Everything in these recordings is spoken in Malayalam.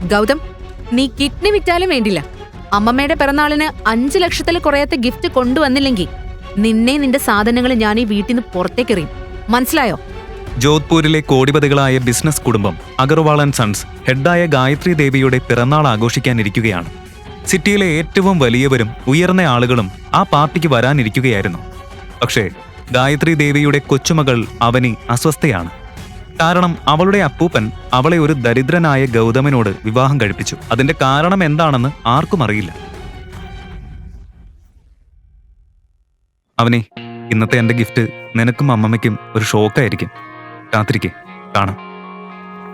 ഗൗതം, നീ കിഡ്നി വിറ്റാലും വേണ്ടില്ല, അമ്മമ്മയുടെ പിറന്നാളിന് 5 ലക്ഷത്തിൽ കുറയാത്ത ഗിഫ്റ്റ് കൊണ്ടുവന്നില്ലെങ്കിൽ നിന്നെ നിന്റെ സാധനങ്ങൾ ഞാൻ ഈ വീട്ടിൽ നിന്ന് പുറത്തേക്കെറിയും. മനസ്സിലായോ? ജോധ്പൂരിലെ കോടിപതികളായ ബിസിനസ് കുടുംബം അഗർവാൾ ആൻഡ് സൺസ് ഹെഡായ ഗായത്രി ദേവിയുടെ പിറന്നാൾ ആഘോഷിക്കാനിരിക്കുകയാണ്. സിറ്റിയിലെ ഏറ്റവും വലിയവരും ഉയർന്ന ആളുകളും ആ പാർട്ടിക്ക് വരാനിരിക്കുകയായിരുന്നു. പക്ഷേ ഗായത്രി ദേവിയുടെ കൊച്ചുമകൾ അവനി അസ്വസ്ഥയാണ്. കാരണം അവളുടെ അപ്പൂപ്പൻ അവളെ ഒരു ദരിദ്രനായ ഗൗതമനോട് വിവാഹം കഴിപ്പിച്ചു. അതിന്റെ കാരണം എന്താണെന്ന് ആർക്കും അറിയില്ല. അവനി, ഇന്നത്തെ എന്റെ ഗിഫ്റ്റ് നിനക്കും അമ്മമ്മയ്ക്കും ഒരു ഷോക്കായിരിക്കും. രാത്രിക്ക് കാണാം.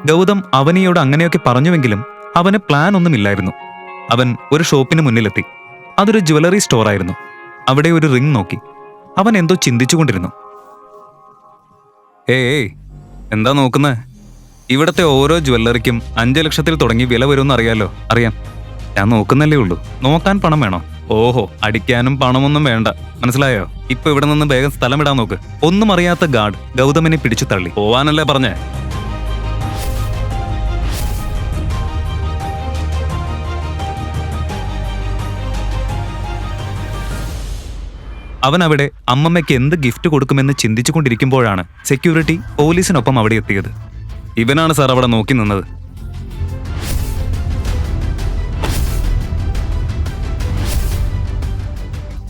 ഗൗതം അവനിയോട് അങ്ങനെയൊക്കെ പറഞ്ഞുവെങ്കിലും അവന് പ്ലാൻ ഒന്നുമില്ലായിരുന്നു. അവൻ ഒരു ഷോപ്പിന് മുന്നിലെത്തി. അതൊരു ജ്വല്ലറി സ്റ്റോറായിരുന്നു. അവിടെ ഒരു റിംഗ് നോക്കി. അവൻ എന്തോ ചിന്തിച്ചുകൊണ്ടിരുന്നു. ഏയ്, എന്താ നോക്കുന്നേ? ഇവിടത്തെ ഓരോ ജ്വല്ലറിക്കും 5 ലക്ഷത്തിൽ തുടങ്ങി വില വരുമെന്ന് അറിയാലോ. അറിയാം, ഞാൻ നോക്കുന്നല്ലേ ഉള്ളൂ. നോക്കാൻ പണം വേണോ? ഓഹോ, അടിക്കാനും പണമൊന്നും വേണ്ട, മനസ്സിലായോ? ഇപ്പൊ ഇവിടെ നിന്ന് വേഗം സ്ഥലം ഇടാൻ നോക്ക്. ഒന്നും അറിയാത്ത ഗാർഡ് ഗൗതമനെ പിടിച്ചു തള്ളി. പോവാനല്ലേ പറഞ്ഞേ? അവൻ അവിടെ അമ്മമ്മയ്ക്ക് എന്ത് ഗിഫ്റ്റ് കൊടുക്കുമെന്ന് ചിന്തിച്ചുകൊണ്ടിരിക്കുമ്പോഴാണ് സെക്യൂരിറ്റി പോലീസിനൊപ്പം അവിടെ എത്തിയത്. ഇവനാണ് സാർ അവിടെ നോക്കി നിന്നത്.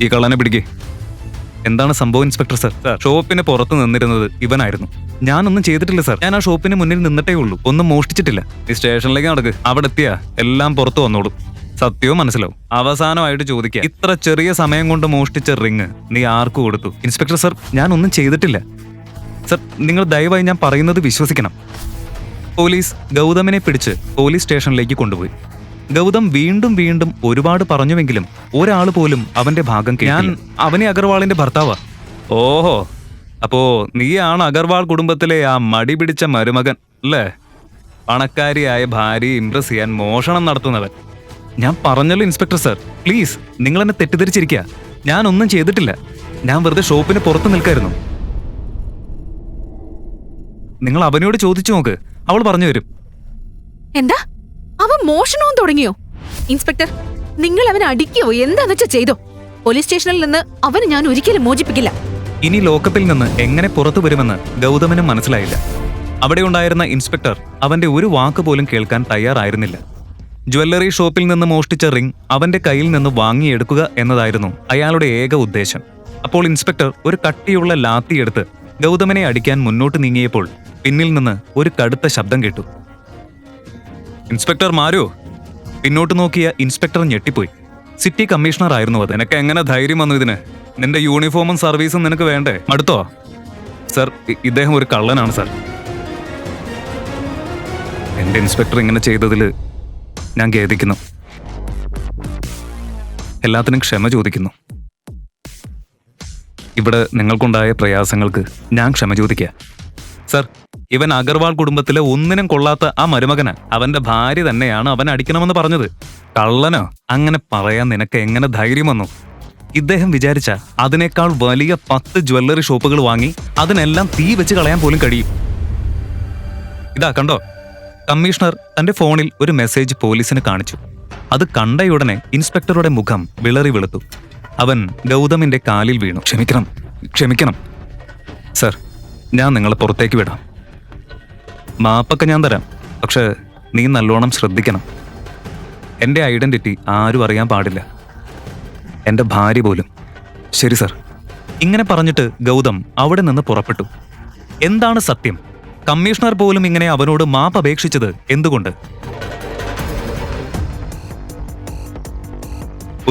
ഈ കള്ളനെ പിടിക്കേ. എന്താണ് സംഭവം ഇൻസ്പെക്ടർ സർ? ഷോപ്പിന് പുറത്ത് നിന്നിരുന്നത് ഇവനായിരുന്നു. ഞാനൊന്നും ചെയ്തിട്ടില്ല സർ. ഞാൻ ആ ഷോപ്പിന് മുന്നിൽ നിന്നിട്ടേ ഉള്ളൂ. ഒന്നും മോഷ്ടിച്ചിട്ടില്ല. ഈ സ്റ്റേഷനിലേക്ക് നടക്ക്. അവിടെ എത്തിയാ എല്ലാം പുറത്തു വന്നോളൂ. സത്യവും മനസ്സിലാവും. അവസാനമായിട്ട് ചോദിക്കുക, ഇത്ര ചെറിയ സമയം കൊണ്ട് മോഷ്ടിച്ച റിങ് നീ ആർക്ക് കൊടുത്തു? ഇൻസ്പെക്ടർ സർ, ഞാനൊന്നും ചെയ്തിട്ടില്ല സർ. നിങ്ങൾ ദയവായി ഞാൻ പറയുന്നത് വിശ്വസിക്കണം. പോലീസ് ഗൗതമിനെ പിടിച്ച് പോലീസ് സ്റ്റേഷനിലേക്ക് കൊണ്ടുപോയി. ഗൗതം വീണ്ടും വീണ്ടും ഒരുപാട് പറഞ്ഞുവെങ്കിലും ഒരാൾ പോലും അവന്റെ ഭാഗം കേട്ടില്ല. ഞാൻ അവനെ അഗർവാളിന്റെ ഭർത്താവാ. ഓഹോ, അപ്പോ നീയാണ് അഗർവാൾ കുടുംബത്തിലെ ആ മടി പിടിച്ച മരുമകൻ അല്ലേ? പണക്കാരിയായ ഭാര്യയെ ഇംപ്രസ് ചെയ്യാൻ മോഷണം നടത്തുന്നവൻ. ഞാൻ പറഞ്ഞല്ലോ ഇൻസ്പെക്ടർ സർ, പ്ലീസ്, നിങ്ങൾ എന്നെ തെറ്റിദ്ധരിച്ചിരിക്കുക. ഞാനൊന്നും ചെയ്തിട്ടില്ല. ഞാൻ വെറുതെ ഷോപ്പിന് പുറത്ത് നിൽക്കായിരുന്നു. നിങ്ങൾ അവനോട് ചോദിച്ചു നോക്ക്, അവൾ പറഞ്ഞു തരും. എന്താ? അവൻ മോഷണവും തുടങ്ങിയോ? ഇൻസ്പെക്ടർ, നിങ്ങൾ അവനെ അടിക്കുകയോ എന്താന്ന് വെച്ചാ ചെയ്തോ. പോലീസ് സ്റ്റേഷനിൽ നിന്ന് അവന് ഞാൻ ഒരിക്കലും മോചിപ്പിക്കില്ല. ഇനി ലോക്കപ്പിൽ നിന്ന് എങ്ങനെ പുറത്തു വരുമെന്ന് ഗൗതമനും മനസ്സിലായില്ല. അവിടെ ഉണ്ടായിരുന്ന ഇൻസ്പെക്ടർ അവന്റെ ഒരു വാക്ക് പോലും കേൾക്കാൻ തയ്യാറായിരുന്നില്ല. ജ്വല്ലറി ഷോപ്പിൽ നിന്ന് മോഷ്ടിച്ച റിംഗ് അവന്റെ കയ്യിൽ നിന്ന് വാങ്ങിയെടുക്കുക എന്നതായിരുന്നു അയാളുടെ ഏക ഉദ്ദേശം. അപ്പോൾ ഇൻസ്പെക്ടർ ഒരു കട്ടിയുള്ള ലാത്തിയെടുത്ത് ഗൗതമനെ അടിക്കാൻ മുന്നോട്ട് നീങ്ങിയപ്പോൾ പിന്നിൽ നിന്ന് ഒരു കടുത്ത ശബ്ദം കേട്ടു. Inspector marrow. പിന്നോട്ട് നോക്കിയ ഇൻസ്പെക്ടർ ഞെട്ടിപ്പോയി. സിറ്റി കമ്മീഷണർ ആയിരുന്നു അത്. നിനക്ക് എങ്ങനെ ധൈര്യം വന്നു ഇതിന്? നിന്റെ യൂണിഫോമും സർവീസും നിനക്ക് വേണ്ടേ? മടുത്തോ? സർ, ഇദ്ദേഹം ഒരു കള്ളനാണ് സർ. എന്റെ ഇൻസ്പെക്ടർ ഇങ്ങനെ ചെയ്തതിൽ ഞാൻ ഖേദിക്കുന്നു. എല്ലാത്തിനും ക്ഷമ ചോദിക്കുന്നു. ഇവിടെ നിങ്ങൾക്കുണ്ടായ പ്രയാസങ്ങൾക്ക് ഞാൻ ക്ഷമ ചോദിക്കുക. സർ, ഇവൻ അഗർവാൾ കുടുംബത്തിലെ ഒന്നിനും കൊള്ളാത്ത ആ മരുമകന് അവന്റെ ഭാര്യ തന്നെയാണ് അവൻ അടിക്കണമെന്ന് പറഞ്ഞത്. കള്ളനോ? അങ്ങനെ പറയാൻ നിനക്ക് എങ്ങനെ ധൈര്യം വന്നു? ഇദ്ദേഹം വിചാരിച്ച അതിനേക്കാൾ വലിയ 10 ജ്വല്ലറി ഷോപ്പുകൾ വാങ്ങി അതിനെല്ലാം തീ വെച്ച് കളയാൻ പോലും കഴിയും. ഇതാ കണ്ടോ? കമ്മീഷണർ തന്റെ ഫോണിൽ ഒരു മെസ്സേജ് പോലീസിന് കാണിച്ചു. അത് കണ്ടയുടനെ ഇൻസ്പെക്ടറുടെ മുഖം വിളറി വെളുത്തു. അവൻ ഗൗതമിന്റെ കാലിൽ വീണു. ക്ഷമിക്കണം സർ, ഞാൻ നിങ്ങളെ പുറത്തേക്ക് വിടാം. മാപ്പൊക്കെ ഞാൻ തരാം. പക്ഷെ നീ നല്ലോണം ശ്രദ്ധിക്കണം. എൻ്റെ ഐഡന്റിറ്റി ആരും അറിയാൻ പാടില്ല, എൻ്റെ ഭാര്യ പോലും. ശരി സർ. ഇങ്ങനെ പറഞ്ഞിട്ട് ഗൗതം അവിടെ നിന്ന് പുറപ്പെട്ടു. എന്താണ് സത്യം? കമ്മീഷണർ പോലും ഇങ്ങനെ അവനോട് മാപ്പ് അപേക്ഷിച്ചത് എന്തുകൊണ്ട്?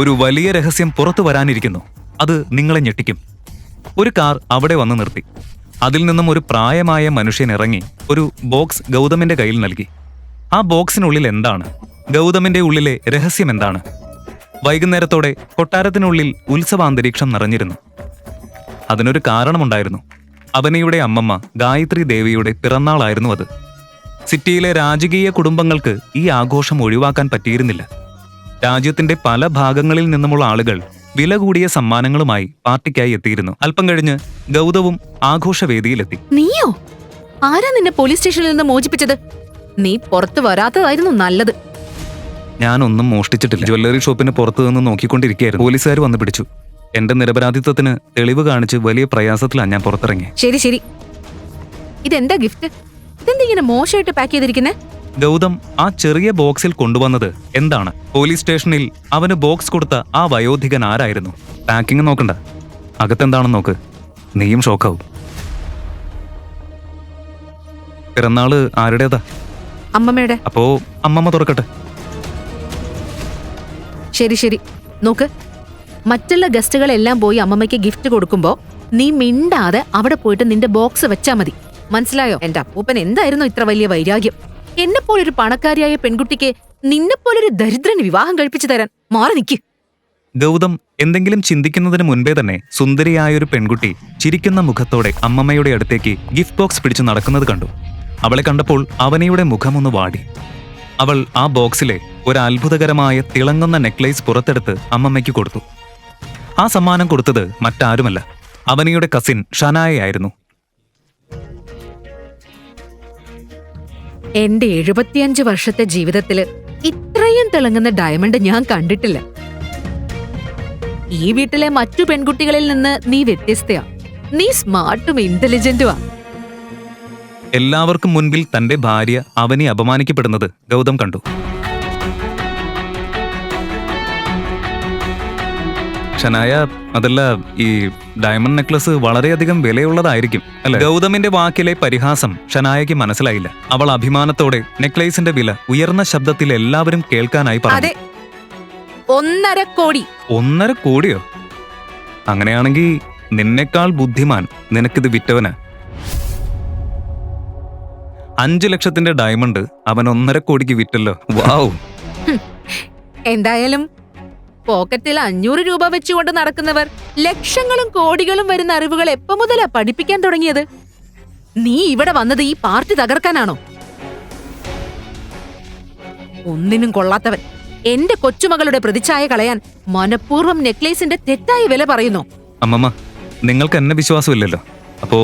ഒരു വലിയ രഹസ്യം പുറത്തു വരാനിരിക്കുന്നു. അത് നിങ്ങളെ ഞെട്ടിക്കും. ഒരു കാർ അവിടെ വന്ന് നിർത്തി. അതിൽ നിന്നും ഒരു പ്രായമായ മനുഷ്യൻ ഇറങ്ങി ഒരു ബോക്സ് ഗൗതമിന്റെ കയ്യിൽ നൽകി. ആ ബോക്സിനുള്ളിൽ എന്താണ്? ഗൗതമിന്റെ ഉള്ളിലെ രഹസ്യം എന്താണ്? വൈകുന്നേരത്തോടെ കൊട്ടാരത്തിനുള്ളിൽ ഉത്സവാന്തരീക്ഷം നിറഞ്ഞിരുന്നു. അതിനൊരു കാരണമുണ്ടായിരുന്നു. അവനിയുടെ അമ്മമ്മ ഗായത്രി ദേവിയുടെ പിറന്നാളായിരുന്നു അത്. സിറ്റിയിലെ രാജകീയ കുടുംബങ്ങൾക്ക് ഈ ആഘോഷം ഒഴിവാക്കാൻ പറ്റിയിരുന്നില്ല. രാജ്യത്തിന്റെ പല ഭാഗങ്ങളിൽ നിന്നുമുള്ള ആളുകൾ വില കൂടിയ സമ്മാനങ്ങളുമായി പാർട്ടിക്കായി എത്തിയിരുന്നു. അല്പം കഴിഞ്ഞ് ഗൗതവും ആഘോഷവേദിയിലെത്തി. നീയോ? ആരാ നിന്നെ പോലീസ് സ്റ്റേഷനിൽ നിന്ന് മോചിപ്പിച്ചത്? നീ പുറത്തു വരാത്തതായിരുന്നു നല്ലത്. ഞാനൊന്നും മോഷ്ടിച്ചിട്ടില്ല. ജ്വല്ലറി ഷോപ്പിന് പുറത്തു നിന്ന് നോക്കിക്കൊണ്ടിരിക്കുകയായിരുന്നു. പോലീസുകാർ വന്ന് പിടിച്ചു. എന്റെ നിരപരാധിത്വത്തിന് തെളിവ് കാണിച്ച് വലിയ പ്രയാസത്തിലാണ് ഞാൻ പുറത്തിറങ്ങി. ശരി ശരി, ഇതെന്താ ഗിഫ്റ്റ്? ഇതെന്തിങ്ങനെ മോശമായിട്ട് പാക്ക് ചെയ്തിരിക്കുന്നേ? ഗൗതം ആ ചെറിയ ബോക്സിൽ കൊണ്ടുവന്നത് എന്താണ്? പോലീസ് സ്റ്റേഷനിൽ അവന് ബോക്സ് കൊടുത്ത ആ വയോധികൻ ആരായിരുന്നു? പാക്കിങ് നോക്കണ്ട, അകത്തെന്താണെന്ന് നോക്ക്. നീയും ഷോക്കാവും. പിറന്നാള് ആരുടേതാ? അമ്മമ്മയുടെ. അപ്പോ അമ്മമ്മ തുറക്കട്ടെ. ശരി ശരി, നോക്ക്. മറ്റുള്ള ഗസ്റ്റുകളെല്ലാം പോയി അമ്മമ്മയ്ക്ക് ഗിഫ്റ്റ് കൊടുക്കുമ്പോ നീ മിണ്ടാതെ അവിടെ പോയിട്ട് നിന്റെ ബോക്സ് വെച്ചാ മതി. മനസ്സിലായോ? എന്റെ അപ്പൂപ്പൻ എന്തായിരുന്നു ഇത്ര വലിയ വൈരാഗ്യം? എന്നെപ്പോലൊരു പണക്കാരിയായ പെൺകുട്ടിക്ക് നിന്നെപ്പോലൊരു ദരിദ്രന് വിവാഹം കഴിപ്പിച്ചു തരാൻ. മാറി നിൽക്ക്. ഗൗതം എന്തെങ്കിലും ചിന്തിക്കുന്നതിന് മുൻപേ തന്നെ സുന്ദരിയായൊരു പെൺകുട്ടി ചിരിക്കുന്ന മുഖത്തോടെ അമ്മമ്മയുടെ അടുത്തേക്ക് ഗിഫ്റ്റ് ബോക്സ് പിടിച്ചു നടക്കുന്നത് കണ്ടു. അവളെ കണ്ടപ്പോൾ അവനിയുടെ മുഖമൊന്ന് വാടി. അവൾ ആ ബോക്സിലെ ഒരു അത്ഭുതകരമായ തിളങ്ങുന്ന നെക്ലേസ് പുറത്തെടുത്ത് അമ്മമ്മയ്ക്ക് കൊടുത്തു. ആ സമ്മാനം കൊടുത്തത് മറ്റാരുമല്ല, അവനിയുടെ കസിൻ ഷനായയായിരുന്നു. എന്റെ 75 വർഷത്തെ ജീവിതത്തില് ഇത്രയും തിളങ്ങുന്ന ഡയമണ്ട് ഞാൻ കണ്ടിട്ടില്ല. ഈ വീട്ടിലെ മറ്റു പെൺകുട്ടികളിൽ നിന്ന് നീ വ്യത്യസ്തയാ. നീ സ്മാർട്ടും ഇന്റലിജന്റുമാ. എല്ലാവർക്കും മുൻപിൽ തന്റെ ഭാര്യ അവനെ അപമാനിക്കപ്പെടുന്നത് ഗൗതം കണ്ടു. ഷനായ, അതല്ല, ഈ ഡയമണ്ട് നെക്ലസ് വളരെയധികം വിലയുള്ളതായിരിക്കും അല്ലെ? ഗൗതമിന്റെ വാക്കിലെ പരിഹാസം ഷനായയ്ക്ക് മനസ്സിലായില്ല. അവൾ അഭിമാനത്തോടെ നെക്ലേസിന്റെ വില ഉയർന്ന ശബ്ദത്തിൽ എല്ലാവരും കേൾക്കാനായി പറഞ്ഞു. 1.5 കോടി. 1.5 കോടിയോ? അങ്ങനെയാണെങ്കിൽ നിന്നെക്കാൾ ബുദ്ധിമാൻ നിനക്കിത് വിറ്റവന്. 5 ലക്ഷത്തിന്റെ ഡയമണ്ട് അവൻ 1.5 കോടിക്ക് വിറ്റല്ലോ. വാവ്! എന്തായാലും പോക്കറ്റിൽ 500 രൂപ വെച്ചുകൊണ്ട് നടക്കുന്നവർ ലക്ഷങ്ങളും കോടികളും വരുന്ന അറിവുകൾ എപ്പോ മുതലാ പഠിപ്പിക്കാൻ തുടങ്ങിയത്? നീ ഇവിടെ വന്നത് ഈ പാർട്ടി തകർക്കാനാണോ? ഒന്നിനും കൊള്ളാത്തവൻ എന്റെ കൊച്ചുമകളുടെ പ്രതിച്ഛായ കളയാൻ മനഃപൂർവ്വം നെക്ലേസിന്റെ തെറ്റായ വില പറയുന്നു. അമ്മമ്മ, നിങ്ങൾക്ക് എന്നെ വിശ്വാസമില്ലല്ലോ. അപ്പോ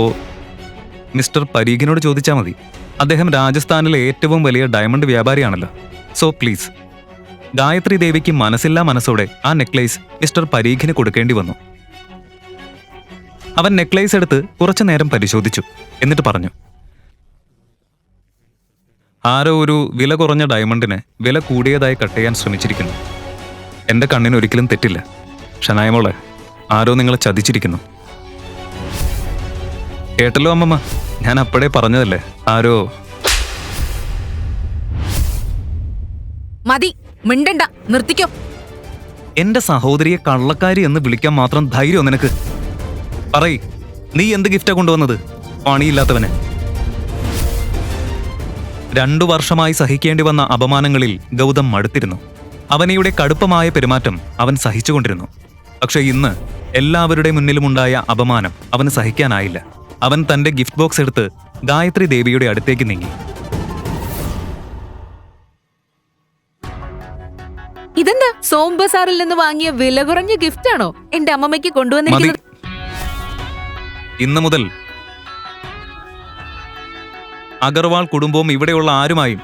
മിസ്റ്റർ പരീഖിനോട് ചോദിച്ചാൽ മതി. അദ്ദേഹം രാജസ്ഥാനിലെ ഏറ്റവും വലിയ ഡയമണ്ട് വ്യാപാരിയാണല്ലോ. സോ പ്ലീസ്, ഗായത്രി ദേവിക്ക് മനസ്സില്ലാ മനസ്സോടെ ആ നെക്ലേസ് മിസ്റ്റർ പരീഖിന് കൊടുക്കേണ്ടി വന്നു. അവൻ നെക്ലേസ് എടുത്ത് കുറച്ചു നേരം പരിശോധിച്ചു. എന്നിട്ട് പറഞ്ഞു, ആരോ ഒരു വില കുറഞ്ഞ ഡയമണ്ടിന് വില കൂടിയതായി കട്ട് ചെയ്യാൻ ശ്രമിച്ചിരിക്കുന്നു. എന്റെ കണ്ണിന് ഒരിക്കലും തെറ്റില്ല. ഷനായ മോളെ, ആരോ നിങ്ങളെ ചതിച്ചിരിക്കുന്നു. കേട്ടല്ലോ അമ്മമ്മ, ഞാൻ അപ്പോഴേ പറഞ്ഞതല്ലേ, ആരോ. മതി, മിണ്ടണ്ട, നിർത്തിക്കോ. എന്റെ സഹോദരിയെ കള്ളക്കാരി എന്ന് വിളിക്കാൻ മാത്രം ധൈര്യം നിനക്ക്? പറയ്, നീ എന്ത് ഗിഫ്റ്റാ കൊണ്ടുവന്നത്? പണിയില്ലാത്തവന്. 2 വർഷമായി സഹിക്കേണ്ടി വന്ന അപമാനങ്ങളിൽ ഗൗതം മടുത്തിരുന്നു. അവനയുടെ കടുപ്പമായ പെരുമാറ്റം അവൻ സഹിച്ചുകൊണ്ടിരുന്നു. പക്ഷെ ഇന്ന് എല്ലാവരുടെ മുന്നിലുമുണ്ടായ അപമാനം അവന് സഹിക്കാനായില്ല. അവൻ തന്റെ ഗിഫ്റ്റ് ബോക്സ് എടുത്ത് ഗായത്രി ദേവിയുടെ അടുത്തേക്ക് നീങ്ങി. ഇതെന്താ, സോം ബസാറിൽ നിന്ന് വാങ്ങിയ വില കുറഞ്ഞ ഗിഫ്റ്റ് ആണോ എന്റെ അമ്മമ്മയ്ക്ക് കൊണ്ടുവന്നിരിക്കുന്നത്? ഇന്നു മുതൽ അഗർവാൾ കുടുംബവും ഇവിടെയുള്ള ആരുമായും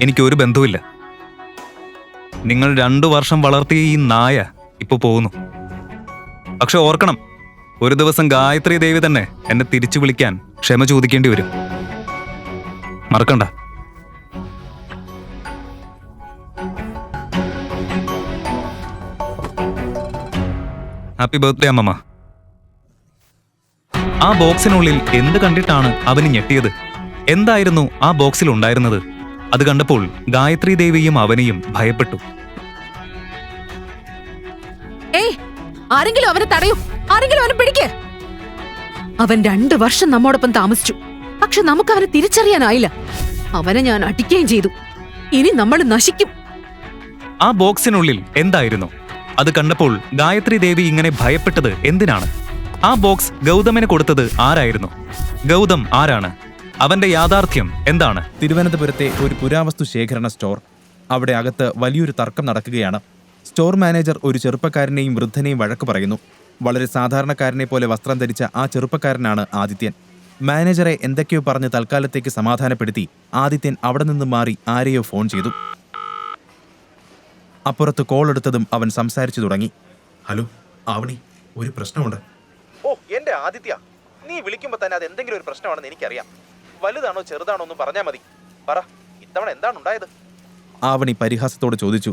എനിക്കൊരു ബന്ധവുമില്ല. നിങ്ങൾ 2 വർഷം വളർത്തിയ ഈ നായ ഇപ്പൊ പോകുന്നു. പക്ഷെ ഓർക്കണം, ഒരു ദിവസം ഗായത്രി ദേവി തന്നെ എന്നെ തിരിച്ചു വിളിക്കാൻ ക്ഷമ ചോദിക്കേണ്ടി വരും. മറക്കണ്ട. ഹാപ്പി ബർത്ത്ഡേ അമ്മമ്മ. ആ ബോക്സിനുള്ളിൽ എന്ത് കണ്ടിട്ടാണ് അവന് ഞെട്ടിയത്? എന്തായിരുന്നു ആ ബോക്സിൽ ഉണ്ടായിരുന്നത്? അത് കണ്ടപ്പോൾ ഗായത്രി ദേവിയും അവനെയും ഭയപ്പെട്ടു. ഏയ്, ആരെങ്കിലും അവനെ തടയൂ, ആരെങ്കിലും അവനെ പിടിക്ക്. അവൻ 2 വർഷം നമ്മോടൊപ്പം താമസിച്ചു, പക്ഷെ നമുക്ക് അവനെ തിരിച്ചറിയാനായില്ല. അവനെ ഞാൻ അടിക്കുകയും ചെയ്തു. ഇനി നമ്മൾ നശിക്കും. ആ ബോക്സിനുള്ളിൽ എന്തായിരുന്നു? അത് കണ്ടപ്പോൾ ഗായത്രി ദേവി ഇങ്ങനെ ഭയപ്പെട്ടത് എന്തിനാണ്? ആ ബോക്സ് ഗൗതമിന് കൊടുത്തത് ആരായിരുന്നു? ഗൗതം ആരാണ്? അവന്റെ യാഥാർത്ഥ്യം എന്താണ്? തിരുവനന്തപുരത്തെ ഒരു പുരാവസ്തു ശേഖരണ സ്റ്റോർ. അവിടെ അകത്ത് വലിയൊരു തർക്കം നടക്കുകയാണ്. സ്റ്റോർ മാനേജർ ഒരു ചെറുപ്പക്കാരനെയും വൃദ്ധനെയും വഴക്ക് പറയുന്നു. വളരെ സാധാരണക്കാരനെ പോലെ വസ്ത്രം ധരിച്ച ആ ചെറുപ്പക്കാരനാണ് ആദിത്യൻ. മാനേജറെ എന്തൊക്കെയോ പറഞ്ഞ് തൽക്കാലത്തേക്ക് സമാധാനപ്പെടുത്തി ആദിത്യൻ അവിടെ നിന്ന് മാറി ആരെയോ ഫോൺ ചെയ്തു. അപ്പുറത്ത് കോൾ എടുത്തതും അവൻ സംസാരിച്ചു തുടങ്ങി. ഹലോ ആവണി, ഒരു പ്രശ്നമുണ്ട്. ഓ എന്റെ ആദിത്യ, നീ വിളിക്കുമ്പോ തന്നെ അത് എന്തെങ്കിലും ഒരു പ്രശ്നമാണെന്ന് എനിക്കറിയാം. വലുതാണോ ചെറുതാണോ എന്ന് പറഞ്ഞാൽ മതി. പറ, ഇത്തവണ എന്താണ് ഉണ്ടായത്? ആവണി പരിഹാസത്തോട് ചോദിച്ചു.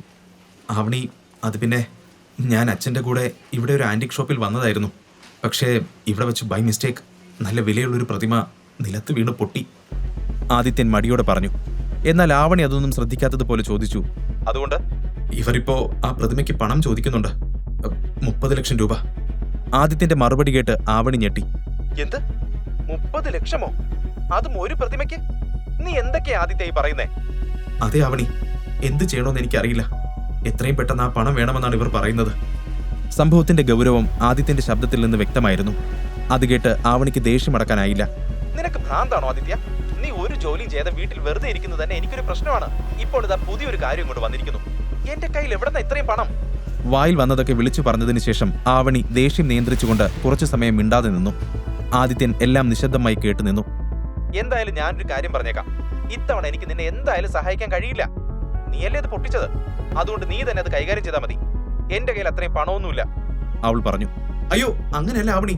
ആവണി, അത് പിന്നെ ഞാൻ അച്ഛൻ്റെ കൂടെ ഇവിടെ ഒരു ആന്റിക് ഷോപ്പിൽ വന്നതായിരുന്നു. പക്ഷേ ഇവിടെ വെച്ച് ബൈ മിസ്റ്റേക്ക് നല്ല വിലയുള്ളൊരു പ്രതിമ നിലത്ത് വീണ് പൊട്ടി. ആദിത്യൻ മടിയോടെ പറഞ്ഞു. എന്നാൽ ആവണി അതൊന്നും ശ്രദ്ധിക്കാത്തതുപോലെ ചോദിച്ചു. അതുകൊണ്ട് ഇവരിപ്പോ ആ പ്രതിമയ്ക്ക് പണം ചോദിക്കുന്നുണ്ട്. 30 ലക്ഷം രൂപ. ആദിത്യന്റെ മറുപടി കേട്ട് ആവണി ഞെട്ടി. എന്ത്, 30 ലക്ഷമോ? അതും ഒരു പ്രതിമയ്ക്ക്? നീ എന്തൊക്കെയാ ആദിത്യ പറയുന്നേ? അതെ ആവണി, എന്ത് ചെയ്യണമെന്ന് എനിക്കറിയില്ല. എത്രയും പെട്ടെന്ന് ആ പണം വേണമെന്നാണ് ഇവർ പറയുന്നത്. സംഭവത്തിന്റെ ഗൗരവം ആദിത്യന്റെ ശബ്ദത്തിൽ നിന്ന് വ്യക്തമായിരുന്നു. അത് കേട്ട് ആവണിക്ക് ദേഷ്യമടക്കാനായില്ല. നിനക്ക് ഭ്രാന്താണോ ആദിത്യ? നീ ഒരു ജോലിയും ചെയ്ത വീട്ടിൽ വെറുതെ ഇരിക്കുന്നത് തന്നെ എനിക്കൊരു പ്രശ്നമാണ്. ഇപ്പോൾ ഇതാ പുതിയൊരു കാര്യം കൊണ്ട് വന്നിരിക്കുന്നു. എന്റെ കയ്യിൽ എവിടെന്നാ ഇത്രയും പണം? വായിൽ വന്നതൊക്കെ വിളിച്ചു പറഞ്ഞതിന് ശേഷം ആവണി ദേഷ്യം നിയന്ത്രിച്ചുകൊണ്ട് കുറച്ചു സമയം മിണ്ടാതെ നിന്നു. ആദിത്യൻ എല്ലാം നിശബ്ദമായി കേട്ടു നിന്നു. എന്തായാലും ഞാനൊരു കാര്യം പറഞ്ഞേക്കാം. ഇത്തവണ എനിക്ക് നിന്നെ എന്തായാലും സഹായിക്കാൻ കഴിയില്ല. നീയല്ലേ അത് പൊട്ടിച്ചത്, അതുകൊണ്ട് നീ തന്നെ അത് കൈകാര്യം ചെയ്താൽ മതി. എന്റെ കയ്യിൽ അത്രയും പണമൊന്നുമില്ല, അവൾ പറഞ്ഞു. അയ്യോ അങ്ങനെയല്ല ആവണി.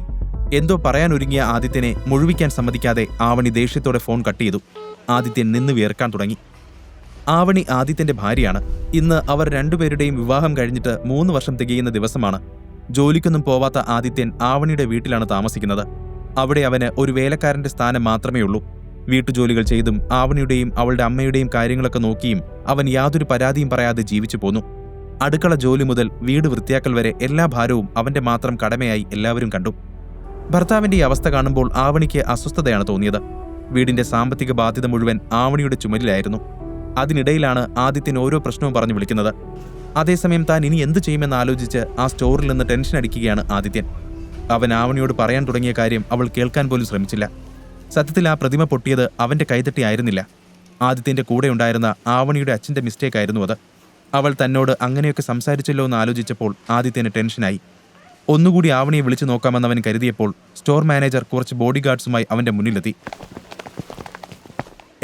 എന്തോ പറയാനൊരുങ്ങിയ ആദിത്യനെ മുഴുവിക്കാൻ സമ്മതിക്കാതെ ആവണി ദേഷ്യത്തോടെ ഫോൺ കട്ട് ചെയ്തു. ആദിത്യൻ നിന്ന് വിയർക്കാൻ തുടങ്ങി. ആവണി ആദിത്യന്റെ ഭാര്യയാണ്. ഇന്ന് അവർ രണ്ടുപേരുടെയും വിവാഹം കഴിഞ്ഞിട്ട് 3 വർഷം തികയുന്ന ദിവസമാണ്. ജോലിക്കൊന്നും പോവാത്ത ആദിത്യൻ ആവണിയുടെ വീട്ടിലാണ് താമസിക്കുന്നത്. അവിടെ അവന് ഒരു വേലക്കാരന്റെ സ്ഥാനം മാത്രമേ ഉള്ളൂ. വീട്ടുജോലികൾ ചെയ്തും ആവണിയുടെയും അവളുടെ അമ്മയുടെയും കാര്യങ്ങളൊക്കെ നോക്കിയും അവൻ യാതൊരു പരാതിയും പറയാതെ ജീവിച്ചു പോന്നു. അടുക്കള ജോലി മുതൽ വീട് വൃത്തിയാക്കൽ വരെ എല്ലാ ഭാരവും അവന്റെ മാത്രം കടമയായി എല്ലാവരും കണ്ടു. ഭർത്താവിന്റെ ഈ അവസ്ഥ കാണുമ്പോൾ ആവണിക്ക് അസ്വസ്ഥതയാണ് തോന്നിയത്. വീടിന്റെ സാമ്പത്തിക ബാധ്യത മുഴുവൻ ആവണിയുടെ ചുമലിലായിരുന്നു. അതിനിടയിലാണ് ആദിത്യൻ ഓരോ പ്രശ്നവും പറഞ്ഞു വിളിക്കുന്നത്. അതേസമയം താൻ ഇനി എന്തു ചെയ്യുമെന്ന് ആലോചിച്ച് ആ സ്റ്റോറിൽ നിന്ന് ടെൻഷൻ അടിക്കുകയാണ് ആദിത്യൻ. അവൻ ആവണിയോട് പറയാൻ തുടങ്ങിയ കാര്യം അവൾ കേൾക്കാൻ പോലും ശ്രമിച്ചില്ല. സത്യത്തിൽ ആ പ്രതിമ പൊട്ടിയത് അവന്റെ കൈതട്ടി ആയിരുന്നില്ല. ആദിത്യന്റെ കൂടെ ഉണ്ടായിരുന്ന ആവണിയുടെ അച്ഛന്റെ മിസ്റ്റേക്ക് ആയിരുന്നു അത്. അവൾ തന്നോട് അങ്ങനെയൊക്കെ സംസാരിച്ചല്ലോ എന്ന് ആലോചിച്ചപ്പോൾ ആദിത്യന് ടെൻഷനായി. ഒന്നുകൂടി ആവണിയെ വിളിച്ചു നോക്കാമെന്ന് അവൻ കരുതിയപ്പോൾ സ്റ്റോർ മാനേജർ കുറച്ച് ബോഡി ഗാർഡ്സുമായി അവന്റെ മുന്നിലെത്തി.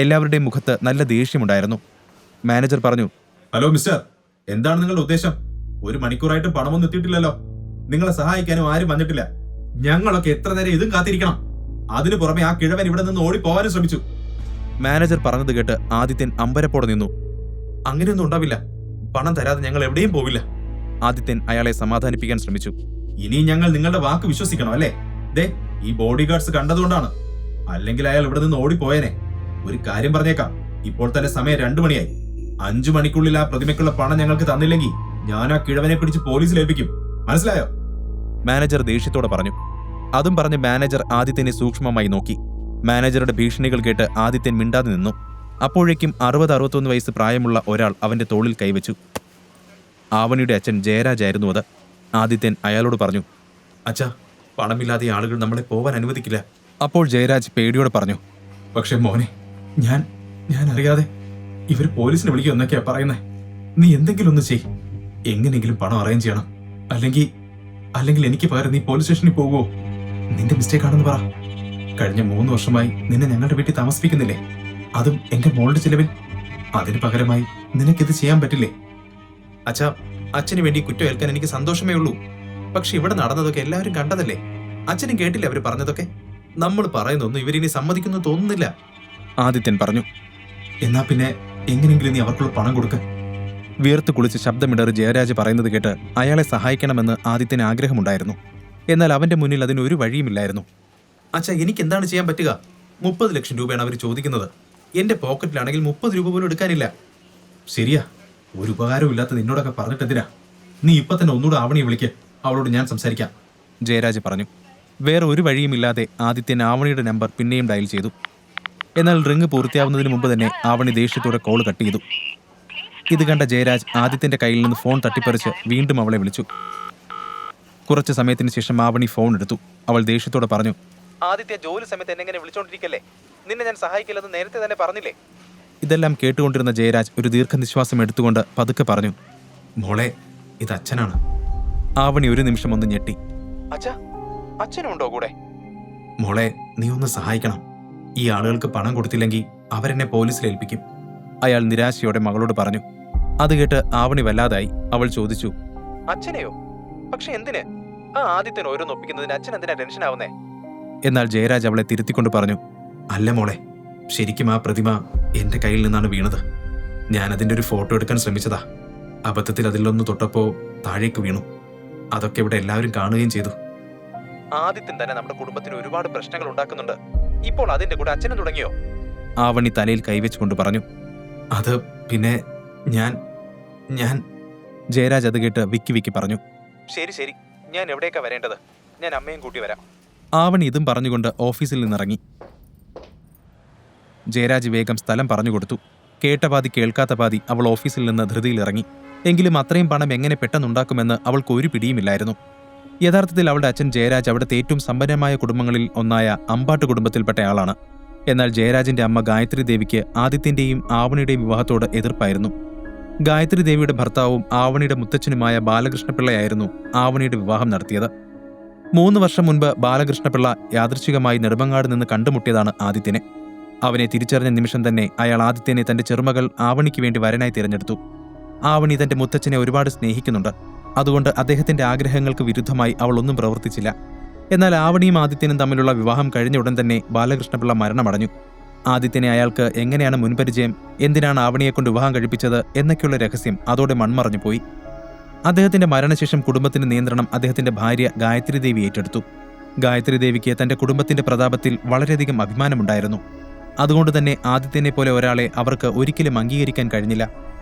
എല്ലാവരുടെയും മുഖത്ത് നല്ല ദേഷ്യമുണ്ടായിരുന്നു. മാനേജർ പറഞ്ഞു. ഹലോ മിസ്റ്റർ, എന്താണ് നിങ്ങളുടെ ഉദ്ദേശം? 1 മണിക്കൂറായിട്ട് പണമൊന്നും എത്തിയിട്ടില്ലല്ലോ. നിങ്ങളെ സഹായിക്കാനും ആരും വന്നിട്ടില്ല. ഞങ്ങളൊക്കെ എത്ര നേരം ഇതും കാത്തിരിക്കണം? അതിനു പുറമെ ആ കിഴവൻ ഇവിടെ നിന്ന് ഓടിപ്പോവാനും ശ്രമിച്ചു. മാനേജർ പറഞ്ഞത് കേട്ട് ആദിത്യൻ അമ്പരപ്പോടെ നിന്നു. അങ്ങനെയൊന്നും ഉണ്ടാവില്ല. പണം തരാതെ ഞങ്ങൾ എവിടെയും പോവില്ല. ആദിത്യൻ അയാളെ സമാധാനിപ്പിക്കാൻ ശ്രമിച്ചു. ഇനി ഞങ്ങൾ നിങ്ങളുടെ വാക്ക് വിശ്വസിക്കണം അല്ലേ? ദേ, ഈ ബോഡി ഗാർഡ്സ് കണ്ടതുകൊണ്ടാണ്. അല്ലെങ്കിൽ അയാൾ ഇവിടെ നിന്ന് ഓടിപ്പോയേനെ. ഒരു കാര്യം പറഞ്ഞേക്കാം, ഇപ്പോൾ തന്നെ സമയം 2 മണിയായി. 5 മണിക്കുള്ളിൽ ആ പ്രതിമയ്ക്കുള്ള പണം ഞങ്ങൾക്ക് തന്നില്ലെങ്കിൽ ഞാൻ ആ കിഴവനെ പിടിച്ച് പോലീസിൽ ഏൽപ്പിക്കും. മനസ്സിലായോ? മാനേജർ ദേഷ്യത്തോടെ പറഞ്ഞു. അതും പറഞ്ഞ് മാനേജർ ആദിത്യനെ സൂക്ഷ്മമായി നോക്കി. മാനേജറുടെ ഭീഷണികൾ കേട്ട് ആദിത്യൻ മിണ്ടാതെ നിന്നു. അപ്പോഴേക്കും 60-61 വയസ്സ് പ്രായമുള്ള ഒരാൾ അവന്റെ തോളിൽ കൈവച്ചു. ആവണിയുടെ അച്ഛൻ ജയരാജ് ആയിരുന്നു അത്. ആദിത്യൻ അയാളോട് പറഞ്ഞു. അച്ഛാ, പണമില്ലാതെ ആളുകൾ നമ്മളെ പോവാൻ അനുവദിക്കില്ല. അപ്പോൾ ജയരാജ് പേടിയോടെ പറഞ്ഞു. പക്ഷെ മോനെ, ഞാൻ അറിയാതെ ഇവർ പോലീസിനെ വിളിക്കുക എന്നൊക്കെയാ പറയുന്നേ. നീ എന്തെങ്കിലും ഒന്ന് ചെയ്. എങ്ങനെയെങ്കിലും പണം അറേഞ്ച് ചെയ്യണം. അല്ലെങ്കിൽ എനിക്ക് പകരം നീ പോലീസ് സ്റ്റേഷനിൽ പോകുമോ? നിന്റെ മിസ്റ്റേക്ക് ആണെന്ന് പറ. കഴിഞ്ഞ 3 വർഷമായി നിന്നെ ഞങ്ങളുടെ വീട്ടിൽ താമസിപ്പിക്കുന്നില്ലേ? അതും എന്റെ മോളുടെ ചിലവിൽ. അതിന് പകരമായി നിനക്കിത് ചെയ്യാൻ പറ്റില്ലേ? അച്ഛാ, അച്ഛന് വേണ്ടി കുറ്റം ഏൽക്കാൻ എനിക്ക് സന്തോഷമേ ഉള്ളൂ. പക്ഷെ ഇവിടെ നടന്നതൊക്കെ എല്ലാവരും കണ്ടതല്ലേ? അച്ഛനും കേട്ടില്ലേ അവര് പറഞ്ഞതൊക്കെ? നമ്മൾ പറയുന്നൊന്നും ഇവരിനി സമ്മതിക്കുന്നു തോന്നുന്നില്ല. ആദിത്യൻ പറഞ്ഞു. എന്നാ പിന്നെ എങ്ങനെയെങ്കിലും നീ അവർക്കുള്ള പണം കൊടുക്ക. വീർത്ത് കുളിച്ച് ശബ്ദമിടറി ജയരാജ് പറയുന്നത് കേട്ട് അയാളെ സഹായിക്കണമെന്ന് ആദിത്യന് ആഗ്രഹമുണ്ടായിരുന്നു. എന്നാൽ അവന്റെ മുന്നിൽ അതിനൊരു വഴിയുമില്ലായിരുന്നു. അച്ഛാ, എനിക്ക് എന്താണ് ചെയ്യാൻ പറ്റുക? 30 ലക്ഷം രൂപയാണ് അവർ ചോദിക്കുന്നത്. എന്റെ പോക്കറ്റിലാണെങ്കിൽ 30 രൂപ പോലും എടുക്കാനില്ല. ശരിയാ, ഒരു ഉപകാരവും ഇല്ലാത്ത നിന്നോടൊക്കെ പറഞ്ഞിട്ടെന്തിനാ? നീ ഇപ്പൊ തന്നെ ഒന്നുകൂടെ ആവണിയെ വിളിക്ക്. അവളോട് ഞാൻ സംസാരിക്കാം. ജയരാജ് പറഞ്ഞു. വേറെ ഒരു വഴിയുമില്ലാതെ ആദിത്യൻ ആവണിയുടെ നമ്പർ പിന്നെയും ഡയൽ ചെയ്തു. എന്നാൽ റിംഗ് പൂർത്തിയാവുന്നതിന് മുമ്പ് തന്നെ ആവണി ദേഷ്യത്തോടെ കോൾ കട്ട് ചെയ്തു. ഇത് കണ്ട ജയരാജ് ആദിത്യന്റെ കയ്യിൽ നിന്ന് ഫോൺ തട്ടിപ്പറിച്ച് വീണ്ടും അവളെ വിളിച്ചു. കുറച്ചു സമയത്തിന് ശേഷം ആവണി ഫോൺ എടുത്തു. അവൾ ദേഷ്യത്തോടെ പറഞ്ഞു. ആദിത്യ, ജോലി സമയത്ത് എന്നെ വിളിച്ചോണ്ടിരിക്കല്ലേ? നിന്നെ ഞാൻ സഹായിക്കില്ലെന്ന് നേരത്തെ തന്നെ പറഞ്ഞില്ലേ? ഇതെല്ലാം കേട്ടുകൊണ്ടിരുന്ന ജയരാജ് ഒരു ദീർഘനിശ്വാസം എടുത്തുകൊണ്ട് പതുക്കെ പറഞ്ഞു. മോളെ, ഇത് അച്ഛനാണ്. ആവണി ഒരു നിമിഷം ഒന്ന് ഞെട്ടി. അച്ഛനുണ്ടോ കൂടെ? മോളെ നീ ഒന്ന് സഹായിക്കണം. ഈ ആളുകൾക്ക് പണം കൊടുത്തില്ലെങ്കിൽ അവരെന്നെ പോലീസിൽ ഏൽപ്പിക്കും. അയാൾ നിരാശയോടെ മകളോട് പറഞ്ഞു. അത് കേട്ട് ആവണി വല്ലാതായി. അവൾ ചോദിച്ചു, അച്ഛനെയോ? പക്ഷെ എന്തിന്? ആ ആദിത്യൻ ഓരോന്നൊപ്പിക്കുന്നതിന് അച്ഛൻ എന്തിനാ ടെൻഷൻ ആവുന്നേ? എന്നാൽ ജയരാജ് അവളെ തിരുത്തിക്കൊണ്ട് പറഞ്ഞു, അല്ല മോളെ, ശരിക്കും ആ പ്രതിമ എന്റെ കയ്യിൽ നിന്നാണ് വീണത്. ഞാൻ അതിന്റെ ഒരു ഫോട്ടോ എടുക്കാൻ ശ്രമിച്ചതാ. അബദ്ധത്തിൽ അതിലൊന്ന് തൊട്ടപ്പോ താഴേക്ക് വീണു. അതൊക്കെ ഇവിടെ എല്ലാവരും കാണുകയും ചെയ്തു. ആദിത്യൻ തന്നെ നമ്മുടെ കുടുംബത്തിന് ഒരുപാട് പ്രശ്നങ്ങൾ ഉണ്ടാക്കുന്നുണ്ട്. ഇപ്പോൾ അതിന്റെ കൂടെ അച്ഛനും തുടങ്ങിയോ? ആവണി തലയിൽ കൈവച്ചുകൊണ്ട് പറഞ്ഞു. അത് പിന്നെ ഞാൻ ജയരാജ് അത് കേട്ട് വിക്കി വിക്കി പറഞ്ഞു. ശരി ശരി, ഞാൻ എവിടേക്കാ വരേണ്ടത്? ഞാൻ അമ്മയും കൂട്ടി വരാം. ആവണി ഇതും പറഞ്ഞുകൊണ്ട് ഓഫീസിൽ നിന്നിറങ്ങി. ജയരാജ് വേഗം സ്ഥലം പറഞ്ഞു കൊടുത്തു. കേട്ട പാതി കേൾക്കാത്ത പാതി അവൾ ഓഫീസിൽ നിന്ന് ധൃതിയിലിറങ്ങി. എങ്കിലും അത്രയും പണം എങ്ങനെ പെട്ടെന്നുണ്ടാക്കുമെന്ന് അവൾക്ക് ഒരു പിടിയുമില്ലായിരുന്നു. യഥാർത്ഥത്തിൽ അവളുടെ അച്ഛൻ ജയരാജ് അവിടുത്തെ ഏറ്റവും സമ്പന്നമായ കുടുംബങ്ങളിൽ ഒന്നായ അമ്പാട്ട് കുടുംബത്തിൽപ്പെട്ട ആളാണ്. എന്നാൽ ജയരാജിന്റെ അമ്മ ഗായത്രി ദേവിക്ക് ആദിത്യന്റെയും ആവണിയുടെയും വിവാഹത്തോട് എതിർപ്പായിരുന്നു. ഗായത്രി ദേവിയുടെ ഭർത്താവും ആവണിയുടെ മുത്തച്ഛനുമായ ബാലകൃഷ്ണപിള്ളയായിരുന്നു ആവണിയുടെ വിവാഹം നടത്തിയത്. 3 വർഷം മുൻപ് ബാലകൃഷ്ണപിള്ള യാദൃച്ഛികമായി നെടുമങ്ങാട് നിന്ന് കണ്ടുമുട്ടിയതാണ് ആദിത്യനെ. അവനെ തിരിച്ചറിഞ്ഞ നിമിഷം തന്നെ അയാൾ ആദിത്യനെ തന്റെ ചെറുമകൾ ആവണിക്ക് വേണ്ടി വരനായി തിരഞ്ഞെടുത്തു. ആവണി തന്റെ മുത്തച്ഛനെ ഒരുപാട് സ്നേഹിക്കുന്നുണ്ട്. അതുകൊണ്ട് അദ്ദേഹത്തിന്റെ ആഗ്രഹങ്ങൾക്ക് വിരുദ്ധമായി അവൾ ഒന്നും പ്രവർത്തിച്ചില്ല. എന്നാൽ ആവണിയും ആദിത്യനും തമ്മിലുള്ള വിവാഹം കഴിഞ്ഞ ഉടൻ തന്നെ ബാലകൃഷ്ണപിള്ള മരണമടഞ്ഞു. ആദിത്യനെ അയാൾക്ക് എങ്ങനെയാണ് മുൻപരിചയം, എന്തിനാണ് ആവണിയെക്കൊണ്ട് വിവാഹം കഴിപ്പിച്ചത് എന്നൊക്കെയുള്ള രഹസ്യം അതോടെ മൺമറഞ്ഞു പോയി. അദ്ദേഹത്തിന്റെ മരണശേഷം കുടുംബത്തിന്റെ നിയന്ത്രണം അദ്ദേഹത്തിന്റെ ഭാര്യ ഗായത്രി ദേവി ഏറ്റെടുത്തു. ഗായത്രി ദേവിക്ക് തന്റെ കുടുംബത്തിന്റെ പ്രതാപത്തിൽ വളരെയധികം അഭിമാനമുണ്ടായിരുന്നു. അതുകൊണ്ട് തന്നെ ആദിത്യനെ പോലെ ഒരാളെ അവർക്ക് ഒരിക്കലും അംഗീകരിക്കാൻ കഴിഞ്ഞില്ല.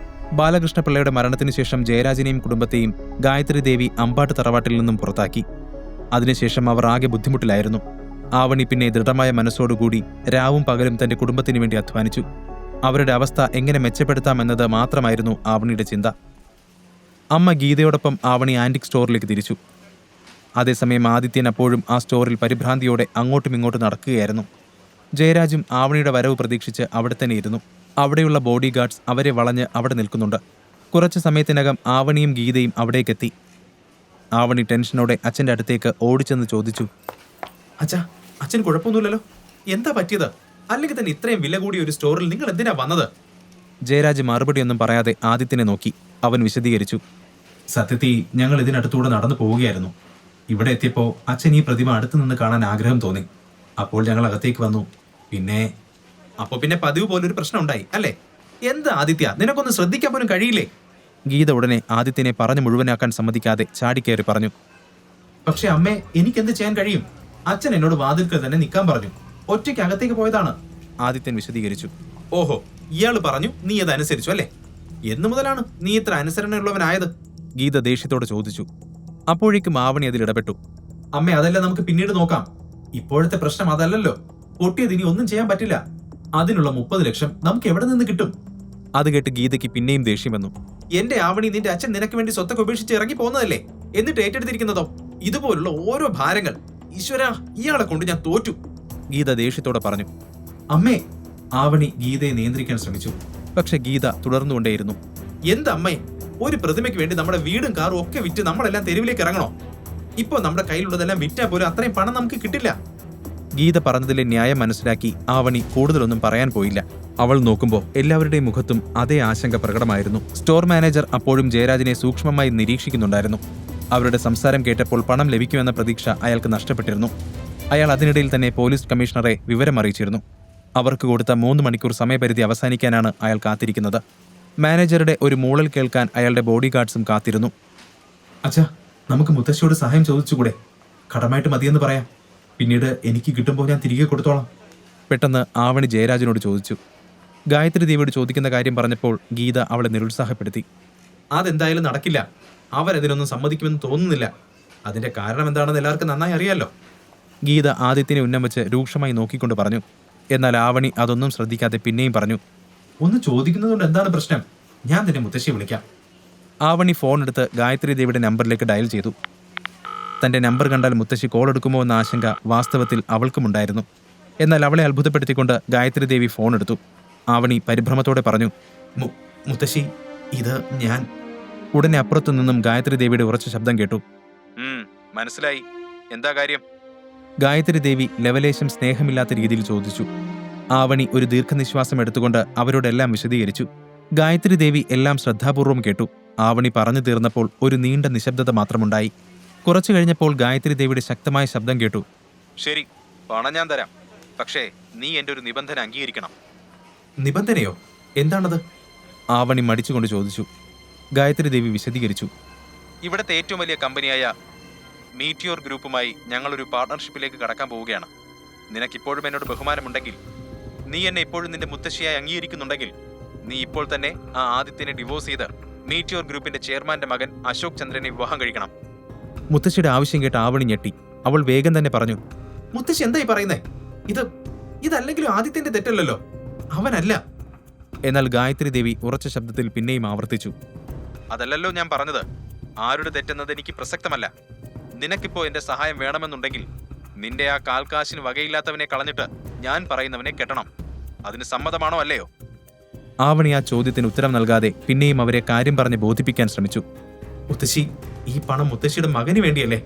ബാലകൃഷ്ണപിള്ളയുടെ മരണത്തിനു ശേഷം ജയരാജിനെയും കുടുംബത്തെയും ഗായത്രി ദേവി അമ്പാട്ട് തറവാട്ടിൽ നിന്നും പുറത്താക്കി. അതിനുശേഷം അവർ ആകെ ബുദ്ധിമുട്ടിലായിരുന്നു. ആവണി പിന്നെ ദൃഢമായ മനസ്സോടുകൂടി രാവും പകലും തന്റെ കുടുംബത്തിനു വേണ്ടി അധ്വാനിച്ചു. അവരുടെ അവസ്ഥ എങ്ങനെ മെച്ചപ്പെടുത്താമെന്നത് മാത്രമായിരുന്നു ആവണിയുടെ ചിന്ത. അമ്മ ഗീതയോടൊപ്പം ആവണി ആന്റിക് സ്റ്റോറിലേക്ക് തിരിച്ചു. അതേസമയം ആദിത്യൻ അപ്പോഴും ആ സ്റ്റോറിൽ പരിഭ്രാന്തിയോടെ അങ്ങോട്ടും ഇങ്ങോട്ടും നടക്കുകയായിരുന്നു. ജയരാജും ആവണിയുടെ വരവ് പ്രതീക്ഷിച്ച് അവിടെ തന്നെ ഇരുന്നു. അവിടെയുള്ള ബോഡി ഗാർഡ്സ് അവരെ വളഞ്ഞ് അവിടെ നിൽക്കുന്നുണ്ട്. കുറച്ചു സമയത്തിനകം ആവണിയും ഗീതയും അവിടേക്കെത്തി. ആവണി ടെൻഷനോടെ അച്ഛൻ്റെ അടുത്തേക്ക് ഓടിച്ചെന്ന് ചോദിച്ചു, അച്ഛാ, അച്ഛൻ കുഴപ്പമൊന്നുമില്ലല്ലോ? എന്താ പറ്റിയത്? അല്ലെങ്കിൽ തന്നെ ഇത്രയും വില കൂടിയ ഒരു സ്റ്റോറിൽ നിങ്ങൾ എന്തിനാ വന്നത്? ജയരാജ് മറുപടിയൊന്നും പറയാതെ ആദിത്യനെ നോക്കി. അവൻ വിശദീകരിച്ചു, സത്യത്തിൽ ഞങ്ങൾ ഇതിനടുത്തൂടെ നടന്നു പോവുകയായിരുന്നു. ഇവിടെ എത്തിയപ്പോൾ അച്ഛൻ ഈ പ്രതിമ അടുത്തു നിന്ന് കാണാൻ ആഗ്രഹം തോന്നി. അപ്പോൾ ഞങ്ങൾ അകത്തേക്ക് വന്നു. പിന്നെ പതിവ് പോലൊരു പ്രശ്നം ഉണ്ടായി അല്ലേ? എന്താ ആദിത്യ, നിനക്കൊന്ന് ശ്രദ്ധിക്കാൻ പോലും കഴിയില്ലേ? ഗീത ഉടനെ ആദിത്യനെ പറഞ്ഞു മുഴുവനാക്കാൻ സമ്മതിക്കാതെ ചാടിക്കയറി പറഞ്ഞു. പക്ഷെ അമ്മേ, എനിക്കെന്ത് ചെയ്യാൻ കഴിയും? അച്ഛൻ എന്നോട് വാതിൽക്കൽ തന്നെ നിൽക്കാൻ പറഞ്ഞു. ഒറ്റയ്ക്ക് അകത്തേക്ക് പോയതാണ്. ആദിത്യൻ വിശദീകരിച്ചു. ഓഹോ, ഇയാൾ പറഞ്ഞു, നീ അത് അനുസരിച്ചു അല്ലേ? എന്നു മുതലാണ് നീ ഇത്ര അനുസരണയുള്ളവനായത്? ഗീത ദേഷ്യത്തോട് ചോദിച്ചു. അപ്പോഴേക്കും ആവണി അതിൽ ഇടപെട്ടു. അമ്മേ, അതല്ല, നമുക്ക് പിന്നീട് നോക്കാം. ഇപ്പോഴത്തെ പ്രശ്നം അതല്ലല്ലോ. പൊട്ടിയത് ഇനി ഒന്നും ചെയ്യാൻ പറ്റില്ല. അതിനുള്ള 30 ലക്ഷം നമുക്ക് എവിടെ നിന്ന് കിട്ടും? അത് കേട്ട് ഗീതയ്ക്ക് പിന്നെയും ദേഷ്യം വന്നു. എന്റെ ആവണി, നിന്റെ അച്ഛൻ നിനക്ക് വേണ്ടി സ്വത്തൊക്കെ ഉപേക്ഷിച്ച് ഇറങ്ങി പോകുന്നതല്ലേ? എന്നിട്ട് ഏറ്റെടുത്തിരിക്കുന്നതോ ഇതുപോലുള്ള ഓരോ ഭാരങ്ങൾ. ഈശ്വരാ, ഇയാളെ കൊണ്ട് ഞാൻ തോറ്റു. ഗീത ദേഷ്യത്തോടെ പറഞ്ഞു. അമ്മേ, ആവണി ഗീതയെ നിയന്ത്രിക്കാൻ ശ്രമിച്ചു. പക്ഷെ ഗീത തുടർന്നുകൊണ്ടേയിരുന്നു. എന്തമ്മേ, ഒരു പ്രതിമയ്ക്ക് വേണ്ടി നമ്മുടെ വീടും കാറും ഒക്കെ വിറ്റ് നമ്മളെല്ലാം തെരുവിലേക്ക് ഇറങ്ങണോ? ഇപ്പൊ നമ്മുടെ കയ്യിലുള്ളതെല്ലാം വിറ്റാൽ പോലും അത്രയും പണം നമുക്ക് കിട്ടില്ല. ഗീത പറഞ്ഞതിലെ ന്യായം മനസ്സിലാക്കി ആവണി കൂടുതലൊന്നും പറയാൻ പോയില്ല. അവൾ നോക്കുമ്പോൾ എല്ലാവരുടെയും മുഖത്തും അതേ ആശങ്ക പ്രകടമായിരുന്നു. സ്റ്റോർ മാനേജർ അപ്പോഴും ജയരാജിനെ സൂക്ഷ്മമായി നിരീക്ഷിക്കുന്നുണ്ടായിരുന്നു. അവരുടെ സംസാരം കേട്ടപ്പോൾ പണം ലഭിക്കുമെന്ന പ്രതീക്ഷ അയാൾക്ക് നഷ്ടപ്പെട്ടിരുന്നു. അയാൾ അതിനിടയിൽ തന്നെ പോലീസ് കമ്മീഷണറെ വിവരമറിയിച്ചിരുന്നു. അവർക്ക് കൊടുത്ത 3 മണിക്കൂർ സമയപരിധി അവസാനിക്കാനാണ് അയാൾ കാത്തിരിക്കുന്നത്. മാനേജറുടെ ഒരു മൂളൽ കേൾക്കാൻ അയാളുടെ ബോഡി ഗാർഡ്സും കാത്തിരുന്നു. അച്ഛാ, നമുക്ക് മുത്തശ്ശിയോട് സഹായം ചോദിച്ചുകൂടെ? കടമായിട്ട് മതിയെന്ന് പറയാം. പിന്നീട് എനിക്ക് കിട്ടുമ്പോൾ ഞാൻ തിരികെ കൊടുത്തോളാം. പെട്ടെന്ന് ആവണി ജയരാജിനോട് ചോദിച്ചു. ഗായത്രി ദേവിയോട് ചോദിക്കുന്ന കാര്യം പറഞ്ഞപ്പോൾ ഗീത അവളെ നിരുത്സാഹപ്പെടുത്തി. അതെന്തായാലും നടക്കില്ല. അവരതിനൊന്നും സമ്മതിക്കുമെന്ന് തോന്നുന്നില്ല. അതിന്റെ കാരണം എന്താണെന്ന് എല്ലാവർക്കും നന്നായി അറിയാലോ. ഗീത ആദിത്യനെ ഉന്നം വെച്ച് രൂക്ഷമായി നോക്കിക്കൊണ്ട് പറഞ്ഞു. എന്നാൽ ആവണി അതൊന്നും ശ്രദ്ധിക്കാതെ പിന്നെയും പറഞ്ഞു. ഒന്ന് ചോദിക്കുന്നതുകൊണ്ട് എന്താണ് പ്രശ്നം? ഞാൻ തന്നെ മുത്തശ്ശിയെ വിളിക്കാം. ആവണി ഫോൺ എടുത്ത് ഗായത്രി ദേവിയുടെ നമ്പറിലേക്ക് ഡയൽ ചെയ്തു. തന്റെ നമ്പർ കണ്ടാൽ മുത്തശ്ശി കോൾ എടുക്കുമോ എന്ന ആശങ്ക വാസ്തവത്തിൽ അവൾക്കുമുണ്ടായിരുന്നു. എന്നാൽ അവളെ അത്ഭുതപ്പെടുത്തിക്കൊണ്ട് ഗായത്രി ദേവി ഫോൺ എടുത്തു. ആവണി പരിഭ്രമത്തോടെ പറഞ്ഞു, മുത്തശ്ശി, ഇത് ഞാൻ. ഉടനെ അപ്പുറത്തു നിന്നും ഗായത്രി ദേവിയുടെ ഉറച്ച ശബ്ദം കേട്ടു. മനസ്സിലായി. എന്താ കാര്യം? ഗായത്രി ദേവി ലവലേശം സ്നേഹമില്ലാത്ത രീതിയിൽ ചോദിച്ചു. ആവണി ഒരു ദീർഘനിശ്വാസം എടുത്തുകൊണ്ട് അവരോടെല്ലാം വിശദീകരിച്ചു. ഗായത്രി ദേവി എല്ലാം ശ്രദ്ധാപൂർവം കേട്ടു. ആവണി പറഞ്ഞു തീർന്നപ്പോൾ ഒരു നീണ്ട നിശബ്ദത മാത്രമുണ്ടായി. കുറച്ചു കഴിഞ്ഞപ്പോൾ ഗായത്രി ദേവിയുടെ ശക്തമായ ശബ്ദം കേട്ടു. ശരി, പണം ഞാൻ തരാം. പക്ഷേ നീ എൻ്റെ ഒരു നിബന്ധന അംഗീകരിക്കണം. നിബന്ധനയോ? എന്താണത്? ആവണി മടിച്ചുകൊണ്ട് ചോദിച്ചു. ഗായത്രി ദേവി വിശദീകരിച്ചു. ഇവിടുത്തെ ഏറ്റവും വലിയ കമ്പനിയായ മീറ്റിയോർ ഗ്രൂപ്പുമായി ഞങ്ങളൊരു പാർട്ട്ണർഷിപ്പിലേക്ക് കടക്കാൻ പോവുകയാണ്. നിനക്കിപ്പോഴും എന്നോട് ബഹുമാനമുണ്ടെങ്കിൽ, നീ എന്നെ ഇപ്പോഴും നിന്റെ മുത്തശ്ശിയായി അംഗീകരിക്കുന്നുണ്ടെങ്കിൽ, നീ ഇപ്പോൾ തന്നെ ആ ആദിത്യനെ ഡിവോഴ്സ് ചെയ്ത് മീറ്റിയോർ ഗ്രൂപ്പിന്റെ ചെയർമാന്റെ മകൻ അശോക് ചന്ദ്രനെ വിവാഹം കഴിക്കണം. മുത്തശ്ശിയുടെ ആവശ്യം കേട്ട് ആവണി ഞെട്ടി. അവൾ വേഗം തന്നെ പറഞ്ഞു. മുത്തശ്ശി എന്തായി പറയുന്നേ? ഇതല്ലെങ്കിലും ആദിത്യന്റെ തെറ്റല്ലല്ലോ, അവനല്ല. എന്നാൽ ഗായത്രി ദേവി ഉറച്ച ശബ്ദത്തിൽ പിന്നെയും ആവർത്തിച്ചു. അതല്ലല്ലോ ഞാൻ പറഞ്ഞത്. ആരുടെ തെറ്റെന്നത് എനിക്ക് പ്രസക്തമല്ല. നിനക്കിപ്പോ എന്റെ സഹായം വേണമെന്നുണ്ടെങ്കിൽ നിന്റെ ആ കാൽക്കാശിന് വകയില്ലാത്തവനെ കളഞ്ഞിട്ട് ഞാൻ പറയുന്നവനെ കെട്ടണം. അതിന് സമ്മതമാണോ അല്ലയോ? ആവണി ആ ചോദ്യത്തിന് ഉത്തരം നൽകാതെ പിന്നെയും അവരെ കാര്യം പറഞ്ഞ് ബോധിപ്പിക്കാൻ ശ്രമിച്ചു. മുത്തശ്ശി, ഈ പണം മുത്തശ്ശിയുടെ മകന് വേണ്ടിയല്ലേ?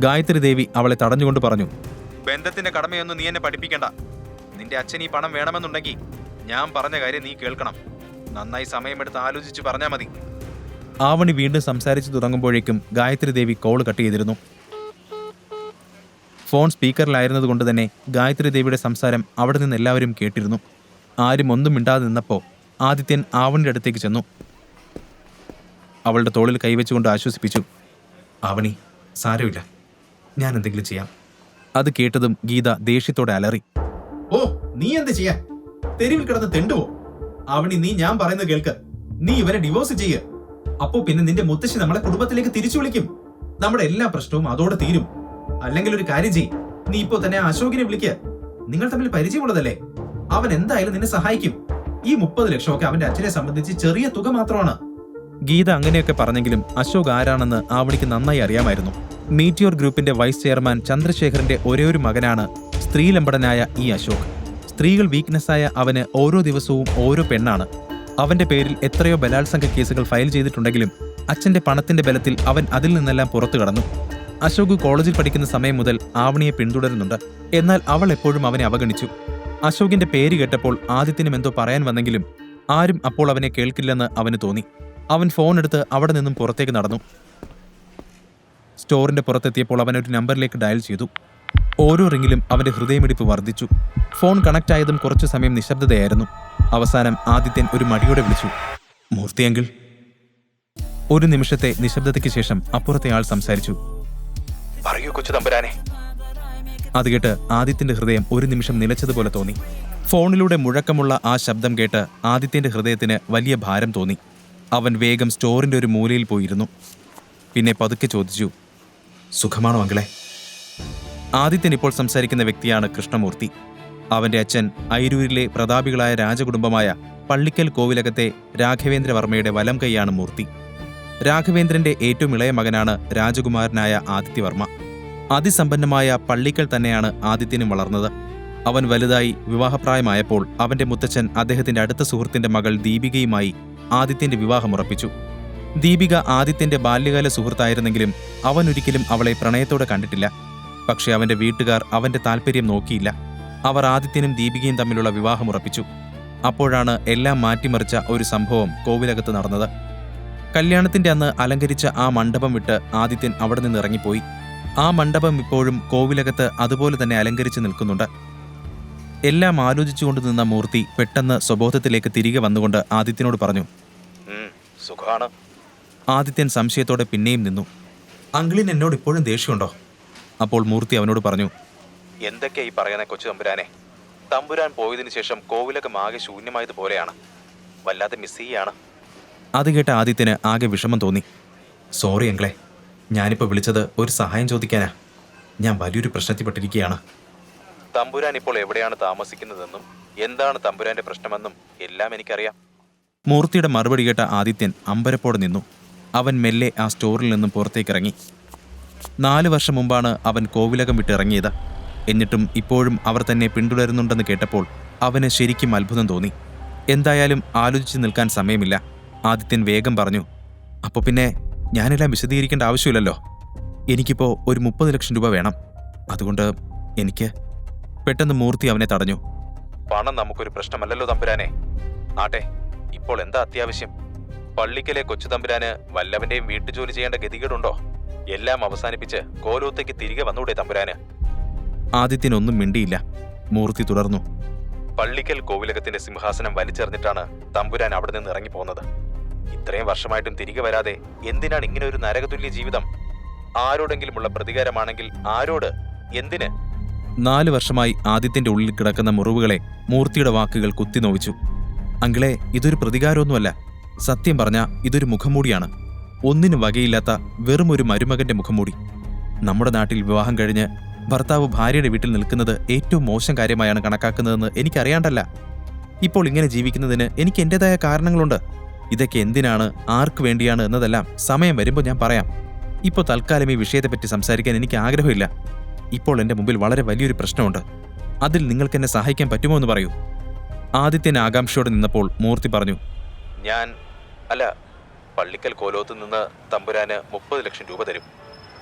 ഗായത്രി ദേവി അവളെ തടഞ്ഞുകൊണ്ട് പറഞ്ഞു. ബന്ധത്തിന്റെ കടമയൊന്നും നീ എന്നെ പഠിപ്പിക്കണ്ട. നിന്റെ അച്ഛൻ ഈ പണം വേണമെന്നുണ്ടെങ്കിൽ ഞാൻ പറഞ്ഞ കാര്യം നീ കേൾക്കണം. നന്നായി സമയമെടുത്ത് ആലോചിച്ച് പറഞ്ഞാൽ മതി. ആവണി വീണ്ടും സംസാരിച്ചു തുടങ്ങുമ്പോഴേക്കും ഗായത്രി ദേവി കോൾ കട്ട് ചെയ്തിരുന്നു. ഫോൺ സ്പീക്കറിലായിരുന്നതുകൊണ്ട് തന്നെ ഗായത്രി ദേവിയുടെ സംസാരം അവിടെ നിന്ന് എല്ലാവരും കേട്ടിരുന്നു. ആരും ഒന്നും മിണ്ടാതെ നിന്നപ്പോൾ ആദിത്യൻ ആവണിയുടെ അടുത്തേക്ക് ചെന്നു. അവളുടെ തോളിൽ കൈവച്ചുകൊണ്ട് ആശ്വസിപ്പിച്ചു. ആവണി, സാരമില്ല, ഞാൻ എന്തെങ്കിലും ചെയ്യാം. അത് കേട്ടതും ഗീത ദേഷ്യത്തോടെ അലറി. ഓ, നീ എന്ത് ചെയ്യാ? തെരുവിൽ കിടന്ന് തെണ്ടുവോ? ആവണി, നീ ഞാൻ പറയുന്നത് കേൾക്ക്. നീ ഇവനെ ഡിവോഴ്സ് ചെയ്യ്. അപ്പോ പിന്നെ നിന്റെ മുത്തശ്ശി നമ്മളെ കുടുംബത്തിലേക്ക് തിരിച്ചു വിളിക്കും. നമ്മുടെ എല്ലാ പ്രശ്നവും അതോടെ തീരും. അല്ലെങ്കിൽ ഒരു കാര്യം ചെയ്യ്, നീ ഇപ്പോ തന്നെ അശോകിനെ വിളിക്കുക. നിങ്ങൾ തമ്മിൽ പരിചയമുള്ളതല്ലേ? അവൻ എന്തായാലും നിന്നെ സഹായിക്കും. ഈ 30 ലക്ഷമൊക്കെ അവന്റെ അച്ഛനെ സംബന്ധിച്ച് ചെറിയ തുക മാത്രമാണ്. ഗീത അങ്ങനെയൊക്കെ പറഞ്ഞെങ്കിലും അശോക് ആരാണെന്ന് ആവണിക്ക് നന്നായി അറിയാമായിരുന്നു. മീറ്റിയോർ ഗ്രൂപ്പിന്റെ വൈസ് ചെയർമാൻ ചന്ദ്രശേഖറിന്റെ ഒരേയൊരു മകനാണ് സ്ത്രീലമ്പടനായ ഈ അശോക്. സ്ത്രീകൾ വീക്ക്നെസ്സായ അവന് ഓരോ ദിവസവും ഓരോ പെണ്ണാണ്. അവന്റെ പേരിൽ എത്രയോ ബലാത്സംഗ കേസുകൾ ഫയൽ ചെയ്തിട്ടുണ്ടെങ്കിലും അച്ഛന്റെ പണത്തിന്റെ ബലത്തിൽ അവൻ അതിൽ നിന്നെല്ലാം പുറത്തു കടന്നു. അശോക് കോളേജിൽ പഠിക്കുന്ന സമയം മുതൽ ആവണിയെ പിന്തുടരുന്നുണ്ട്. എന്നാൽ അവൾ എപ്പോഴും അവനെ അവഗണിച്ചു. അശോകിന്റെ പേര് കേട്ടപ്പോൾ ആദിത്യനും എന്തോ പറയാൻ വന്നെങ്കിലും ആരും അപ്പോൾ അവനെ കേൾക്കില്ലെന്ന് അവന് തോന്നി. അവൻ ഫോൺ എടുത്ത് അവിടെ നിന്നും പുറത്തേക്ക് നടന്നു. സ്റ്റോറിന്റെ പുറത്തെത്തിയപ്പോൾ അവൻ ഒരു നമ്പറിലേക്ക് ഡയൽ ചെയ്തു. ഓരോ റിങ്ങിലും അവന്റെ ഹൃദയമിടിപ്പ് വർദ്ധിച്ചു. ഫോൺ കണക്ട് ആയതും കുറച്ചു സമയം നിശബ്ദതയായിരുന്നു. അവസാനം ആദിത്യൻ ഒരു മടിയോടെ വിളിച്ചു. മൂർത്തി അങ്കിൾ. ഒരു നിമിഷത്തെ നിശബ്ദതയ്ക്ക് ശേഷം അപ്പുറത്തെ ആൾ സംസാരിച്ചു. പറയൂ കൊച്ചു തമ്പുരാനെ. അത് കേട്ട് ആദിത്യന്റെ ഹൃദയം ഒരു നിമിഷം നിലച്ചതുപോലെ തോന്നി. ഫോണിലൂടെ മുഴക്കമുള്ള ആ ശബ്ദം കേട്ട് ആദിത്യന്റെ ഹൃദയത്തിന് വലിയ ഭാരം തോന്നി. അവൻ വേഗം സ്റ്റോറിന്റെ ഒരു മൂലയിൽ പോയിരുന്നു. പിന്നെ പതുക്കെ ചോദിച്ചു, സുഖമാണോ അങ്കിളെ? ആദിത്യൻ ഇപ്പോൾ സംസാരിക്കുന്ന വ്യക്തിയാണ് കൃഷ്ണമൂർത്തി. അവന്റെ അച്ഛൻ ഐരൂരിലെ പ്രതാപികളായ രാജകുടുംബമായ പള്ളിക്കൽ കോവിലകത്തെ രാഘവേന്ദ്രവർമ്മയുടെ വലം കൈയാണ് മൂർത്തി. രാഘവേന്ദ്രന്റെ ഏറ്റവും ഇളയ മകനാണ് രാജകുമാരനായ ആദിത്യവർമ്മ. അതിസമ്പന്നമായ പള്ളിക്കൽ തന്നെയാണ് ആദിത്യനും വളർന്നത്. അവൻ വലുതായി വിവാഹപ്രായമായപ്പോൾ അവന്റെ മുത്തച്ഛൻ അദ്ദേഹത്തിന്റെ അടുത്ത സുഹൃത്തിന്റെ മകൾ ദീപികയുമായി ആദിത്യന്റെ വിവാഹമുറപ്പിച്ചു. ദീപിക ആദിത്യന്റെ ബാല്യകാല സുഹൃത്തായിരുന്നെങ്കിലും അവൻ ഒരിക്കലും അവളെ പ്രണയത്തോടെ കണ്ടിട്ടില്ല. പക്ഷെ അവന്റെ വീട്ടുകാർ അവന്റെ താല്പര്യം നോക്കിയില്ല. അവർ ആദിത്യനും ദീപികയും തമ്മിലുള്ള വിവാഹമുറപ്പിച്ചു. അപ്പോഴാണ് എല്ലാം മാറ്റിമറിച്ച ഒരു സംഭവം കോവിലകത്ത് നടന്നത്. കല്യാണത്തിന്റെ അന്ന് അലങ്കരിച്ച ആ മണ്ഡപം വിട്ട് ആദിത്യൻ അവിടെ നിന്ന് ഇറങ്ങിപ്പോയി. ആ മണ്ഡപം ഇപ്പോഴും കോവിലകത്ത് അതുപോലെ തന്നെ അലങ്കരിച്ചു നിൽക്കുന്നുണ്ട്. എല്ലാം ആലോചിച്ചുകൊണ്ട് നിന്ന മൂർത്തി പെട്ടെന്ന് സ്വബോധത്തിലേക്ക് തിരികെ വന്നുകൊണ്ട് ആദിത്യനോട് പറഞ്ഞു, സുഖമാണ്. ആദിത്യൻ സംശയത്തോടെ പിന്നെയും നിന്നു. അങ്കിളിന് എന്നോട് ഇപ്പോഴും ദേഷ്യമുണ്ടോ? അപ്പോൾ മൂർത്തി അവനോട് പറഞ്ഞു, എന്തൊക്കെയാ ഈ പറയുന്ന കൊച്ചു തമ്പുരാനെ? തമ്പുരാൻ പോയതിനു ശേഷം കോവിലകം ആകെ ശൂന്യമായതുപോലെയാണ്. വല്ലാതെ മിസ് ചെയ്യാണ്. അത് കേട്ട ആദിത്യന് ആകെ വിഷമം തോന്നി. സോറി അങ്കിളെ, ഞാനിപ്പോൾ വിളിച്ചത് ഒരു സഹായം ചോദിക്കാനാ. ഞാൻ വലിയൊരു പ്രശ്നത്തിൽപ്പെട്ടിരിക്കുകയാണ്. തമ്പുരാൻ ഇപ്പോൾ എവിടെയാണ് താമസിക്കുന്നതെന്നും എന്താണ് തമ്പുരാന്റെ പ്രശ്നമെന്നും എല്ലാം എനിക്കറിയാം. മൂർത്തിയുടെ മറുപടി കേട്ട ആദിത്യൻ അമ്പരപ്പോടെ നിന്നു. അവൻ മെല്ലെ ആ സ്റ്റോറിൽ നിന്നും പുറത്തേക്കിറങ്ങി. 4 വർഷം മുമ്പാണ് അവൻ കോവിലകം വിട്ടിറങ്ങിയത്. എന്നിട്ടും ഇപ്പോഴും അവർ തന്നെ പിന്തുടരുന്നുണ്ടെന്ന് കേട്ടപ്പോൾ അവന് ശരിക്കും അത്ഭുതം തോന്നി. എന്തായാലും ആലോചിച്ച് നിൽക്കാൻ സമയമില്ല. ആദിത്യൻ വേഗം പറഞ്ഞു, അപ്പോൾ പിന്നെ ഞാനെല്ലാം വിശദീകരിക്കേണ്ട ആവശ്യമില്ലല്ലോ. എനിക്കിപ്പോൾ ഒരു 30 ലക്ഷം രൂപ വേണം. അതുകൊണ്ട് എനിക്ക് പെട്ടെന്ന് മൂർത്തി അവനെ തടഞ്ഞു. പണം നമുക്കൊരു പ്രശ്നമല്ലല്ലോ തമ്പുരാനെ. ആട്ടെ, ഇപ്പോൾ എന്താ അത്യാവശ്യം? പള്ളിക്കലെ കൊച്ചു തമ്പുരാന് വല്ലവന്റെയും വീട്ടുജോലി ചെയ്യേണ്ട ഗതികേടുണ്ടോ? എല്ലാം അവസാനിപ്പിച്ച് കോലോത്തേക്ക് തിരികെ വന്നൂടെ തമ്പുരാന്? ആദിത്യനൊന്നും മിണ്ടിയില്ല. മൂർത്തി തുടർന്നു. പള്ളിക്കൽ കോവിലകത്തിന്റെ സിംഹാസനം വലിച്ചെറിഞ്ഞിട്ടാണ് തമ്പുരാൻ അവിടെ നിന്ന് ഇറങ്ങിപ്പോന്നത്. ഇത്രയും വർഷമായിട്ടും തിരികെ വരാതെ എന്തിനാണ് ഇങ്ങനെ ഒരു നരകതുല്യ ജീവിതം? ആരോടെങ്കിലുമുള്ള പ്രതികാരമാണെങ്കിൽ ആരോട്? എന്തിന്? 4 വർഷമായി ആദിത്യന്റെ ഉള്ളിൽ കിടക്കുന്ന മുറിവുകളെ മൂർത്തിയുടെ വാക്കുകൾ കുത്തിനോവിച്ചു. അങ്കിളെ, ഇതൊരു പ്രതികാരമൊന്നുമല്ല. സത്യം പറഞ്ഞാ ഇതൊരു മുഖംമൂടിയാണ്. ഒന്നിനും വകയില്ലാത്ത വെറും ഒരു മരുമകന്റെ മുഖംമൂടി. നമ്മുടെ നാട്ടിൽ വിവാഹം കഴിഞ്ഞ് ഭർത്താവ് ഭാര്യയുടെ വീട്ടിൽ നിൽക്കുന്നത് ഏറ്റവും മോശം കാര്യമായാണ് കണക്കാക്കുന്നതെന്ന് എനിക്കറിയാണ്ടല്ല. ഇപ്പോൾ ഇങ്ങനെ ജീവിക്കുന്നതിന് എനിക്ക് എന്റേതായ കാരണങ്ങളുണ്ട്. ഇതൊക്കെ എന്തിനാണ്, ആർക്കു വേണ്ടിയാണ് എന്നതെല്ലാം സമയം വരുമ്പോൾ ഞാൻ പറയാം. ഇപ്പോൾ തൽക്കാലം ഈ വിഷയത്തെപ്പറ്റി സംസാരിക്കാൻ എനിക്ക് ആഗ്രഹമില്ല. ഇപ്പോൾ എന്റെ മുമ്പിൽ വളരെ വലിയൊരു പ്രശ്നമുണ്ട്. അതിൽ നിങ്ങൾക്ക് എന്നെ സഹായിക്കാൻ പറ്റുമോ എന്ന് പറയൂ. ആദിത്യൻ ആകാംക്ഷയോടെ നിന്നപ്പോൾ മൂർത്തി പറഞ്ഞു, പള്ളിക്കൽ കോലോത്ത് നിന്ന് തമ്പുരാന് 30 ലക്ഷം രൂപ തരും.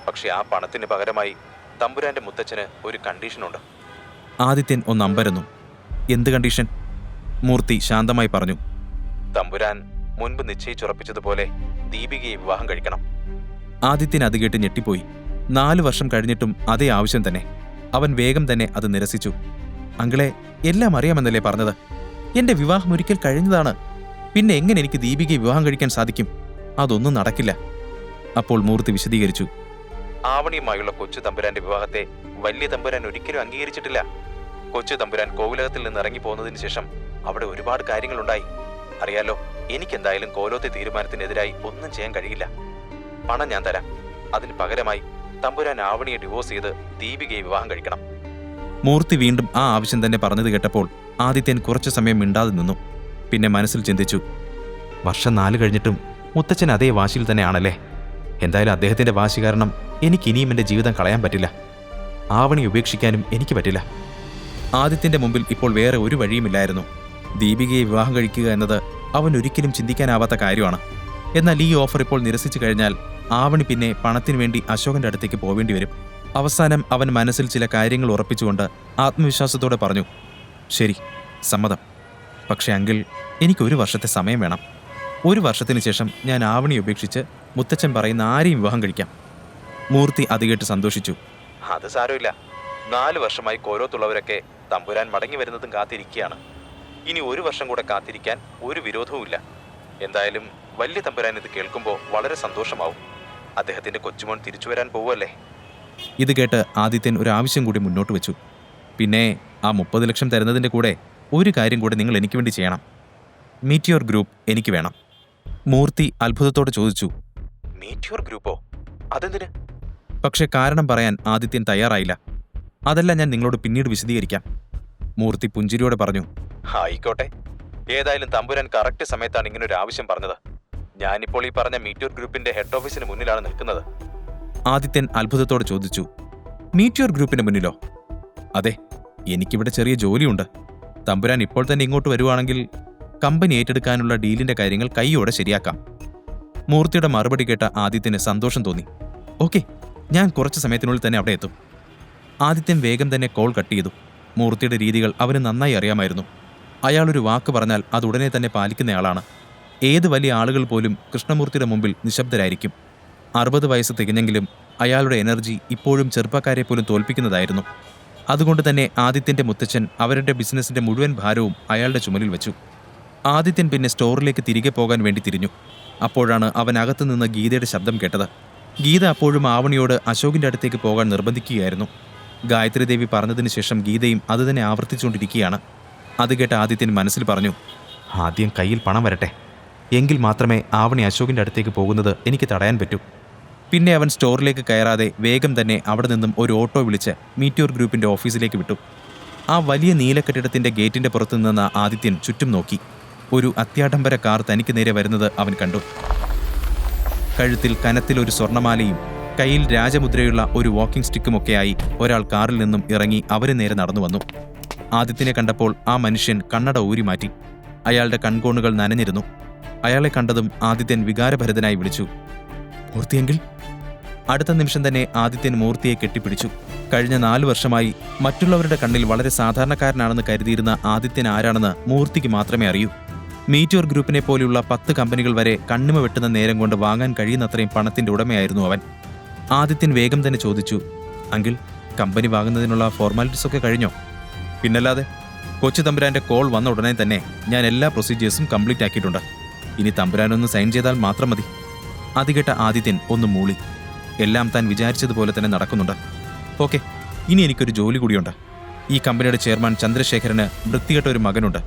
പക്ഷെ ആ പണത്തിന് പകരമായി തമ്പുരാന്റെ മുത്തച്ഛന് ഒരു കണ്ടീഷനുണ്ട്. ആദിത്യൻ ഒന്ന് അമ്പരന്നു. എന്ത് കണ്ടീഷൻ? മൂർത്തി ശാന്തമായി പറഞ്ഞു. തമ്പുരാൻ മുൻപ് നിശ്ചയിച്ചുറപ്പിച്ചതുപോലെ ദീപികയെ വിവാഹം കഴിക്കണം. ആദിത്യൻ അത് കേട്ട് ഞെട്ടിപ്പോയി. 4 വർഷം കഴിഞ്ഞിട്ടും അതേ ആവശ്യം തന്നെ. അവൻ വേഗം തന്നെ അത് നിരസിച്ചു. അങ്കിളെ, എല്ലാം അറിയാമെന്നല്ലേ പറഞ്ഞത്? എന്റെ വിവാഹം ഒരിക്കൽ കഴിഞ്ഞതാണ്. പിന്നെ എങ്ങനെ എനിക്ക് ദീപികയെ വിവാഹം കഴിക്കാൻ സാധിക്കും? അതൊന്നും നടക്കില്ല. അപ്പോൾ മൂർത്തി വിശദീകരിച്ചു. ആവണിയുമായുള്ള കൊച്ചു തമ്പുരാന്റെ വിവാഹത്തെ വലിയ തമ്പുരാൻ ഒരിക്കലും അംഗീകരിച്ചിട്ടില്ല. കൊച്ചു തമ്പുരാൻ കോവിലകത്തിൽ നിന്ന് ഇറങ്ങി പോകുന്നതിന് ശേഷം അവിടെ ഒരുപാട് കാര്യങ്ങളുണ്ടായി. അറിയാലോ, എനിക്കെന്തായാലും കോലോത്തെ തീരുമാനത്തിനെതിരായി ഒന്നും ചെയ്യാൻ കഴിയില്ല. പണം ഞാൻ തരാം. അതിന് പകരമായി തമ്പുരാൻ ആവണിയെ ഡിവോഴ്സ് ചെയ്ത് ദീപികയെ വിവാഹം കഴിക്കണം. മൂർത്തി വീണ്ടും ആ ആവശ്യം തന്നെ പറഞ്ഞത് കേട്ടപ്പോൾ ആദിത്യൻ കുറച്ചു സമയം മിണ്ടാതെ നിന്നു. പിന്നെ മനസ്സിൽ ചിന്തിച്ചു, വർഷം 4 കഴിഞ്ഞിട്ടും മുത്തച്ഛൻ അതേ വാശിയിൽ തന്നെയാണല്ലേ. എന്തായാലും അദ്ദേഹത്തിന്റെ വാശി കാരണം എനിക്ക് ഇനിയും എന്റെ ജീവിതം കളയാൻ പറ്റില്ല. ആവണി ഉപേക്ഷിക്കാനും എനിക്ക് പറ്റില്ല. ആദിത്യന്റെ മുമ്പിൽ ഇപ്പോൾ വേറെ ഒരു വഴിയുമില്ലായിരുന്നു. ദീപികയെ വിവാഹം കഴിക്കുക എന്നത് അവൻ ഒരിക്കലും ചിന്തിക്കാനാവാത്ത കാര്യമാണ്. എന്നാൽ ഈ ഓഫർ ഇപ്പോൾ നിരസിച്ചു കഴിഞ്ഞാൽ ആവണി പിന്നെ പണത്തിനു വേണ്ടി അശോകന്റെ അടുത്തേക്ക് പോവേണ്ടി വരും. അവസാനം അവൻ മനസ്സിൽ ചില കാര്യങ്ങൾ ഉറപ്പിച്ചുകൊണ്ട് ആത്മവിശ്വാസത്തോടെ പറഞ്ഞു, ശരി, സമ്മതം. പക്ഷെ അങ്കിൾ, എനിക്ക് 1 വർഷത്തെ സമയം വേണം. 1 വർഷത്തിന് ശേഷം ഞാൻ ആവണി ഉപേക്ഷിച്ച് മുത്തച്ഛൻ പറയുന്ന ആരെയും വിവാഹം കഴിക്കാം. മൂർത്തി അത് കേട്ട് സന്തോഷിച്ചു. അത് സാരമില്ല. 4 വർഷമായി കോലോത്തുള്ളവരൊക്കെ തമ്പുരാൻ മടങ്ങി വരുന്നതും കാത്തിരിക്കുകയാണ്. ഇനി 1 വർഷം കൂടെ കാത്തിരിക്കാൻ ഒരു വിരോധവുമില്ല. എന്തായാലും വലിയ തമ്പുരാൻ ഇത് കേൾക്കുമ്പോൾ വളരെ സന്തോഷമാവും. അദ്ദേഹത്തിന്റെ കൊച്ചുമോൻ തിരിച്ചു വരാൻ പോവുമല്ലേ. ഇത് കേട്ട് ആദിത്യൻ ഒരു ആവശ്യം കൂടി മുന്നോട്ട് വെച്ചു. പിന്നെ ആ 30 ലക്ഷം തരുന്നതിന്റെ കൂടെ ഒരു കാര്യം കൂടെ നിങ്ങൾ എനിക്ക് വേണ്ടി ചെയ്യണം. മീറ്റിയോർ ഗ്രൂപ്പ് എനിക്ക് വേണം. മൂർത്തി അത്ഭുതത്തോടെ ചോദിച്ചു, മീറ്റിയോർ ഗ്രൂപ്പോ? അതെന്തിന്? പക്ഷെ കാരണം പറയാൻ ആദിത്യൻ തയ്യാറായില്ല. അതെല്ലാം ഞാൻ നിങ്ങളോട് പിന്നീട് വിശദീകരിക്കാം. മൂർത്തി പുഞ്ചിരിയോടെ പറഞ്ഞു, ആയിക്കോട്ടെ. ഏതായാലും തമ്പുരാൻ കറക്റ്റ് സമയത്താണ് ഇങ്ങനൊരു ആവശ്യം പറഞ്ഞത്. ഞാനിപ്പോൾ ഈ പറഞ്ഞ മീറ്റിയോർ ഗ്രൂപ്പിന്റെ ഹെഡ് ഓഫീസിന് മുന്നിലാണ് നിൽക്കുന്നത്. ആദിത്യൻ അത്ഭുതത്തോടെ ചോദിച്ചു, മീറ്റിയോർ ഗ്രൂപ്പിന് മുന്നിലോ? അതെ, എനിക്കിവിടെ ചെറിയ ജോലിയുണ്ട്. തമ്പുരാൻ ഇപ്പോൾ തന്നെ ഇങ്ങോട്ട് വരുവാണെങ്കിൽ കമ്പനി ഏറ്റെടുക്കാനുള്ള ഡീലിന്റെ കാര്യങ്ങൾ കൈയോടെ ശരിയാക്കാം. മൂർത്തിയുടെ മറുപടി കേട്ട ആദിത്യന് സന്തോഷം തോന്നി. ഓക്കെ, ഞാൻ കുറച്ച് സമയത്തിനുള്ളിൽ തന്നെ അവിടെ എത്തും. ആദിത്യൻ വേഗം തന്നെ കോൾ കട്ട് ചെയ്തു. മൂർത്തിയുടെ രീതികൾ അവന് നന്നായി അറിയാമായിരുന്നു. അയാളൊരു വാക്ക് പറഞ്ഞാൽ അത് ഉടനെ തന്നെ പാലിക്കുന്നയാളാണ്. ഏത് വലിയ ആളുകൾ പോലും കൃഷ്ണമൂർത്തിയുടെ മുമ്പിൽ നിശബ്ദരായിരിക്കും. 60 വയസ്സ് തികഞ്ഞെങ്കിലും അയാളുടെ എനർജി ഇപ്പോഴും ചെറുപ്പക്കാരെ പോലും തോൽപ്പിക്കുന്നതായിരുന്നു. അതുകൊണ്ട് തന്നെ ആദിത്യന്റെ മുത്തച്ഛൻ അവരുടെ ബിസിനസിന്റെ മുഴുവൻ ഭാരവും അയാളുടെ ചുമലിൽ വെച്ചു. ആദിത്യൻ പിന്നെ സ്റ്റോറിലേക്ക് തിരികെ പോകാൻ വേണ്ടി തിരിഞ്ഞു. അപ്പോഴാണ് അവൻ അകത്തുനിന്ന് ഗീതയുടെ ശബ്ദം കേട്ടത്. ഗീത അപ്പോഴും ആവണിയോട് അശോകിന്റെ അടുത്തേക്ക് പോകാൻ നിർബന്ധിക്കുകയായിരുന്നു. ഗായത്രി ദേവി പറഞ്ഞതിന് ശേഷം ഗീതയും അതുതന്നെ ആവർത്തിച്ചുകൊണ്ടിരിക്കുകയാണ്. അത് കേട്ട ആദിത്യൻ മനസ്സിൽ പറഞ്ഞു, ആദ്യം കയ്യിൽ പണം വരട്ടെ, എങ്കിൽ മാത്രമേ ആവണി അശോകിന്റെ അടുത്തേക്ക് പോകുന്നത് എനിക്ക് തടയാൻ പറ്റൂ. പിന്നെ അവൻ സ്റ്റോറിലേക്ക് കയറാതെ വേഗം തന്നെ അവിടെ നിന്നും ഒരു ഓട്ടോ വിളിച്ച് മീറ്റിയോർ ഗ്രൂപ്പിന്റെ ഓഫീസിലേക്ക് വിട്ടു. ആ വലിയ നീല കെട്ടിടത്തിന്റെ ഗേറ്റിന്റെ പുറത്തു നിന്ന ആദിത്യൻ ചുറ്റും നോക്കി. ഒരു അത്യാഡംബര കാർ തനിക്ക് നേരെ വരുന്നത് അവൻ കണ്ടു. കഴുത്തിൽ കനത്തിൽ ഒരു സ്വർണമാലയും കയ്യിൽ രാജമുദ്രയുള്ള ഒരു വാക്കിംഗ് സ്റ്റിക്കുമൊക്കെയായി ഒരാൾ കാറിൽ നിന്നും ഇറങ്ങി അവന് നേരെ നടന്നു വന്നു. ആദിത്യനെ കണ്ടപ്പോൾ ആ മനുഷ്യൻ കണ്ണട ഊരി മാറ്റി. അയാളുടെ കൺകോണുകൾ നനഞ്ഞിരുന്നു. അയാളെ കണ്ടതും ആദിത്യൻ വികാരഭരിതനായി വിളിച്ചു, മൂർത്തിയെങ്കിൽ? അടുത്ത നിമിഷം തന്നെ ആദിത്യൻ മൂർത്തിയെ കെട്ടിപ്പിടിച്ചു. കഴിഞ്ഞ 4 വർഷമായി മറ്റുള്ളവരുടെ കണ്ണിൽ വളരെ സാധാരണക്കാരനാണെന്ന് കരുതിയിരുന്ന ആദിത്യൻ ആരാണെന്ന് മൂർത്തിക്ക് മാത്രമേ അറിയൂ. മീറ്റിയോർ ഗ്രൂപ്പിനെ പോലെയുള്ള 10 കമ്പനികൾ വരെ കണ്ണിമ വെട്ടുന്ന നേരം കൊണ്ട് വാങ്ങാൻ കഴിയുന്നത്രയും പണത്തിന്റെ ഉടമയായിരുന്നു അവൻ. ആദിത്യൻ വേഗം തന്നെ ചോദിച്ചു, അങ്കിൾ, കമ്പനി വാങ്ങുന്നതിനുള്ള ഫോർമാലിറ്റീസ് ഒക്കെ കഴിഞ്ഞോ? പിന്നല്ലാതെ, കൊച്ചു തമ്പുരാന്റെ കോൾ വന്ന ഉടനെ തന്നെ ഞാൻ എല്ലാ പ്രൊസീജിയേഴ്സും കംപ്ലീറ്റ് ആക്കിയിട്ടുണ്ട്. ഇനി തമ്പുരാനൊന്ന് സൈൻ ചെയ്താൽ മാത്രം മതി. അത് കേട്ട ആദിത്യൻ ഒന്ന് മൂളി. എല്ലാം താൻ വിചാരിച്ചതുപോലെ തന്നെ നടക്കുന്നുണ്ട്. ഓക്കെ, ഇനി എനിക്കൊരു ജോലി കൂടിയുണ്ട്. ഈ കമ്പനിയുടെ ചെയർമാൻ ചന്ദ്രശേഖരന് വൃത്തികെട്ട ഒരു മകനുണ്ട്,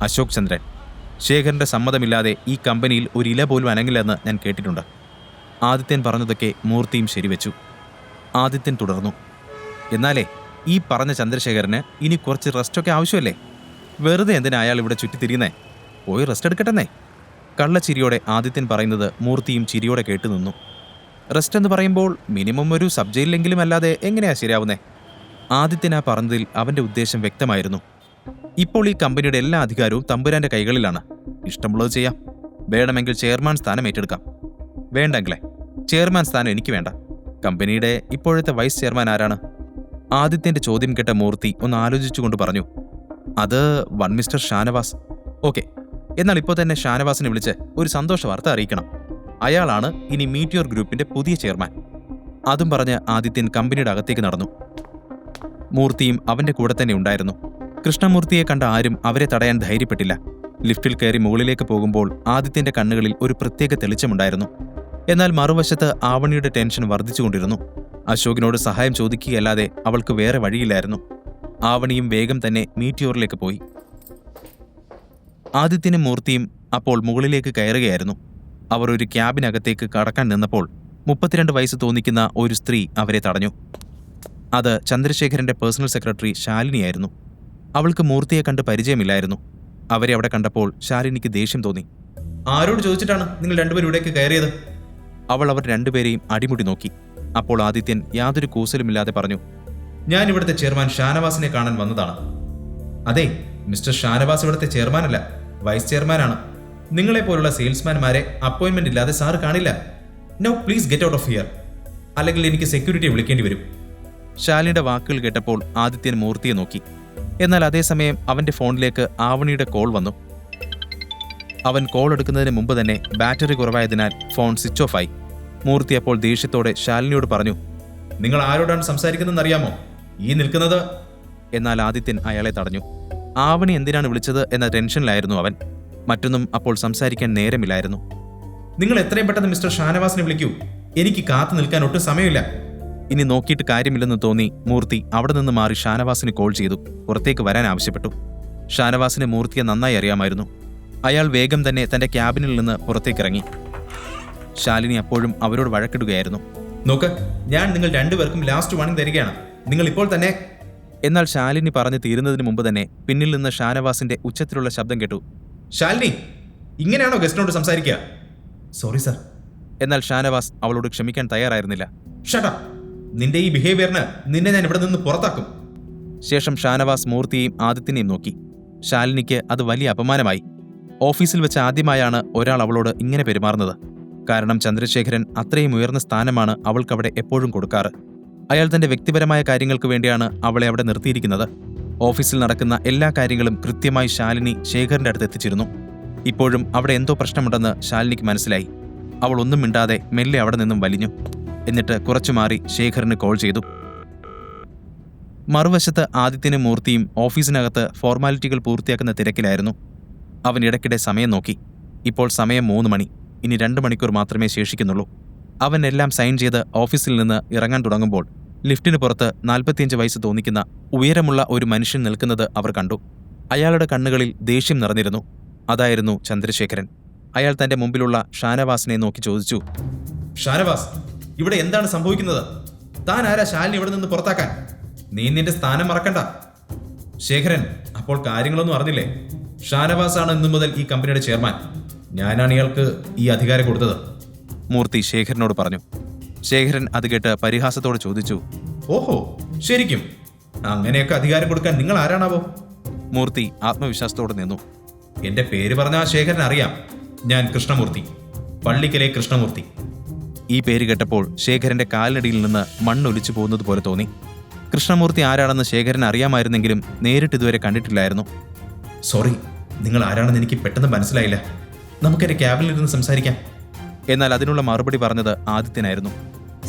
അശോക് ചന്ദ്രൻ. ശേഖരന്റെ സമ്മതമില്ലാതെ ഈ കമ്പനിയിൽ ഒരു ഇല പോലും അനങ്ങില്ലെന്ന് ഞാൻ കേട്ടിട്ടുണ്ട്. ആദിത്യൻ പറഞ്ഞതൊക്കെ മൂർത്തിയും ശരിവെച്ചു. ആദിത്യൻ തുടർന്നു, എന്നാലേ ഈ പറഞ്ഞ ചന്ദ്രശേഖരന് ഇനി കുറച്ച് റെസ്റ്റൊക്കെ ആവശ്യമല്ലേ? വെറുതെ എന്തിനാ അയാൾ ഇവിടെ ചുറ്റിത്തിരിയുന്നേ? പോയി റെസ്റ്റ് എടുക്കട്ടെന്നേ. കള്ളച്ചിരിയോടെ ആദിത്യൻ പറയുന്നത് മൂർത്തിയും ചിരിയോടെ കേട്ടു നിന്നു. റെസ്റ്റ് എന്ന് പറയുമ്പോൾ മിനിമം ഒരു സബ് ജയിലിലെങ്കിലും അല്ലാതെ എങ്ങനെയാ ശരിയാവുന്നേ? ആദിത്യൻ ആ പറഞ്ഞതിൽ അവന്റെ ഉദ്ദേശം വ്യക്തമായിരുന്നു. ഇപ്പോൾ ഈ കമ്പനിയുടെ എല്ലാ അധികാരവും തമ്പുരാന്റെ കൈകളിലാണ്. ഇഷ്ടമുള്ളത് ചെയ്യാം. വേണമെങ്കിൽ ചെയർമാൻ സ്ഥാനം ഏറ്റെടുക്കാം. വേണ്ടെങ്കിലേ, ചെയർമാൻ സ്ഥാനം എനിക്ക് വേണ്ട. കമ്പനിയുടെ ഇപ്പോഴത്തെ വൈസ് ചെയർമാൻ ആരാണ്? ആദിത്യന്റെ ചോദ്യം കേട്ട മൂർത്തി ഒന്ന് ആലോചിച്ചുകൊണ്ട് പറഞ്ഞു, അത് വൺ മിസ്റ്റർ ഷാനവാസ്. ഓക്കെ, എന്നാൽ ഇപ്പോൾ തന്നെ ഷാനവാസിനെ വിളിച്ച് ഒരു സന്തോഷ വാർത്ത അറിയിക്കണം. അയാളാണ് ഇനി മീറ്റിയോർ ഗ്രൂപ്പിന്റെ പുതിയ ചെയർമാൻ. അതും പറഞ്ഞ് ആദിത്യൻ കമ്പനിയുടെ അകത്തേക്ക് നടന്നു. മൂർത്തിയും അവന്റെ കൂടെ തന്നെ ഉണ്ടായിരുന്നു. കൃഷ്ണമൂർത്തിയെ കണ്ട ആരും അവരെ തടയാൻ ധൈര്യപ്പെട്ടില്ല. ലിഫ്റ്റിൽ കയറി മുകളിലേക്ക് പോകുമ്പോൾ ആദിത്യന്റെ കണ്ണുകളിൽ ഒരു പ്രത്യേക തെളിച്ചമുണ്ടായിരുന്നു. എന്നാൽ മറുവശത്ത് ആവണിയുടെ ടെൻഷൻ വർദ്ധിച്ചുകൊണ്ടിരുന്നു. അശോകിനോട് സഹായം ചോദിക്കുകയല്ലാതെ അവൾക്ക് വേറെ വഴിയില്ലായിരുന്നു. ആവണിയും വേഗം തന്നെ മീറ്റിയോറിലേക്ക് പോയി. ആദിത്യനും മൂർത്തിയും അപ്പോൾ മുകളിലേക്ക് കയറുകയായിരുന്നു. അവർ ഒരു ക്യാബിനകത്തേക്ക് കടക്കാൻ നിന്നപ്പോൾ 32 വയസ്സ് തോന്നിക്കുന്ന ഒരു സ്ത്രീ അവരെ തടഞ്ഞു. അത് ചന്ദ്രശേഖരന്റെ പേഴ്സണൽ സെക്രട്ടറി ശാലിനിയായിരുന്നു. അവൾക്ക് മൂർത്തിയെ കണ്ട് പരിചയമില്ലായിരുന്നു. അവരെ അവിടെ കണ്ടപ്പോൾ ശാലിനിക്ക് ദേഷ്യം തോന്നി. ആരോട് ചോദിച്ചിട്ടാണ് നിങ്ങൾ രണ്ടുപേരും ഇവിടേക്ക് കയറിയത്? അവൾ അവർ രണ്ടുപേരെയും അടിമുടി നോക്കി. അപ്പോൾ ആദിത്യൻ യാതൊരു കൂസലുമില്ലാതെ പറഞ്ഞു, ഞാൻ ഇവിടുത്തെ ചെയർമാൻ ഷാനവാസിനെ കാണാൻ വന്നതാണ്. അതെ, മിസ്റ്റർ ഷാനവാസ് ഇവിടുത്തെ ചെയർമാനല്ല, വൈസ് ചെയർമാനാണ്. നിങ്ങളെപ്പോലുള്ള സെയിൽസ്മാൻമാരെ അപ്പോയിന്റ്മെന്റ് ഇല്ലാതെ സാറ് കാണില്ല. No, please get out of here, അല്ലെങ്കിൽ എനിക്ക് സെക്യൂരിറ്റിയെ വിളിക്കേണ്ടി വരും. ശാലിനിയുടെ വാക്കുകൾ കേട്ടപ്പോൾ ആദിത്യൻ മൂർത്തിയെ നോക്കി. എന്നാൽ അതേസമയം അവന്റെ ഫോണിലേക്ക് ആവണിയുടെ കോൾ വന്നു. അവൻ കോൾ എടുക്കുന്നതിന് മുമ്പ് തന്നെ ബാറ്ററി കുറവായതിനാൽ ഫോൺ സ്വിച്ച് ഓഫ് ആയി. മൂർത്തി അപ്പോൾ ദേഷ്യത്തോടെ ശാലിനിയോട് പറഞ്ഞു, നിങ്ങൾ ആരോടാണ് സംസാരിക്കുന്നതെന്ന് അറിയാമോ? ഈ നിൽക്കുന്നത്. എന്നാൽ ആദിത്യൻ അയാളെ തടഞ്ഞു. ആവണി എന്തിനാണ് വിളിച്ചത് എന്ന ടെൻഷനിലായിരുന്നു അവൻ. മറ്റൊന്നും അപ്പോൾ സംസാരിക്കാൻ നേരമില്ലായിരുന്നു. നിങ്ങൾ എത്രയും പെട്ടെന്ന് മിസ്റ്റർ ഷാനവാസിനെ വിളിക്കൂ. എനിക്ക് കാത്തു നിൽക്കാൻ ഒട്ടും സമയമില്ല. ഇനി നോക്കിയിട്ട് കാര്യമില്ലെന്ന് തോന്നി മൂർത്തി അവിടെ നിന്ന് മാറി ഷാനവാസിന് കോൾ ചെയ്തു പുറത്തേക്ക് വരാൻ ആവശ്യപ്പെട്ടു. ഷാനവാസിനെ മൂർത്തിയെ നന്നായി അറിയാമായിരുന്നു. അയാൾ വേഗം തന്നെ തന്റെ ക്യാബിനിൽ നിന്ന് പുറത്തേക്കിറങ്ങി. ശാലിനി അപ്പോഴും അവരോട് വഴക്കിടുകയായിരുന്നു. നോക്ക്, ഞാൻ നിങ്ങൾ രണ്ടുപേർക്കും ലാസ്റ്റ് വാണിംഗ് തരികയാണ്. നിങ്ങൾ ഇപ്പോൾ തന്നെ. എന്നാൽ ശാലിനി പറഞ്ഞു തീരുന്നതിന് മുമ്പ് തന്നെ പിന്നിൽ നിന്ന് ഷാനവാസിന്റെ ഉച്ചത്തിലുള്ള ശബ്ദം കേട്ടു. ശാലിനി, ഇങ്ങനെയാണോ ഗസ്റ്റിനോട് സംസാരിക്കുക? Sorry sir. എന്നാൽ ഷാനവാസ് അവളോട് ക്ഷമിക്കാൻ തയ്യാറായിരുന്നില്ല. ഷട്ട് അപ്പ്, നിന്റെ ഈ ബിഹേവിയറിന് നിന്നെ ഞാൻ ഇവിടെ നിന്ന് പുറത്താക്കും. ശേഷം ഷാനവാസ് മൂർത്തിയെയും ആദിത്യനെയും നോക്കി. ശാലിനിക്ക് അത് വലിയ അപമാനമായി. ഓഫീസിൽ വെച്ച് ആദ്യമായാണ് ഒരാൾ അവളോട് ഇങ്ങനെ പെരുമാറുന്നത്. കാരണം ചന്ദ്രശേഖരൻ അത്രയും ഉയർന്ന സ്ഥാനമാണ് അവൾക്കവിടെ എപ്പോഴും കൊടുക്കാറ്. അയാൾ തന്റെ വ്യക്തിപരമായ കാര്യങ്ങൾക്ക് വേണ്ടിയാണ് അവളെ അവിടെ നിർത്തിയിരിക്കുന്നത്. ഓഫീസിൽ നടക്കുന്ന എല്ലാ കാര്യങ്ങളും കൃത്യമായി ശാലിനി ശേഖറിന്റെ അടുത്ത് എത്തിച്ചിരുന്നു. ഇപ്പോഴും അവിടെ എന്തോ പ്രശ്നമുണ്ടെന്ന് ശാലിനിക്ക് മനസ്സിലായി. അവൾ ഒന്നും മിണ്ടാതെ മെല്ലെ അവിടെ നിന്നും വലിഞ്ഞു. എന്നിട്ട് കുറച്ചു മാറി ശേഖറിന് കോൾ ചെയ്തു. മറുവശത്ത് ആദിത്യനും മൂർത്തിയും ഓഫീസിനകത്ത് ഫോർമാലിറ്റികൾ പൂർത്തിയാക്കുന്ന തിരക്കിലായിരുന്നു. അവൻ ഇടയ്ക്കിടെ സമയം നോക്കി. ഇപ്പോൾ സമയം 3 മണി. ഇനി 2 മണിക്കൂർ മാത്രമേ ശേഷിക്കുന്നുള്ളൂ. അവൻ എല്ലാം സൈൻ ചെയ്ത് ഓഫീസിൽ നിന്ന് ഇറങ്ങാൻ തുടങ്ങുമ്പോൾ ലിഫ്റ്റിന് പുറത്ത് 45 വയസ്സ് തോന്നിക്കുന്ന ഉയരമുള്ള ഒരു മനുഷ്യൻ നിൽക്കുന്നത് അവർ കണ്ടു. അയാളുടെ കണ്ണുകളിൽ ദേഷ്യം നിറഞ്ഞിരുന്നു. അതായിരുന്നു ചന്ദ്രശേഖരൻ. അയാൾ തന്റെ മുമ്പിലുള്ള ഷാനവാസിനെ നോക്കി ചോദിച്ചു, ഷാനവാസ്, ഇവിടെ എന്താണ് സംഭവിക്കുന്നത്? താൻ ആരാ ശാലിനി ഇവിടെ നിന്ന് പുറത്താക്കാൻ? നീ നിന്റെ സ്ഥാനം മറക്കണ്ട. ശേഖരൻ, അപ്പോൾ കാര്യങ്ങളൊന്നും അറിഞ്ഞില്ലേ? ഷാനവാസ് ആണ് ഇന്നു മുതൽ ഈ കമ്പനിയുടെ ചെയർമാൻ. ഞാനാണ് ഇയാൾക്ക് ഈ അധികാരം കൊടുത്തത്. മൂർത്തി ശേഖരനോട് പറഞ്ഞു. ശേഖരൻ അത് കേട്ട് പരിഹാസത്തോടെ ചോദിച്ചു, ഓഹോ, ശരിക്കും? അങ്ങനെയൊക്കെ അധികാരം കൊടുക്കാൻ നിങ്ങൾ ആരാണാവോ? മൂർത്തി ആത്മവിശ്വാസത്തോടെ നിന്നു. എന്റെ പേര് പറഞ്ഞ ആ ശേഖരൻ അറിയാം. ഞാൻ കൃഷ്ണമൂർത്തി, പള്ളിക്കലെ കൃഷ്ണമൂർത്തി. ഈ പേര് കേട്ടപ്പോൾ ശേഖരന്റെ കാലിനടിയിൽ നിന്ന് മണ്ണൊലിച്ചു പോകുന്നത് പോലെ തോന്നി. കൃഷ്ണമൂർത്തി ആരാണെന്ന് ശേഖരൻ അറിയാമായിരുന്നെങ്കിലും നേരിട്ട് ഇതുവരെ കണ്ടിട്ടില്ലായിരുന്നു. സോറി, നിങ്ങൾ ആരാണെന്ന് എനിക്ക് പെട്ടെന്ന് മനസ്സിലായില്ല. നമുക്കെന്റെ ക്യാബിനിലിരുന്ന് സംസാരിക്കാം. എന്നാൽ അതിനുള്ള മറുപടി പറഞ്ഞത് ആദിത്യനായിരുന്നു.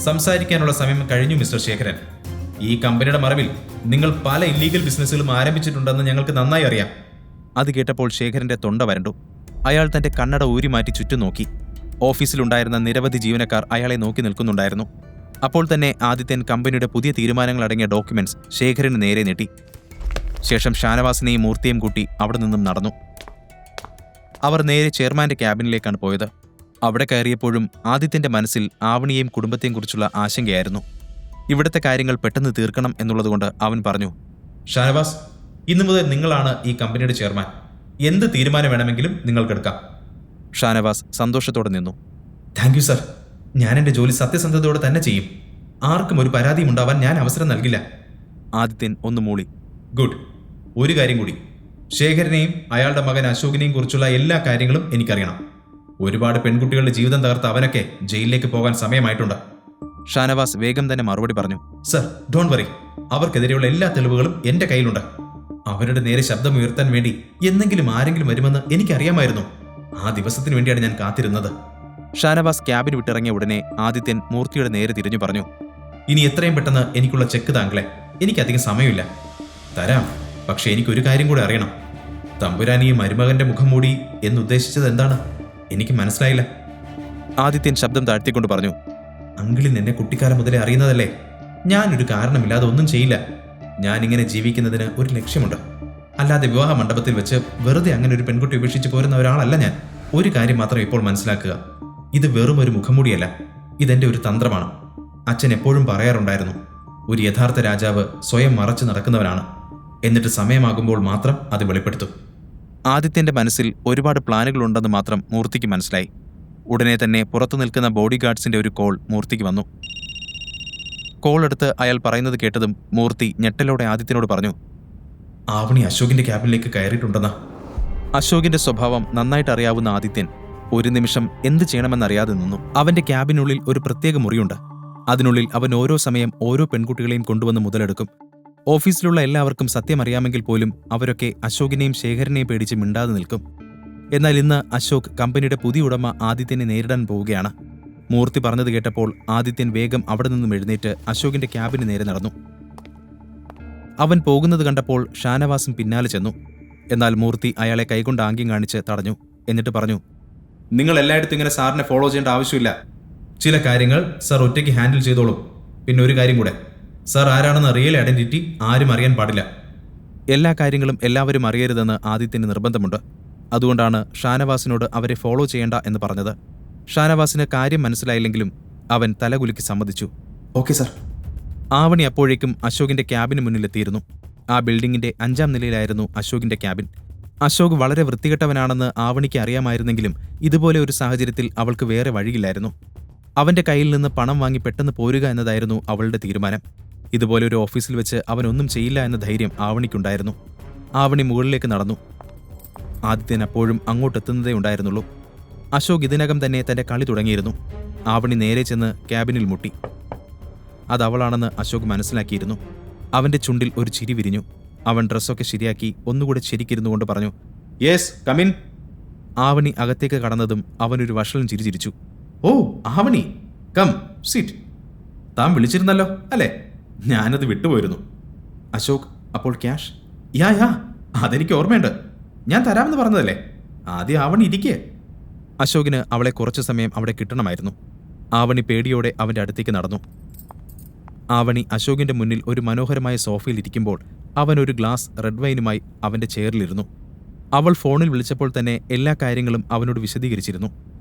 സംസാരിക്കാനുള്ള സമയം കഴിഞ്ഞു മിസ്റ്റർ ശേഖരൻ. ഈ കമ്പനിയുടെ മറവിൽ നിങ്ങൾ പല ഇല്ലീഗൽ ബിസിനസ്സുകളും ആരംഭിച്ചിട്ടുണ്ടെന്ന് ഞങ്ങൾക്ക് നന്നായി അറിയാം. അത് കേട്ടപ്പോൾ ശേഖരന്റെ തൊണ്ട വരണ്ടു. അയാൾ തന്റെ കണ്ണട ഊരി മാറ്റി ചുറ്റും നോക്കി. ഓഫീസിലുണ്ടായിരുന്ന നിരവധി ജീവനക്കാർ അയാളെ നോക്കി നിൽക്കുന്നുണ്ടായിരുന്നു. അപ്പോൾ തന്നെ ആദിത്യൻ കമ്പനിയുടെ പുതിയ തീരുമാനങ്ങളടങ്ങിയ ഡോക്യുമെന്റ്സ് ശേഖരന് നേരെ നീട്ടി. ശേഷം ഷാനവാസിനെയും മൂർത്തിയെയും കൂട്ടി അവിടെ നിന്നും നടന്നു. അവർ നേരെ ചെയർമാന്റെ ക്യാബിനിലേക്കാണ് പോയത്. അവിടെ കയറിയപ്പോഴും ആദിത്യന്റെ മനസ്സിൽ ആവണിയെയും കുടുംബത്തെയും കുറിച്ചുള്ള ആശങ്കയായിരുന്നു. ഇവിടുത്തെ കാര്യങ്ങൾ പെട്ടെന്ന് തീർക്കണം എന്നുള്ളതുകൊണ്ട് അവൻ പറഞ്ഞു, ഷാനവാസ്, ഇന്നു മുതൽ നിങ്ങളാണ് ഈ കമ്പനിയുടെ ചെയർമാൻ. എന്ത് തീരുമാനം വേണമെങ്കിലും നിങ്ങൾക്കെടുക്കാം. ഷാനവാസ് സന്തോഷത്തോടെ നിന്നു. Thank you sir. ഞാൻ എൻ്റെ ജോലി സത്യസന്ധതയോടെ തന്നെ ചെയ്യും. ആർക്കും ഒരു പരാതിയും ഉണ്ടാവാൻ ഞാൻ അവസരം നൽകില്ല. ആദിത്യൻ ഒന്ന് മൂളി. ഗുഡ്. ഒരു കാര്യം കൂടി, ശേഖരനെയും അയാളുടെ മകൻ അശോകിനെയും കുറിച്ചുള്ള എല്ലാ കാര്യങ്ങളും എനിക്കറിയണം. ഒരുപാട് പെൺകുട്ടികളുടെ ജീവിതം തകർത്ത അവനൊക്കെ ജയിലിലേക്ക് പോകാൻ സമയമായിട്ടുണ്ട്. ഷാനവാസ് വേഗം തന്നെ മറുപടി പറഞ്ഞു. Sir, don't worry. അവർക്കെതിരെയുള്ള എല്ലാ തെളിവുകളും എൻ്റെ കയ്യിലുണ്ട്. അവരുടെ നേരെ ശബ്ദമുയർത്താൻ വേണ്ടി എന്തെങ്കിലും ആരെങ്കിലും വരുമെന്ന് എനിക്കറിയാമായിരുന്നു. ആ ദിവസത്തിന് വേണ്ടിയാണ് ഞാൻ കാത്തിരുന്നത്. ഷാനവാസ് ക്യാബിൻ വിട്ടിറങ്ങിയ ഉടനെ ആദിത്യൻ മൂർത്തിയുടെ നേരെ തിരിഞ്ഞു പറഞ്ഞു, ഇനി എത്രയും പെട്ടെന്ന് എനിക്കുള്ള ചെക്ക് താങ്കളെ. എനിക്കധികം സമയമില്ല. തരാം, പക്ഷെ എനിക്കൊരു കാര്യം കൂടെ അറിയണം. തമ്പുരാൻ ഈ മരുമകന്റെ മുഖം മൂടി എന്നുദ്ദേശിച്ചത് എന്താണ്? എനിക്ക് മനസ്സിലായില്ല. ആദിത്യൻ ശബ്ദം താഴ്ത്തിക്കൊണ്ട് പറഞ്ഞു, അങ്കിളിന് എന്നെ കുട്ടിക്കാലം മുതലേ അറിയുന്നതല്ലേ. ഞാനൊരു കാരണമില്ലാതെ ഒന്നും ചെയ്യില്ല. ഞാനിങ്ങനെ ജീവിക്കുന്നതിന് ഒരു ലക്ഷ്യമുണ്ട്. അല്ലാതെ വിവാഹ മണ്ഡപത്തിൽ വെച്ച് വെറുതെ അങ്ങനെ ഒരു പെൺകുട്ടി ഉപേക്ഷിച്ച് പോരുന്ന ഒരാളല്ല ഞാൻ. ഒരു കാര്യം മാത്രം ഇപ്പോൾ മനസ്സിലാക്കുക, ഇത് വെറും ഒരു മുഖംമൂടിയല്ല. ഇതെന്റെ ഒരു തന്ത്രമാണ്. അച്ഛൻ എപ്പോഴും പറയാറുണ്ടായിരുന്നു, ഒരു യഥാർത്ഥ രാജാവ് സ്വയം മറച്ചു നടക്കുന്നവനാണ്. എന്നിട്ട് സമയമാകുമ്പോൾ മാത്രം അത് വെളിപ്പെടുത്തും. ആദിത്യന്റെ മനസ്സിൽ ഒരുപാട് പ്ലാനുകളുണ്ടെന്ന് മാത്രം മൂർത്തിക്ക് മനസ്സിലായി. ഉടനെ തന്നെ പുറത്തു നിൽക്കുന്ന ബോഡി ഗാർഡ്സിന്റെ ഒരു കോൾ മൂർത്തിക്ക് വന്നു. കോൾ എടുത്ത് അയാൾ പറയുന്നത് കേട്ടതും മൂർത്തി ഞെട്ടലോടെ ആദിത്യനോട് പറഞ്ഞു, ആവണി അശോകിന്റെ ക്യാബിനിലേക്ക് കയറിയിട്ടുണ്ടെന്നാ. അശോകിന്റെ സ്വഭാവം നന്നായിട്ട് അറിയാവുന്ന ആദിത്യൻ ഒരു നിമിഷം എന്ത് ചെയ്യണമെന്നറിയാതെ നിന്നു. അവന്റെ ക്യാബിനുള്ളിൽ ഒരു പ്രത്യേക മുറിയുണ്ട്. അതിനുള്ളിൽ അവൻ ഓരോ സമയം ഓരോ പെൺകുട്ടികളെയും കൊണ്ടുവന്ന് മുതലെടുക്കും. ഓഫീസിലുള്ള എല്ലാവർക്കും സത്യം അറിയാമെങ്കിൽ പോലും അവരൊക്കെ അശോകിനെയും ശേഖരനെയും പേടിച്ച് മിണ്ടാതെ നിൽക്കും. എന്നാൽ ഇന്ന് അശോക് കമ്പനിയുടെ പുതിയ ഉടമ ആദിത്യനെ നേരിടാൻ പോവുകയാണ്. മൂർത്തി പറഞ്ഞത് കേട്ടപ്പോൾ ആദിത്യൻ വേഗം അവിടെ നിന്നും എഴുന്നേറ്റ് അശോകിന്റെ ക്യാബിന് നേരെ നടന്നു. അവൻ പോകുന്നത് കണ്ടപ്പോൾ ഷാനവാസും പിന്നാലെ ചെന്നു. എന്നാൽ മൂർത്തി അയാളെ കൈകൊണ്ട് ആംഗ്യം കാണിച്ച് തടഞ്ഞു. എന്നിട്ട് പറഞ്ഞു, നിങ്ങൾ എല്ലായിടത്തും ഇങ്ങനെ സാറിനെ ഫോളോ ചെയ്യേണ്ട ആവശ്യമില്ല. ചില കാര്യങ്ങൾ സാർ ഒറ്റയ്ക്ക് ഹാൻഡിൽ ചെയ്തോളും. പിന്നെ ഒരു കാര്യം കൂടെ, സാർ ആരാണെന്ന റിയൽ ഐഡന്റിറ്റി ആരും അറിയാൻ പാടില്ല. എല്ലാ കാര്യങ്ങളും എല്ലാവരും അറിയരുതെന്ന് ആദിത്യന് നിർബന്ധമുണ്ട്. അതുകൊണ്ടാണ് ഷാനവാസിനോട് അവരെ ഫോളോ ചെയ്യേണ്ട എന്ന് പറഞ്ഞത്. ഷാനവാസിന് കാര്യം മനസ്സിലായില്ലെങ്കിലും അവൻ തലകുലുക്കി സമ്മതിച്ചു. Okay sir. ആവണി അപ്പോഴേക്കും അശോകിന്റെ ക്യാബിന് മുന്നിലെത്തിയിരുന്നു. ആ ബിൽഡിങ്ങിന്റെ 5ാം നിലയിലായിരുന്നു അശോകിന്റെ ക്യാബിൻ. അശോക് വളരെ വൃത്തികെട്ടവനാണെന്ന് ആവണിക്ക് അറിയാമായിരുന്നെങ്കിലും ഇതുപോലെ ഒരു സാഹചര്യത്തിൽ അവൾക്ക് വേറെ വഴിയില്ലായിരുന്നു. അവന്റെ കയ്യിൽ നിന്ന് പണം വാങ്ങി പെട്ടെന്ന് പോരുക എന്നതായിരുന്നു അവളുടെ തീരുമാനം. ഇതുപോലെ ഒരു ഓഫീസിൽ വെച്ച് അവനൊന്നും ചെയ്യില്ല എന്ന ധൈര്യം ആവണിക്കുണ്ടായിരുന്നു. ആവണി മുകളിലേക്ക് നടന്നു. ആദിത്യൻ അപ്പോഴും അങ്ങോട്ടെത്തുന്നതേ ഉണ്ടായിരുന്നുള്ളൂ. അശോക് ഇതിനകം തന്നെ തന്റെ കളി തുടങ്ങിയിരുന്നു. ആവണി നേരെ ചെന്ന് ക്യാബിനിൽ മുട്ടി. അതവളാണെന്ന് അശോക് മനസ്സിലാക്കിയിരുന്നു. അവന്റെ ചുണ്ടിൽ ഒരു ചിരി വിരിഞ്ഞു. അവൻ ഡ്രസ്സൊക്കെ ശരിയാക്കി ഒന്നുകൂടെ ശരിക്കിരുന്നുകൊണ്ട് പറഞ്ഞു, യെസ്, കമിൻ. ആവണി അകത്തേക്ക് കടന്നതും അവനൊരു വഷളം ചിരി ചിരിച്ചു. ഓ ആവണി, കം സിറ്റ്. താൻ വിളിച്ചിരുന്നല്ലോ അല്ലേ? ഞാനത് വിട്ടുപോയിരുന്നു. അശോക്, അപ്പോൾ ക്യാഷ്? യാ അതെനിക്ക് ഓർമ്മയുണ്ട്. ഞാൻ തരാമെന്ന് പറഞ്ഞതല്ലേ. ആദ്യം ആവണി ഇരിക്കേ. അശോകിന് അവളെ കുറച്ചു സമയം അവിടെ കിട്ടണമായിരുന്നു. ആവണി പേടിയോടെ അവന്റെ അടുത്തേക്ക് നടന്നു. ആവണി അശോകിന്റെ മുന്നിൽ ഒരു മനോഹരമായ സോഫയിൽ ഇരിക്കുമ്പോൾ അവൻ ഒരു ഗ്ലാസ് റെഡ് വൈനുമായി അവന്റെ ചെയറിലിരുന്നു. അവൾ ഫോണിൽ വിളിച്ചപ്പോൾ തന്നെ എല്ലാ കാര്യങ്ങളും അവനോട് വിശദീകരിച്ചിരുന്നു.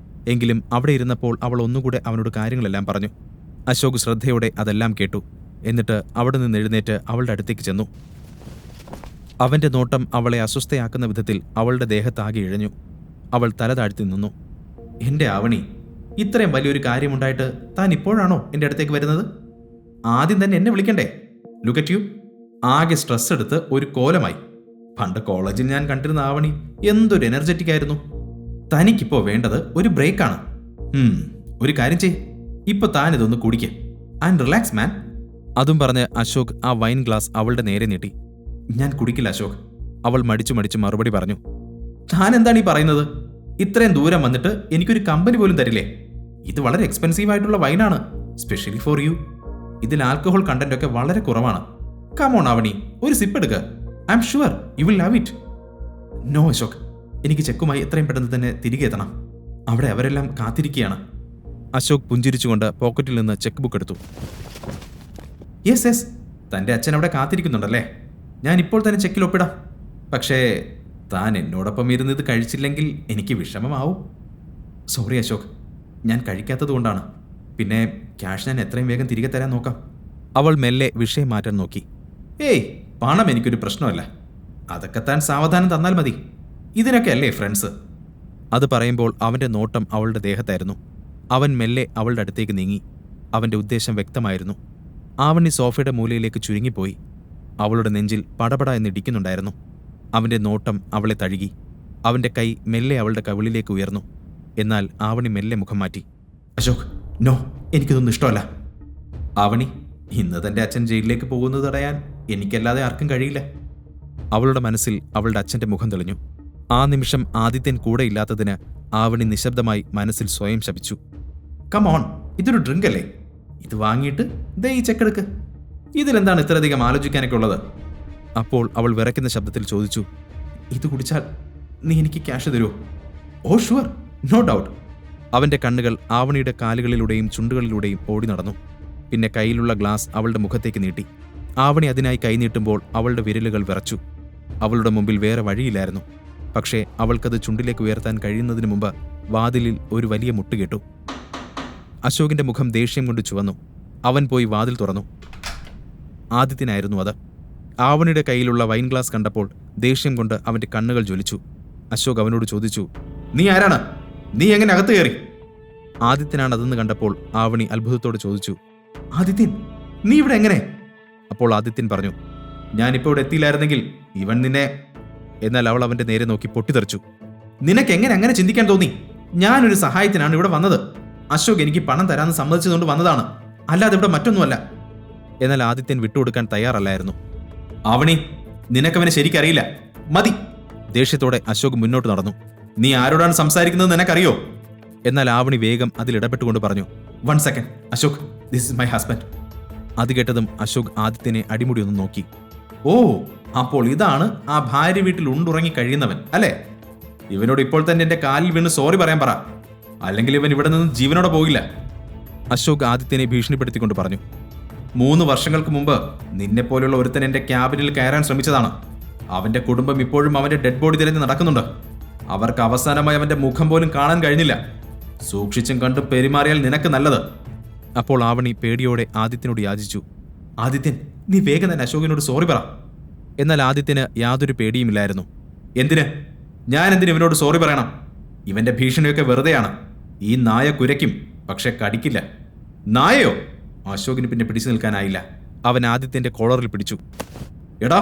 എങ്കിലും അവിടെ ഇരുന്നപ്പോൾ അവൾ ഒന്നുകൂടെ അവനോട് കാര്യങ്ങളെല്ലാം പറഞ്ഞു. അശോക് ശ്രദ്ധയോടെ അതെല്ലാം കേട്ടു. എന്നിട്ട് അവിടെ നിന്ന് എഴുന്നേറ്റ് അവളുടെ അടുത്തേക്ക് ചെന്നു. അവന്റെ നോട്ടം അവളെ അസ്വസ്ഥയാക്കുന്ന വിധത്തിൽ അവളുടെ ദേഹത്താകെ ഇഴഞ്ഞു. അവൾ തല താഴ്ത്തി നിന്നു. എന്റെ ആവണി, ഇത്രയും വലിയൊരു കാര്യമുണ്ടായിട്ട് താൻ ഇപ്പോഴാണോ എൻ്റെ അടുത്തേക്ക് വരുന്നത്? ആദ്യം തന്നെ എന്നെ വിളിക്കണ്ടേ? ലുക്ക് യു, ആകെ സ്ട്രെസ് എടുത്ത് ഒരു കോലമായി. പണ്ട് കോളേജിൽ ഞാൻ കണ്ടിരുന്ന ആവണി എന്തൊരു എനർജറ്റിക് ആയിരുന്നു. തനിക്കിപ്പോ വേണ്ടത് ഒരു ബ്രേക്കാണ്. ഒരു കാര്യം ചെയ്, ഇപ്പൊ താൻ ഇതൊന്ന് കുടിക്ക് ആൻഡ് റിലാക്സ് മാൻ. അതും പറഞ്ഞ് അശോക് ആ വൈൻ ഗ്ലാസ് അവളുടെ നേരെ നീട്ടി. ഞാൻ കുടിക്കില്ല അശോക്. അവൾ മടിച്ചു മറുപടി പറഞ്ഞു. താൻ എന്താണ് ഈ പറയുന്നത്? ഇത്രയും ദൂരം വന്നിട്ട് എനിക്കൊരു കമ്പനി പോലും തരില്ലേ? ഇത് വളരെ എക്സ്പെൻസീവ് ആയിട്ടുള്ള വൈനാണ്, സ്പെഷ്യലി ഫോർ യു. ഇതിൽ ആൽക്കഹോൾ കണ്ടന്റ് ഒക്കെ വളരെ കുറവാണ്. കമോൺ ആവണി, ഒരു സിപ്പ് എടുക്കുക. I am sure you will love it. No Ashok, എനിക്ക് ചെക്കുമായി എത്രയും പെട്ടെന്ന് തന്നെ തിരികെ എത്തണം. അവിടെ അവരെല്ലാം കാത്തിരിക്കുകയാണ്. അശോക് പുഞ്ചിരിച്ചുകൊണ്ട് പോക്കറ്റിൽ നിന്ന് ചെക്ക് ബുക്ക് എടുത്തു. യെസ്, തൻ്റെ അച്ഛൻ അവിടെ കാത്തിരിക്കുന്നുണ്ടല്ലേ? ഞാൻ ഇപ്പോൾ തന്നെ ചെക്കിൽ ഒപ്പിടാം. പക്ഷേ താൻ എന്നോടൊപ്പം ഇരുന്ന് ഇത് കഴിച്ചില്ലെങ്കിൽ എനിക്ക് വിഷമമാവും. സോറി അശോക്, ഞാൻ കഴിക്കാത്തത് കൊണ്ടാണ്. പിന്നെ ക്യാഷ് ഞാൻ എത്രയും വേഗം തിരികെ തരാൻ നോക്കാം. അവൾ മെല്ലെ വിഷയം മാറ്റാൻ നോക്കി. ഏയ്, പണം എനിക്കൊരു പ്രശ്നമല്ല. അതൊക്കെ താൻ സാവധാനം തന്നാൽ മതി. ഇതിനൊക്കെ അല്ലേ ഫ്രണ്ട്സ്? അത് പറയുമ്പോൾ അവന്റെ നോട്ടം അവളുടെ ദേഹത്തായിരുന്നു. അവൻ മെല്ലെ അവളുടെ അടുത്തേക്ക് നീങ്ങി. അവന്റെ ഉദ്ദേശം വ്യക്തമായിരുന്നു. ആവണി സോഫയുടെ മൂലയിലേക്ക് ചുരുങ്ങിപ്പോയി. അവളുടെ നെഞ്ചിൽ പടപട എന്നിടിക്കുന്നുണ്ടായിരുന്നു. അവന്റെ നോട്ടം അവളെ തഴുകി. അവന്റെ കൈ മെല്ലെ അവളുടെ കവിളിലേക്ക് ഉയർന്നു. എന്നാൽ ആവണി മെല്ലെ മുഖം മാറ്റി. അശോക്, നോ, എനിക്കിതൊന്നും ഇഷ്ടമല്ല. ആവണി, ഇന്ന് തൻ്റെ അച്ഛൻ ജയിലിലേക്ക് പോകുന്നത് തടയാൻ എനിക്കല്ലാതെ ആർക്കും കഴിയില്ല. അവളുടെ മനസ്സിൽ അവളുടെ അച്ഛന്റെ മുഖം തെളിഞ്ഞു. ആ നിമിഷം ആദിത്യൻ കൂടെ ഇല്ലാത്തതിന് ആവണി നിശബ്ദമായി മനസ്സിൽ സ്വയം ശപിച്ചു. കമോൺ, ഇതൊരു ഡ്രിങ്ക് അല്ലേ? ഇത് വാങ്ങിയിട്ട് ദേ ഈ ചെക്കെടുക്ക്. ഇതിലെന്താണ് ഇത്രയധികം ആലോചിക്കാനൊക്കെ ഉള്ളത്? അപ്പോൾ അവൾ വിറയ്ക്കുന്ന ശബ്ദത്തിൽ ചോദിച്ചു. ഇത് കുടിച്ചാൽ നീ എനിക്ക് ക്യാഷ് തരുമോ? Oh sure, no doubt. അവന്റെ കണ്ണുകൾ ആവണിയുടെ കാലുകളിലൂടെയും ചുണ്ടുകളിലൂടെയും ഓടി നടന്നു. പിന്നെ കയ്യിലുള്ള ഗ്ലാസ് അവളുടെ മുഖത്തേക്ക് നീട്ടി. ആവണി അതിനായി കൈനീട്ടുമ്പോൾ അവളുടെ വിരലുകൾ വിറച്ചു. അവളുടെ മുമ്പിൽ വേറെ വഴിയില്ലായിരുന്നു. പക്ഷേ അവൾക്കത് ചുണ്ടിലേക്ക് ഉയർത്താൻ കഴിയുന്നതിന് മുമ്പ് വാതിലിൽ ഒരു വലിയ മുട്ട് കേട്ടു. അശോകിന്റെ മുഖം ദേഷ്യം കൊണ്ട് ചുവന്നു. അവൻ പോയി വാതിൽ തുറന്നു. ആദിത്യനായിരുന്നു അത്. ആവണിയുടെ കയ്യിലുള്ള വൈൻ ഗ്ലാസ് കണ്ടപ്പോൾ ദേഷ്യം കൊണ്ട് അവന്റെ കണ്ണുകൾ ജ്വലിച്ചു. അശോക് അവനോട് ചോദിച്ചു, നീ ആരാണ്? നീ എങ്ങനെ അകത്ത് കയറി? ആദിത്യനാണ് അതെന്ന് കണ്ടപ്പോൾ ആവണി അത്ഭുതത്തോട് ചോദിച്ചു. ആദിത്യൻ, നീ ഇവിടെ എങ്ങനെ? അപ്പോൾ ആദിത്യൻ പറഞ്ഞു, ഞാനിപ്പോൾ ഇവിടെ എത്തിയില്ലായിരുന്നെങ്കിൽ ഇവൻ നിന്നെ... എന്നാൽ അവൾ അവന്റെ നേരെ നോക്കി പൊട്ടിത്തെറിച്ചു. നിനക്ക് എങ്ങനെ അങ്ങനെ ചിന്തിക്കാൻ തോന്നി? ഞാനൊരു സഹായത്തിനാണ് ഇവിടെ വന്നത്. അശോക് എനിക്ക് പണം തരാമെന്ന് സമ്മതിച്ചതുകൊണ്ട് വന്നതാണ്, അല്ലാതെ ഇവിടെ മറ്റൊന്നുമല്ല. എന്നാൽ ആദിത്യൻ വിട്ടുകൊടുക്കാൻ തയ്യാറല്ലായിരുന്നു. ആവണി, നിനക്കവനെ ശരിക്കറിയില്ല. മതി. ദേഷ്യത്തോടെ അശോക് മുന്നോട്ട് നടന്നു. നീ ആരോടാണ് സംസാരിക്കുന്നത് നിനക്കറിയോ? എന്നാൽ ആവണി വേഗം അതിൽ ഇടപെട്ടുകൊണ്ട് പറഞ്ഞു, 1 second Ashok, this is my husband. അത് കേട്ടതും അശോക് ആദിത്യനെ അടിമുടി ഒന്ന് നോക്കി. ഓ, അപ്പോൾ ഇതാണ് ആ ഭാര്യ വീട്ടിൽ ഉണ്ടുറങ്ങി കഴിയുന്നവൻ അല്ലേ? ഇവനോട് ഇപ്പോൾ തന്നെ എന്റെ കാലിൽ വീണ് സോറി പറയാൻ പറ, അല്ലെങ്കിൽ ഇവൻ ഇവിടെ നിന്ന് ജീവനോടെ പോകില്ല. അശോക് ആദിത്യനെ ഭീഷണിപ്പെടുത്തിക്കൊണ്ട് പറഞ്ഞു. 3 വർഷങ്ങൾക്ക് മുമ്പ് നിന്നെ പോലുള്ള ഒരുത്തൻ എന്റെ ക്യാബിനിൽ കയറാൻ ശ്രമിച്ചതാണ്. അവന്റെ കുടുംബം ഇപ്പോഴും അവന്റെ ഡെഡ് ബോഡി തിരഞ്ഞ് നടക്കുന്നുണ്ട്. അവർക്ക് അവസാനമായി അവന്റെ മുഖം പോലും കാണാൻ കഴിഞ്ഞില്ല. സൂക്ഷിച്ചും കണ്ടും പെരുമാറിയാൽ നിനക്ക് നല്ലത്. അപ്പോൾ ആവണി പേടിയോടെ ആദിത്യനോട് യാചിച്ചു. ആദിത്യൻ, നീ വേഗം തന്നെ അശോകിനോട് സോറി പറ. എന്നാൽ ആദിത്യന് യാതൊരു പേടിയുമില്ലായിരുന്നു. എന്തിന്? ഞാൻ എന്തിന് ഇവനോട് സോറി പറയണം? ഇവന്റെ ഭീഷണിയൊക്കെ വെറുതെയാണ്. ഈ നായ കുരയ്ക്കും, പക്ഷെ കടിക്കില്ല. നായയോ? അശോകിന് പിന്നെ പിടിച്ചു നിൽക്കാനായില്ല. അവൻ ആദിത്യന്റെ കോളറിൽ പിടിച്ചു. എടാ,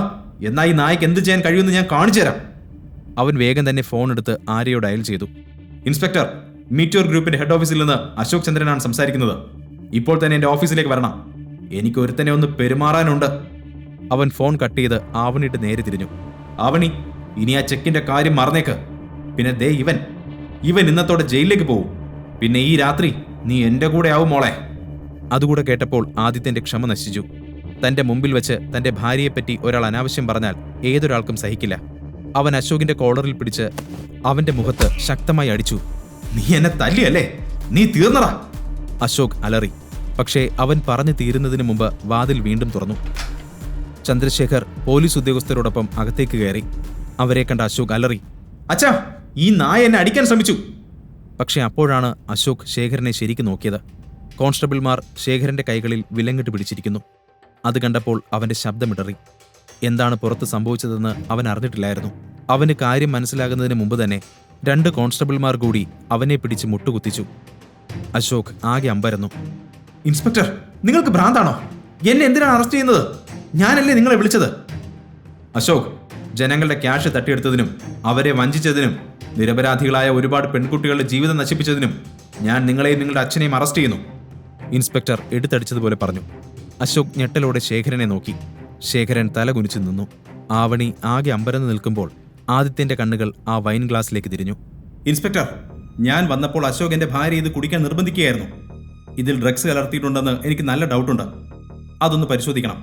എന്നാ ഈ നായ്ക്ക് എന്ത് ചെയ്യാൻ കഴിയുമെന്ന് ഞാൻ കാണിച്ചു തരാം. അവൻ വേഗം തന്നെ ഫോൺ എടുത്ത് ആരെയോ ഡയൽ ചെയ്തു. ഇൻസ്പെക്ടർ, മീറ്റിയോർ ഗ്രൂപ്പിന്റെ ഹെഡ് ഓഫീസിൽ നിന്ന് അശോക് ചന്ദ്രനാണ് സംസാരിക്കുന്നത്. ഇപ്പോൾ തന്നെ എന്റെ ഓഫീസിലേക്ക് വരണം. എനിക്ക് ഒരുത്തനെ ഒന്ന് പെരുമാറാനുണ്ട്. അവൻ ഫോൺ കട്ട് ചെയ്ത് ആവണിയുടെ നേരെ തിരിഞ്ഞു. ആവണി, ഇനി ആ ചെക്കിന്റെ കാര്യം മറന്നേക്ക്. പിന്നെ ദേ ഇവൻ ഇന്നത്തോടെ ജയിലിലേക്ക് പോവും. പിന്നെ ഈ രാത്രി നീ എന്റെ കൂടെ ആവും മോളെ. അതുകൂടെ കേട്ടപ്പോൾ ആദിത്യന്റെ ക്ഷമ നശിച്ചു. തന്റെ മുമ്പിൽ വെച്ച് തന്റെ ഭാര്യയെപ്പറ്റി ഒരാൾ അനാവശ്യം പറഞ്ഞാൽ ഏതൊരാൾക്കും സഹിക്കില്ല. അവൻ അശോകിന്റെ കോളറിൽ പിടിച്ച് അവന്റെ മുഖത്ത് ശക്തമായി അടിച്ചു. നീ എന്നെ തല്ലിയല്ലേ? നീ തീർന്നടാ. അശോക് അലറി. പക്ഷേ അവൻ പറഞ്ഞു തീരുന്നതിന് മുമ്പ് വാതിൽ വീണ്ടും തുറന്നു. ചന്ദ്രശേഖർ പോലീസ് ഉദ്യോഗസ്ഥരോടൊപ്പം അകത്തേക്ക് കയറി. അവരെ കണ്ട അശോക് അലറി. അച്ഛാ, ഈ നായ എന്നെ അടിക്കാൻ ശ്രമിച്ചു. പക്ഷെ അപ്പോഴാണ് അശോക് ശേഖരനെ ശരിക്കും നോക്കിയത്. കോൺസ്റ്റബിൾമാർ ശേഖരന്റെ കൈകളിൽ വിലങ്ങിട്ട് പിടിച്ചിരിക്കുന്നു. അത് കണ്ടപ്പോൾ അവന്റെ ശബ്ദമിടറി. എന്താണ് പുറത്ത് സംഭവിച്ചതെന്ന് അവൻ അറിഞ്ഞിട്ടില്ലായിരുന്നു. അവന് കാര്യം മനസ്സിലാകുന്നതിന് മുമ്പ് തന്നെ 2 കോൺസ്റ്റബിൾമാർ കൂടി അവനെ പിടിച്ച് മുട്ടുകുത്തിച്ചു. അശോക് ആകെ അമ്പരന്നു. ഇൻസ്പെക്ടർ, നിങ്ങൾക്ക് ഭ്രാന്താണോ? എന്നെ എന്തിനാണ് അറസ്റ്റ് ചെയ്യുന്നത്? ഞാനല്ലേ നിങ്ങളെ വിളിച്ചത്? അശോക്, ജനങ്ങളുടെ ക്യാഷ് തട്ടിയെടുത്തതിനും അവരെ വഞ്ചിച്ചതിനും നിരപരാധികളായ ഒരുപാട് പെൺകുട്ടികളുടെ ജീവിതം നശിപ്പിച്ചതിനും ഞാൻ നിങ്ങളെയും നിങ്ങളുടെ അച്ഛനെയും അറസ്റ്റ് ചെയ്യുന്നു. ഇൻസ്പെക്ടർ എടുത്തടിച്ചതുപോലെ പറഞ്ഞു. അശോക് ഞെട്ടലോടെ ശേഖരനെ നോക്കി. ശേഖരൻ തല കുനിച്ചു നിന്നു. ആവണി ആകെ അമ്പരന്ന് നിൽക്കുമ്പോൾ ആദിത്യന്റെ കണ്ണുകൾ ആ വൈൻ ഗ്ലാസ്സിലേക്ക് തിരിഞ്ഞു. ഇൻസ്പെക്ടർ, ഞാൻ വന്നപ്പോൾ അശോക് എന്റെ ഭാര്യ ഇത് കുടിക്കാൻ നിർബന്ധിക്കുകയായിരുന്നു. ഇതിൽ ഡ്രഗ്സ് കലർത്തിയിട്ടുണ്ടെന്ന് എനിക്ക് നല്ല ഡൗട്ടുണ്ട്. അതൊന്ന് പരിശോധിക്കണം.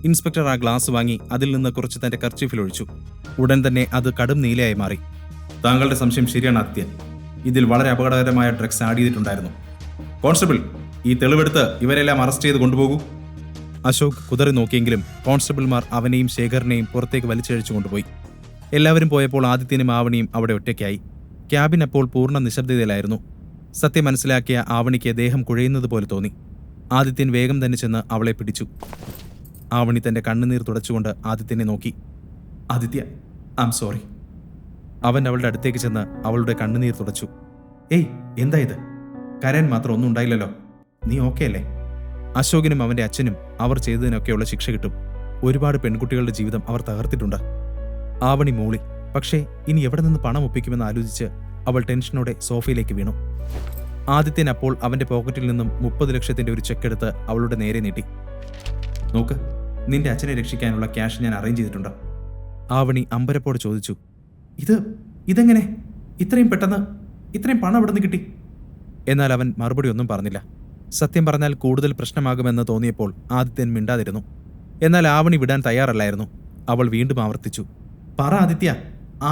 ഇൻസ്പെക്ടർ ആ ഗ്ലാസ് വാങ്ങി അതിൽ നിന്ന് കുറച്ച് തന്റെ കർച്ചീഫിൽ ഒഴിച്ചു. ഉടൻ തന്നെ അത് കടും നീലയായി മാറി. താങ്കളുടെ സംശയം ശരിയാണ് ആദിത്യൻ. ഇതിൽ വളരെ അപകടകരമായ ഡ്രഗ്സ് ആഡ് ചെയ്തിട്ടുണ്ടായിരുന്നു. കോൺസ്റ്റബിൾ, ഈ തെളിവെടുത്ത് ഇവരെല്ലാം അറസ്റ്റ് ചെയ്ത് കൊണ്ടുപോകൂ. അശോക് കുതറി നോക്കിയെങ്കിലും കോൺസ്റ്റബിൾമാർ അവനെയും ശേഖരനെയും പുറത്തേക്ക് വലിച്ചഴിച്ചു കൊണ്ടുപോയി. എല്ലാവരും പോയപ്പോൾ ആദിത്യനും ആവണിയും അവിടെ ഒറ്റയ്ക്കായി. ക്യാബിൻ അപ്പോൾ പൂർണ്ണ നിശബ്ദതയിലായിരുന്നു. സത്യം മനസ്സിലാക്കിയ ആവണിക്ക് ദേഹം കുഴയുന്നത് പോലെ തോന്നി. ആദിത്യൻ വേഗം തന്നെ ചെന്ന് അവളെ പിടിച്ചു. ആവണി തന്റെ കണ്ണുനീർ തുടച്ചുകൊണ്ട് ആദിത്യനെ നോക്കി. Aditya, I am sorry. അവൻ അവളുടെ അടുത്തേക്ക് ചെന്ന് അവളുടെ കണ്ണുനീർ തുടച്ചു. ഏയ്, എന്താ ഇത്? കരയാൻ മാത്രം ഒന്നും ഉണ്ടായില്ലല്ലോ. നീ ഓക്കെ അല്ലേ? അശോകിനും അവന്റെ അച്ഛനും അവർ ചെയ്തതിനൊക്കെയുള്ള ശിക്ഷ കിട്ടും. ഒരുപാട് പെൺകുട്ടികളുടെ ജീവിതം അവർ തകർത്തിട്ടുണ്ട്. ആവണി മൂളി. പക്ഷേ ഇനി എവിടെ നിന്ന് പണം ഒപ്പിക്കുമെന്ന് ആലോചിച്ച് അവൾ ടെൻഷനോടെ സോഫയിലേക്ക് വീണു. ആദിത്യൻ അപ്പോൾ അവന്റെ പോക്കറ്റിൽ നിന്നും 30 ലക്ഷത്തിന്റെ ഒരു ചെക്ക് എടുത്ത് അവളുടെ നേരെ നീട്ടി. നോക്ക്, നിന്റെ അച്ഛനെ രക്ഷിക്കാനുള്ള ക്യാഷ് ഞാൻ അറേഞ്ച് ചെയ്തിട്ടുണ്ട്. ആവണി അമ്പരപ്പോട് ചോദിച്ചു. ഇതെങ്ങനെ ഇത്രയും പെട്ടെന്ന് ഇത്രയും പണം എവിടെ നിന്ന് കിട്ടി? എന്നാൽ അവൻ മറുപടി ഒന്നും പറഞ്ഞില്ല. സത്യം പറഞ്ഞാൽ കൂടുതൽ പ്രശ്നമാകുമെന്ന് തോന്നിയപ്പോൾ ആദിത്യൻ മിണ്ടാതിരുന്നു. എന്നാൽ ആവണി വിടാൻ തയ്യാറല്ലായിരുന്നു. അവൾ വീണ്ടും ആവർത്തിച്ചു. പറ ആദിത്യ,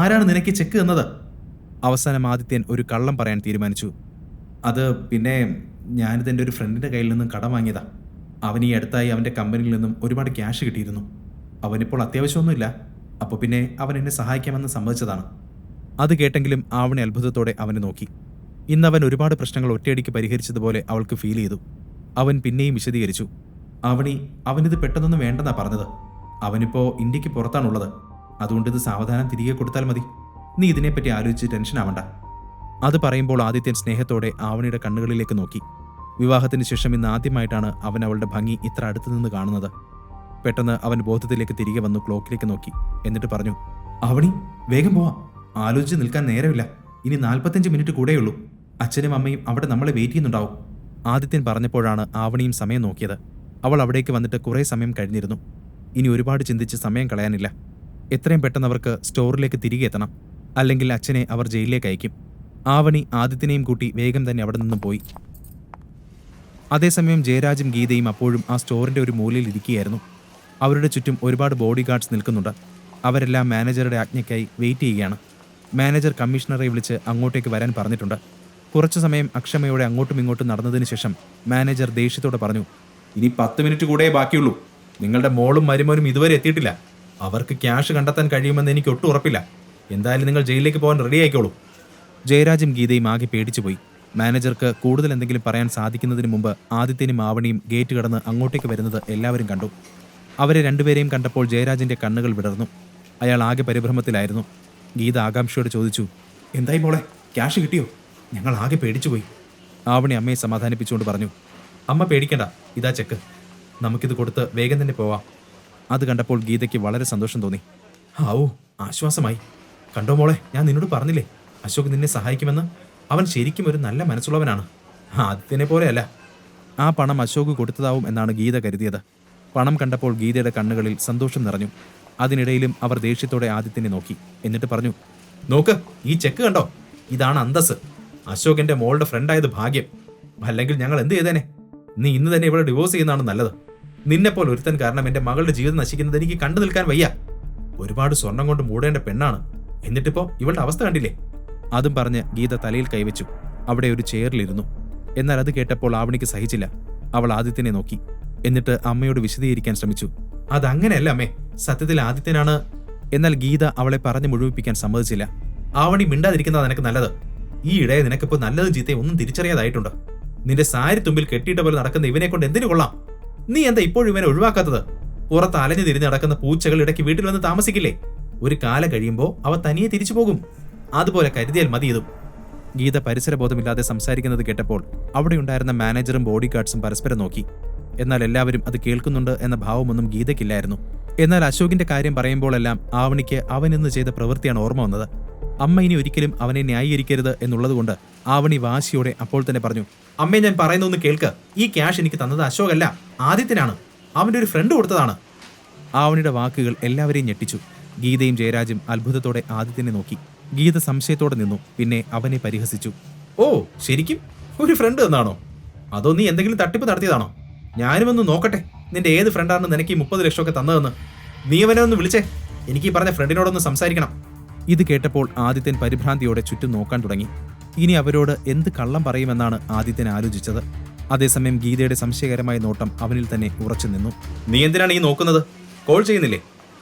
ആരാണ് നിനക്ക് ചെക്ക് തന്നത്? അവസാനം ആദിത്യൻ ഒരു കള്ളം പറയാൻ തീരുമാനിച്ചു. അത് പിന്നെ ഞാനിതെൻ്റെ ഒരു ഫ്രണ്ടിൻ്റെ കയ്യിൽ നിന്നും കടം വാങ്ങിയതാ. അവൻ ഈ അടുത്തായി അവൻ്റെ കമ്പനിയിൽ നിന്നും ഒരുപാട് ക്യാഷ് കിട്ടിയിരുന്നു. അവനിപ്പോൾ അത്യാവശ്യമൊന്നുമില്ല. അപ്പോൾ പിന്നെ അവൻ എന്നെ സഹായിക്കാമെന്ന് സമ്മതിച്ചതാണ്. അത് കേട്ടെങ്കിലും ആവണി അത്ഭുതത്തോടെ അവനെ നോക്കി. ഇന്നവൻ ഒരുപാട് പ്രശ്നങ്ങൾ ഒറ്റയടിക്ക് പരിഹരിച്ചതുപോലെ അവൾക്ക് ഫീൽ ചെയ്തു. അവൻ പിന്നെയും വിശദീകരിച്ചു. അവനിത് പെട്ടെന്നൊന്നും വേണ്ടെന്നാ പറഞ്ഞത്. അവനിപ്പോൾ ഇന്ത്യക്ക് പുറത്താണുള്ളത്. അതുകൊണ്ട് ഇത് സാവധാനം തിരികെ കൊടുത്താൽ മതി. നീ ഇതിനെപ്പറ്റി ആലോചിച്ച് ടെൻഷൻ ആവണ്ട. അത് പറയുമ്പോൾ ആദിത്യൻ സ്നേഹത്തോടെ ആവണിയുടെ കണ്ണുകളിലേക്ക് നോക്കി. വിവാഹത്തിന് ശേഷം ഇന്ന് ആദ്യമായിട്ടാണ് അവൻ അവളുടെ ഭംഗി ഇത്ര അടുത്തു നിന്ന് കാണുന്നത്. പെട്ടെന്ന് അവൻ ബോധത്തിലേക്ക് തിരികെ വന്നു ക്ലോക്കിലേക്ക് നോക്കി. എന്നിട്ട് പറഞ്ഞു, ആവണി, വേഗം പോവാം. ആലോചിച്ച് നിൽക്കാൻ നേരമില്ല. ഇനി 45 മിനിറ്റ് കൂടെയുള്ളൂ. അച്ഛനും അമ്മയും അവിടെ നമ്മളെ വെയിറ്റ് ചെയ്യുന്നുണ്ടാവും. ആദിത്യൻ പറഞ്ഞപ്പോഴാണ് ആവണിയും സമയം നോക്കിയത്. അവൾ അവിടേക്ക് വന്നിട്ട് കുറേ സമയം കഴിഞ്ഞിരുന്നു. ഇനി ഒരുപാട് ചിന്തിച്ച് സമയം കളയാനില്ല. എത്രയും പെട്ടെന്ന് അവർക്ക് സ്റ്റോറിലേക്ക് തിരികെ എത്തണം. അല്ലെങ്കിൽ അച്ഛനെ അവർ ജയിലിലേക്ക് അയക്കും. ആവണി ആദിത്യനെയും കൂട്ടി വേഗം തന്നെ അവിടെ നിന്നും പോയി. അതേസമയം ജയരാജും ഗീതയും അപ്പോഴും ആ സ്റ്റോറിന്റെ ഒരു മൂലയിൽ ഇരിക്കുകയായിരുന്നു. അവരുടെ ചുറ്റും ഒരുപാട് ബോഡി ഗാർഡ്സ് നിൽക്കുന്നുണ്ട്. അവരെല്ലാം മാനേജറുടെ ആജ്ഞയ്ക്കായി വെയിറ്റ് ചെയ്യുകയാണ്. മാനേജർ കമ്മീഷണറെ വിളിച്ച് അങ്ങോട്ടേക്ക് വരാൻ പറഞ്ഞിട്ടുണ്ട്. കുറച്ചു സമയം അക്ഷമയോടെ അങ്ങോട്ടും ഇങ്ങോട്ടും നടന്നതിന് ശേഷം മാനേജർ ദേഷ്യത്തോടെ പറഞ്ഞു, ഇനി 10 മിനിറ്റ് കൂടെ ബാക്കിയുള്ളൂ. നിങ്ങളുടെ മോളും മരുമോനും ഇതുവരെ എത്തിയിട്ടില്ല. അവർക്ക് ക്യാഷ് കണ്ടെത്താൻ കഴിയുമെന്ന് എനിക്ക് ഒട്ടും ഉറപ്പില്ല. എന്തായാലും നിങ്ങൾ ജയിലിലേക്ക് പോകാൻ റെഡി ആയിക്കോളൂ. ജയരാജും ഗീതയും ആകെ പേടിച്ചുപോയി. മാനേജർക്ക് കൂടുതൽ എന്തെങ്കിലും പറയാൻ സാധിക്കുന്നതിന് മുമ്പ് ആദിത്യനും ആവണിയും ഗേറ്റ് കടന്ന് അങ്ങോട്ടേക്ക് വരുന്നത് എല്ലാവരും കണ്ടു. അവരെ രണ്ടുപേരെയും കണ്ടപ്പോൾ ജയരാജിന്റെ കണ്ണുകൾ വിടർന്നു. അയാൾ ആകെ പരിഭ്രമത്തിലായിരുന്നു. ഗീത ആകാംക്ഷയോട് ചോദിച്ചു, എന്തായി മോളെ, ക്യാഷ് കിട്ടിയോ? ഞങ്ങൾ ആകെ പേടിച്ചുപോയി. ആവണി അമ്മയെ സമാധാനിപ്പിച്ചുകൊണ്ട് പറഞ്ഞു, അമ്മ പേടിക്കണ്ട, ഇതാ ചെക്ക്. നമുക്കിത് കൊടുത്ത് വേഗം തന്നെ പോവാം. അത് കണ്ടപ്പോൾ ഗീതയ്ക്ക് വളരെ സന്തോഷം തോന്നി. ആവൂ, ആശ്വാസമായി. കണ്ടോ മോളെ, ഞാൻ നിന്നോട് പറഞ്ഞില്ലേ അശോക് നിന്നെ സഹായിക്കുമെന്ന്. അവൻ ശരിക്കും ഒരു നല്ല മനസ്സുള്ളവനാണ്. ആദിത്യനെ പോലെയല്ല. ആ പണം അശോക് കൊടുത്തതാവും എന്നാണ് ഗീത കരുതിയത്. പണം കണ്ടപ്പോൾ ഗീതയുടെ കണ്ണുകളിൽ സന്തോഷം നിറഞ്ഞു. അതിനിടയിലും അവർ ദേഷ്യത്തോടെ ആദിത്യനെ നോക്കി. എന്നിട്ട് പറഞ്ഞു, നോക്ക്, ഈ ചെക്ക് കണ്ടോ? ഇതാണ് അന്തസ്. അശോകന്റെ മോളുടെ ഫ്രണ്ടായത് ഭാഗ്യം. അല്ലെങ്കിൽ ഞങ്ങൾ എന്ത് ചെയ്തേനെ? നീ ഇന്ന് തന്നെ ഇവിടെ ഡിവോഴ്സ് ചെയ്യുന്നതാണ് നല്ലത്. നിന്നെപ്പോലെ ഒരുത്തൻ കാരണം എന്റെ മകളുടെ ജീവിതം നശിക്കുന്നത് എനിക്ക് കണ്ടു നിൽക്കാൻ വയ്യ. ഒരുപാട് സ്വർണം കൊണ്ട് മൂടേണ്ട പെണ്ണാണ്. എന്നിട്ടിപ്പോ ഇവളുടെ അവസ്ഥ കണ്ടില്ലേ? അതും പറഞ്ഞ് ഗീത തലയിൽ കൈവച്ചു. അവിടെ ഒരു ചെയറിലിരുന്നു. എന്നാൽ അത് കേട്ടപ്പോൾ ആവണിക്ക് സഹിച്ചില്ല. അവൾ ആദിത്യനെ നോക്കി. എന്നിട്ട് അമ്മയോട് വിശദീകരിക്കാൻ ശ്രമിച്ചു. അതങ്ങനെയല്ല അമ്മേ, സത്യത്തിൽ ആദിത്യനാണ്. എന്നാൽ ഗീത അവളെ പറഞ്ഞു മുഴുവിപ്പിക്കാൻ സമ്മതിച്ചില്ല. ആവണി മിണ്ടാതിരിക്കുന്നതാ നിനക്ക് നല്ലത്. ഈ ഇടയെ നിനക്കിപ്പോ നല്ലതും ചീത്തയും ഒന്നും തിരിച്ചറിയാതായിട്ടുണ്ട്. നിന്റെ സാരി തുമ്പിൽ കെട്ടിയിട്ട പോലെ നടക്കുന്ന ഇവനെ കൊണ്ട് എന്തിനു കൊള്ളാം? നീ എന്താ ഇപ്പോഴും ഇവനെ ഒഴിവാക്കാത്തത്? പുറത്ത് അലഞ്ഞു തിരിഞ്ഞ് നടക്കുന്ന പൂച്ചകൾ ഇടയ്ക്ക് വീട്ടിൽ വന്ന് താമസിക്കില്ലേ? ഒരു കാലം കഴിയുമ്പോൾ അവ തനിയെ തിരിച്ചു പോകും. അതുപോലെ കരുതിയാൽ മതി ഇതും. ഗീത പരിസരബോധമില്ലാതെ സംസാരിക്കുന്നത് കേട്ടപ്പോൾ അവിടെയുണ്ടായിരുന്ന മാനേജറും ബോഡി ഗാർഡ്സും പരസ്പരം നോക്കി. എന്നാൽ എല്ലാവരും അത് കേൾക്കുന്നുണ്ട് എന്ന ഭാവമൊന്നും ഗീതയ്ക്കില്ലായിരുന്നു. എന്നാൽ അശോകിന്റെ കാര്യം പറയുമ്പോഴെല്ലാം ആവണിക്ക് അവനിന്ന് ചെയ്ത പ്രവൃത്തിയാണ് ഓർമ്മ വന്നത്. അമ്മ ഇനി ഒരിക്കലും അവനെ ന്യായീകരിക്കരുത് എന്നുള്ളതുകൊണ്ട് ആവണി വാശിയോടെ അപ്പോൾ തന്നെ പറഞ്ഞു, അമ്മേ, ഞാൻ പറയുന്നൊന്ന് കേൾക്ക്. ഈ ക്യാഷ് എനിക്ക് തന്നത് അശോകല്ല, ആദിത്യനാണ്. അവൻ്റെ ഒരു ഫ്രണ്ട് കൊടുത്തതാണ്. ആവണിയുടെ വാക്കുകൾ എല്ലാവരെയും ഞെട്ടിച്ചു. ഗീതയും ജയരാജും അത്ഭുതത്തോടെ ആദിത്യനെ നോക്കി. ഗീത സംശയത്തോടെ നിന്നു. പിന്നെ അവനെ പരിഹസിച്ചു. ഓ, ശരിക്കും ഒരു ഫ്രണ്ട് എന്നാണോ? അതോ നീ എന്തെങ്കിലും തട്ടിപ്പ് നടത്തിയതാണോ? ഞാനും ഒന്ന് നോക്കട്ടെ നിന്റെ ഏത് ഫ്രണ്ടാണ് നിനക്ക് ഈ 30 ലക്ഷമൊക്കെ തന്നതെന്ന്. നീ അവനെ ഒന്ന് വിളിച്ചേ, എനിക്ക് ഈ പറഞ്ഞ ഫ്രണ്ടിനോടൊന്ന് സംസാരിക്കണം. ഇത് കേട്ടപ്പോൾ ആദിത്യൻ പരിഭ്രാന്തിയോടെ ചുറ്റും നോക്കാൻ തുടങ്ങി. ഇനി അവരോട് എന്ത് കള്ളം പറയുമെന്നാണ് ആദിത്യൻ ആലോചിച്ചത്. അതേസമയം ഗീതയുടെ സംശയകരമായ നോട്ടം അവനിൽ തന്നെ ഉറച്ചു നിന്നു. നീ എന്തിനാണ് ഈ നോക്കുന്നത്? കോൾ ചെയ്യുന്നില്ലേ?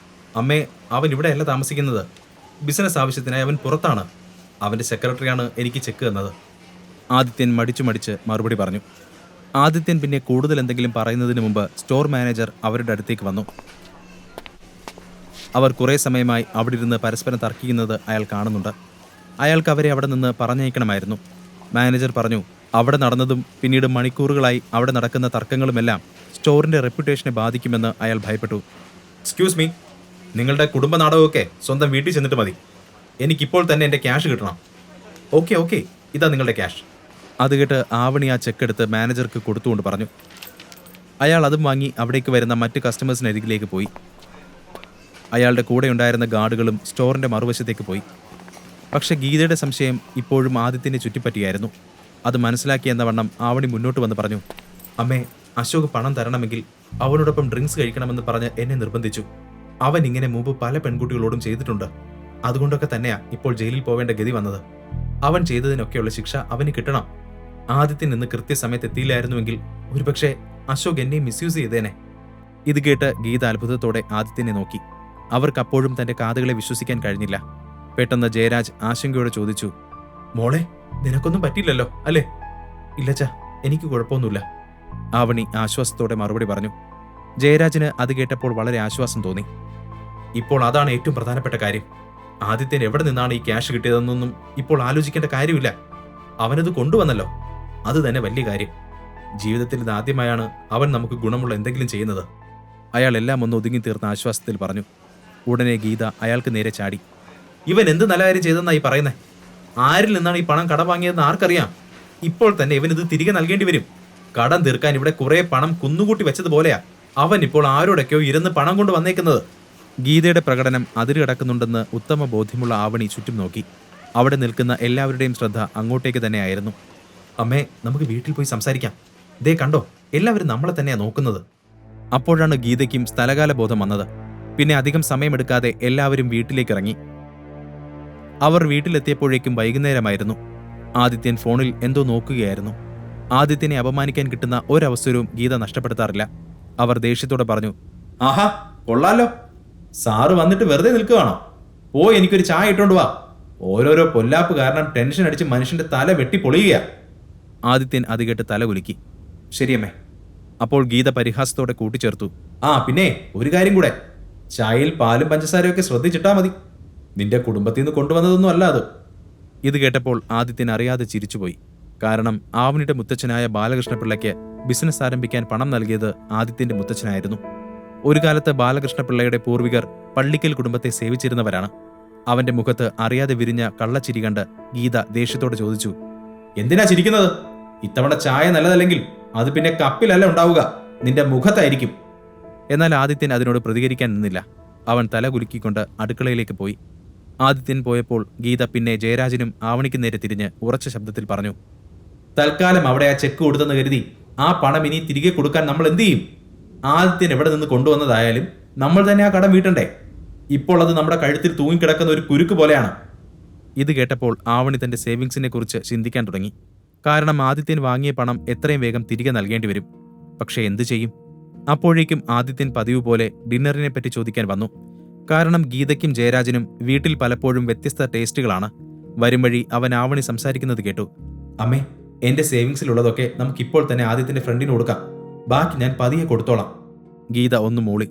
അമ്മേ, അവൻ ഇവിടെയല്ല താമസിക്കുന്നത്. ബിസിനസ് ആവശ്യത്തിനായി അവൻ പുറത്താണ്. അവൻ്റെ സെക്രട്ടറിയാണ് എനിക്ക് ചെക്ക് തന്നത്. ആദിത്യൻ മടിച്ചു മറുപടി പറഞ്ഞു. ആദിത്യൻ പിന്നെ കൂടുതൽ എന്തെങ്കിലും പറയുന്നതിന് മുമ്പ് സ്റ്റോർ മാനേജർ അവരുടെ അടുത്തേക്ക് വന്നു. അവർ കുറേ സമയമായി അവിടെ ഇരുന്ന് പരസ്പരം തർക്കിക്കുന്നത് അയാൾ കാണുന്നുണ്ട്. അയാൾക്ക് അവരെ അവിടെ നിന്ന് പറഞ്ഞയക്കണമായിരുന്നു. മാനേജർ പറഞ്ഞു, അവിടെ നടന്നതും പിന്നീട് മണിക്കൂറുകളായി അവിടെ നടക്കുന്ന തർക്കങ്ങളുമെല്ലാം സ്റ്റോറിൻ്റെ റെപ്യൂട്ടേഷനെ ബാധിക്കുമെന്ന് അയാൾ ഭയപ്പെട്ടു. എക്സ്ക്യൂസ് മീ, നിങ്ങളുടെ കുടുംബ നാടകമൊക്കെ സ്വന്തം വീട്ടിൽ ചെന്നിട്ട് മതി. എനിക്കിപ്പോൾ തന്നെ എൻ്റെ ക്യാഷ് കിട്ടണം. ഓക്കെ, ഇതാ നിങ്ങളുടെ ക്യാഷ്. അത് കേട്ട് ആവണി ആ ചെക്ക് എടുത്ത് മാനേജർക്ക് കൊടുത്തുകൊണ്ട് പറഞ്ഞു. അയാൾ അതും വാങ്ങി അവിടേക്ക് വരുന്ന മറ്റ് കസ്റ്റമേഴ്സിനരികിലേക്ക് പോയി. അയാളുടെ കൂടെ ഉണ്ടായിരുന്ന ഗാർഡുകളും സ്റ്റോറിൻ്റെ മറുവശത്തേക്ക് പോയി. പക്ഷെ ഗീതയുടെ സംശയം ഇപ്പോഴും ആദിത്യനെ ചുറ്റിപ്പറ്റിയായിരുന്നു. അത് മനസ്സിലാക്കിയെന്ന വണ്ണം ആവണി മുന്നോട്ട് വന്ന് പറഞ്ഞു. അമ്മേ, അശോക് പണം തരണമെങ്കിൽ അവനോടൊപ്പം ഡ്രിങ്ക്സ് കഴിക്കണമെന്ന് പറഞ്ഞ് എന്നെ നിർബന്ധിച്ചു. അവൻ ഇങ്ങനെ മുമ്പ് പല പെൺകുട്ടികളോടും ചെയ്തിട്ടുണ്ട്. അതുകൊണ്ടൊക്കെ തന്നെയാ ഇപ്പോൾ ജയിലിൽ പോവേണ്ട ഗതി വന്നത്. അവൻ ചെയ്തതിനൊക്കെയുള്ള ശിക്ഷ അവന് കിട്ടണം. ആദിത്യൻ ഇന്ന് കൃത്യസമയത്ത് എത്തിയില്ലായിരുന്നുവെങ്കിൽ ഒരുപക്ഷെ അശോക് എന്നെ മിസ്യൂസ് ചെയ്തേനെ. ഇത് കേട്ട് ഗീത അത്ഭുതത്തോടെ ആദിത്യനെ നോക്കി. അവർക്ക് അപ്പോഴും തന്റെ കാതുകളെ വിശ്വസിക്കാൻ കഴിഞ്ഞില്ല. പെട്ടെന്ന് ജയരാജ് ആശങ്കയോടെ ചോദിച്ചു, മോളെ, നിനക്കൊന്നും പറ്റില്ലല്ലോ അല്ലേ? ഇല്ലച്ചാ, എനിക്ക് കുഴപ്പമൊന്നുമില്ല. ആവണി ആശ്വാസത്തോടെ മറുപടി പറഞ്ഞു. ജയരാജിന് അത് കേട്ടപ്പോൾ വളരെ ആശ്വാസം തോന്നി. ഇപ്പോൾ അതാണ് ഏറ്റവും പ്രധാനപ്പെട്ട കാര്യം. ആദിത്യൻ എവിടെ നിന്നാണ് ഈ ക്യാഷ് കിട്ടിയതെന്നൊന്നും ഇപ്പോൾ ആലോചിക്കേണ്ട കാര്യമില്ല. അവനത് കൊണ്ടുവന്നല്ലോ, അത് തന്നെ വലിയ കാര്യം. ജീവിതത്തിൽ ഇത് ആദ്യമായാണ് അവൻ നമുക്ക് ഗുണമുള്ള എന്തെങ്കിലും ചെയ്യുന്നത്. അയാൾ എല്ലാം ഒന്ന് ഒതുങ്ങി തീർന്ന ആശ്വാസത്തിൽ പറഞ്ഞു. ഉടനെ ഗീത അയാൾക്ക് നേരെ ചാടി. ഇവൻ എന്ത് നല്ല കാര്യം ചെയ്തെന്നായി പറയുന്നേ? ആരിൽ നിന്നാണ് ഈ പണം കടം വാങ്ങിയതെന്ന് ആർക്കറിയാം? ഇപ്പോൾ തന്നെ ഇവനിത് തിരികെ നൽകേണ്ടി വരും. കടം തീർക്കാൻ ഇവിടെ കുറെ പണം കുന്നുകൂട്ടി വെച്ചതുപോലെയാ അവൻ ഇപ്പോൾ ആരോടൊക്കെയോ ഇരുന്ന് പണം കൊണ്ട് വന്നേക്കുന്നത്. ഗീതയുടെ പ്രകടനം അതിരുകടക്കുന്നുണ്ടെന്ന് ഉത്തമ ബോധ്യമുള്ള ആവണി ചുറ്റും നോക്കി. അവിടെ നിൽക്കുന്ന എല്ലാവരുടെയും ശ്രദ്ധ അങ്ങോട്ടേക്ക് തന്നെയായിരുന്നു. അമ്മേ, നമുക്ക് വീട്ടിൽ പോയി സംസാരിക്കാം. ദേ കണ്ടോ, എല്ലാവരും നമ്മളെ തന്നെയാ നോക്കുന്നത്. അപ്പോഴാണ് ഗീതയ്ക്കും സ്ഥലകാല ബോധം വന്നത്. പിന്നെ അധികം സമയമെടുക്കാതെ എല്ലാവരും വീട്ടിലേക്ക് ഇറങ്ങി. അവർ വീട്ടിലെത്തിയപ്പോഴേക്കും വൈകുന്നേരമായിരുന്നു. ആദിത്യൻ ഫോണിൽ എന്തോ നോക്കുകയായിരുന്നു. ആദിത്യനെ അപമാനിക്കാൻ കിട്ടുന്ന ഒരവസരവും ഗീത നഷ്ടപ്പെടുത്താറില്ല. അവർ ദേഷ്യത്തോടെ പറഞ്ഞു, ആഹാ, കൊള്ളാലോ, സാറ് വന്നിട്ട് വെറുതെ നിൽക്കുകയാണോ? പോയി എനിക്കൊരു ചായ ഇട്ടോണ്ട് വാ. ഓരോരോ പൊല്ലാപ്പ് കാരണം ടെൻഷൻ അടിച്ച് മനുഷ്യന്റെ തല വെട്ടി പൊളിയുക. ആദിത്യൻ അത് കേട്ട് തല കുലുക്കി. ശരിയമ്മേ. അപ്പോൾ ഗീത പരിഹാസത്തോടെ കൂട്ടിച്ചേർത്തു, ആ പിന്നെ ഒരു കാര്യം കൂടെ, ചായയിൽ പാലും പഞ്ചസാരയൊക്കെ ശ്രദ്ധിച്ചിട്ടാ മതി. നിന്റെ കുടുംബത്തിൽ നിന്ന് കൊണ്ടുവന്നതൊന്നും അല്ല അത്. ഇത് കേട്ടപ്പോൾ ആദിത്യൻ അറിയാതെ ചിരിച്ചുപോയി. കാരണം ആവണിയുടെ മുത്തച്ഛനായ ബാലകൃഷ്ണപിള്ളയ്ക്ക് ബിസിനസ് ആരംഭിക്കാൻ പണം നൽകിയത് ആദിത്യന്റെ മുത്തച്ഛനായിരുന്നു. ഒരു കാലത്ത് ബാലകൃഷ്ണപിള്ളയുടെ പൂർവികർ പള്ളിക്കൽ കുടുംബത്തെ സേവിച്ചിരുന്നവരാണ്. അവന്റെ മുഖത്ത് അറിയാതെ വിരിഞ്ഞ കള്ളച്ചിരി കണ്ട് ഗീത ദേഷ്യത്തോടെ ചോദിച്ചു, എന്തിനാ ചിരിക്കുന്നത്? ഇത്തവണ ചായ നല്ലതല്ലെങ്കിൽ അത് പിന്നെ കപ്പിലല്ല ഉണ്ടാവുക, നിന്റെ മുഖത്തായിരിക്കും. എന്നാൽ ആദിത്യൻ അതിനോട് പ്രതികരിക്കാൻ നിന്നില്ല. അവൻ തല കുലുക്കിക്കൊണ്ട് അടുക്കളയിലേക്ക് പോയി. ആദിത്യൻ പോയപ്പോൾ ഗീത പിന്നെ ജയരാജനും ആവണിക്ക് നേരെ തിരിഞ്ഞ് ഉറച്ച ശബ്ദത്തിൽ പറഞ്ഞു, തൽക്കാലം അവിടെ ആ ചെക്ക് കൊടുത്തെന്ന് കരുതി ആ പണം ഇനി തിരികെ കൊടുക്കാൻ നമ്മൾ എന്ത് ചെയ്യും? ആദിത്യൻ എവിടെ നിന്ന് കൊണ്ടുവന്നതായാലും നമ്മൾ തന്നെ ആ കടം വീട്ടണ്ടേ? ഇപ്പോൾ അത് നമ്മുടെ കഴുത്തിൽ തൂങ്ങിക്കിടക്കുന്ന ഒരു കുരുക്ക് പോലെയാണ്. ഇത് കേട്ടപ്പോൾ ആവണി തന്റെ സേവിങ്സിനെ കുറിച്ച് ചിന്തിക്കാൻ തുടങ്ങി. കാരണം ആദിത്യൻ വാങ്ങിയ പണം എത്രയും വേഗം തിരികെ നൽകേണ്ടി വരും. പക്ഷെ എന്തു ചെയ്യും? അപ്പോഴേക്കും ആദിത്യൻ പതിവ് പോലെ ഡിന്നറിനെ പറ്റി ചോദിക്കാൻ വന്നു. കാരണം ഗീതയ്ക്കും ജയരാജനും വീട്ടിൽ പലപ്പോഴും വ്യത്യസ്ത ടേസ്റ്റുകളാണ്. വരും വഴി അവൻ ആവണി സംസാരിക്കുന്നത് കേട്ടു. അമ്മേ, എന്റെ സേവിങ്സിലുള്ളതൊക്കെ നമുക്കിപ്പോൾ തന്നെ ആദിത്യന്റെ ഫ്രണ്ടിന് കൊടുക്കാം. ബാക്കി ഞാൻ പതിയെ കൊടുത്തോളാം. ഗീത ഒന്ന് മൂളി.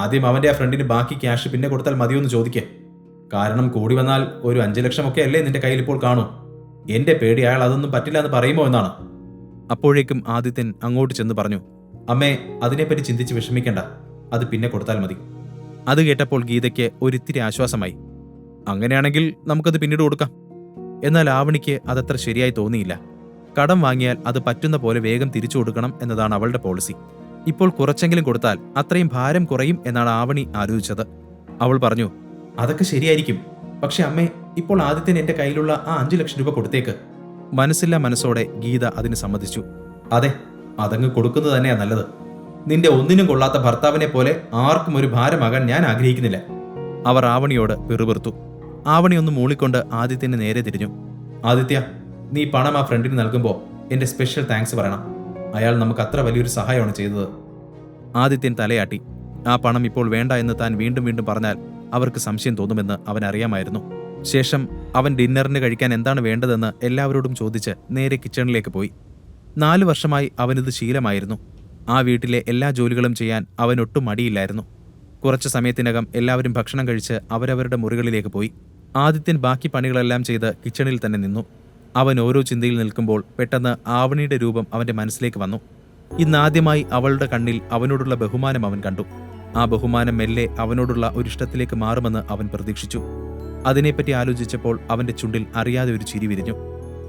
ആദ്യം അവന്റെ ആ ഫ്രണ്ടിന് ബാക്കി ക്യാഷ് പിന്നെ കൊടുത്താൽ മതിയൊന്ന് ചോദിക്കേ. കാരണം കൂടി വന്നാൽ ഒരു 5 ലക്ഷമൊക്കെ അല്ലേ നിന്റെ കയ്യിൽ ഇപ്പോൾ കാണൂ. എന്റെ പേടി അയാൾ അതൊന്നും പറ്റില്ല എന്ന് പറയുമോ എന്നാണ്. അപ്പോഴേക്കും ആദിത്യൻ അങ്ങോട്ട് ചെന്ന് പറഞ്ഞു, അമ്മേ, അതിനെപ്പറ്റി ചിന്തിച്ച് വിഷമിക്കേണ്ട, അത് പിന്നെ കൊടുത്താൽ മതി. അത് കേട്ടപ്പോൾ ഗീതയ്ക്ക് ഒരിത്തിരി ആശ്വാസമായി. അങ്ങനെയാണെങ്കിൽ നമുക്കത് പിന്നീട് കൊടുക്കാം. എന്നാൽ ആവണിക്ക് അതത്ര ശരിയായി തോന്നിയില്ല. കടം വാങ്ങിയാൽ അത് പറ്റുന്ന പോലെ വേഗം തിരിച്ചു കൊടുക്കണം എന്നതാണ് അവളുടെ പോളിസി. ഇപ്പോൾ കുറച്ചെങ്കിലും കൊടുത്താൽ അത്രയും ഭാരം കുറയും എന്നാണ് ആവണി ആലോചിച്ചത്. അവൾ പറഞ്ഞു, അതൊക്കെ ശരിയായിരിക്കും, പക്ഷെ അമ്മേ, ഇപ്പോൾ ആദ്യത്തിന് എന്റെ കയ്യിലുള്ള ആ 5 ലക്ഷം രൂപ കൊടുത്തേക്ക്. മനസ്സില്ലാ മനസ്സോടെ ഗീത അതിന് സമ്മതിച്ചു. അതെ, അതങ്ങ് കൊടുക്കുന്നത് തന്നെയാ നല്ലത്. നിന്റെ ഒന്നിനും കൊള്ളാത്ത ഭർത്താവിനെ പോലെ ആർക്കും ഒരു ഭാരമാകാൻ ഞാൻ ആഗ്രഹിക്കുന്നില്ല. അവർ ആവണിയോട് പിറുപിറുത്തു. ആവണി ഒന്ന് മൂളിക്കൊണ്ട് ആദിത്യന് നേരെ തിരിഞ്ഞു. ആദിത്യ, നീ പണം ആ ഫ്രണ്ടിന് നൽകുമ്പോൾ എന്റെ സ്പെഷ്യൽ താങ്ക്സ് പറയണം. അയാൾ നമുക്ക് അത്ര വലിയൊരു സഹായമാണ് ചെയ്തത്. ആദിത്യൻ തലയാട്ടി. ആ പണം ഇപ്പോൾ വേണ്ട എന്ന് താൻ വീണ്ടും വീണ്ടും പറഞ്ഞാൽ അവർക്ക് സംശയം തോന്നുമെന്ന് അവൻ അറിയാമായിരുന്നു. ശേഷം അവൻ ഡിന്നറിന് കഴിക്കാൻ എന്താണ് വേണ്ടതെന്ന് എല്ലാവരോടും ചോദിച്ച് നേരെ കിച്ചണിലേക്ക് പോയി. 4 വർഷമായി അവനിത് ശീലമായിരുന്നു. ആ വീട്ടിലെ എല്ലാ ജോലികളും ചെയ്യാൻ അവനൊട്ടും മടിയില്ലായിരുന്നു. കുറച്ചു സമയത്തിനകം എല്ലാവരും ഭക്ഷണം കഴിച്ച് അവരവരുടെ മുറികളിലേക്ക് പോയി. ആദിത്യൻ ബാക്കി പണികളെല്ലാം ചെയ്ത് കിച്ചണിൽ തന്നെ നിന്നു. അവൻ ഓരോ ചിന്തയിൽ നിൽക്കുമ്പോൾ പെട്ടെന്ന് ആവണിയുടെ രൂപം അവന്റെ മനസ്സിലേക്ക് വന്നു. ഇന്നാദ്യമായി അവളുടെ കണ്ണിൽ അവനോടുള്ള ബഹുമാനം അവൻ കണ്ടു. ആ ബഹുമാനം മെല്ലെ അവനോടുള്ള ഒരു ഇഷ്ടത്തിലേക്ക് മാറുമെന്ന് അവൻ പ്രതീക്ഷിച്ചു. അതിനെപ്പറ്റി ആലോചിച്ചപ്പോൾ അവന്റെ ചുണ്ടിൽ അറിയാതെ ഒരു ചിരി വിരിഞ്ഞു.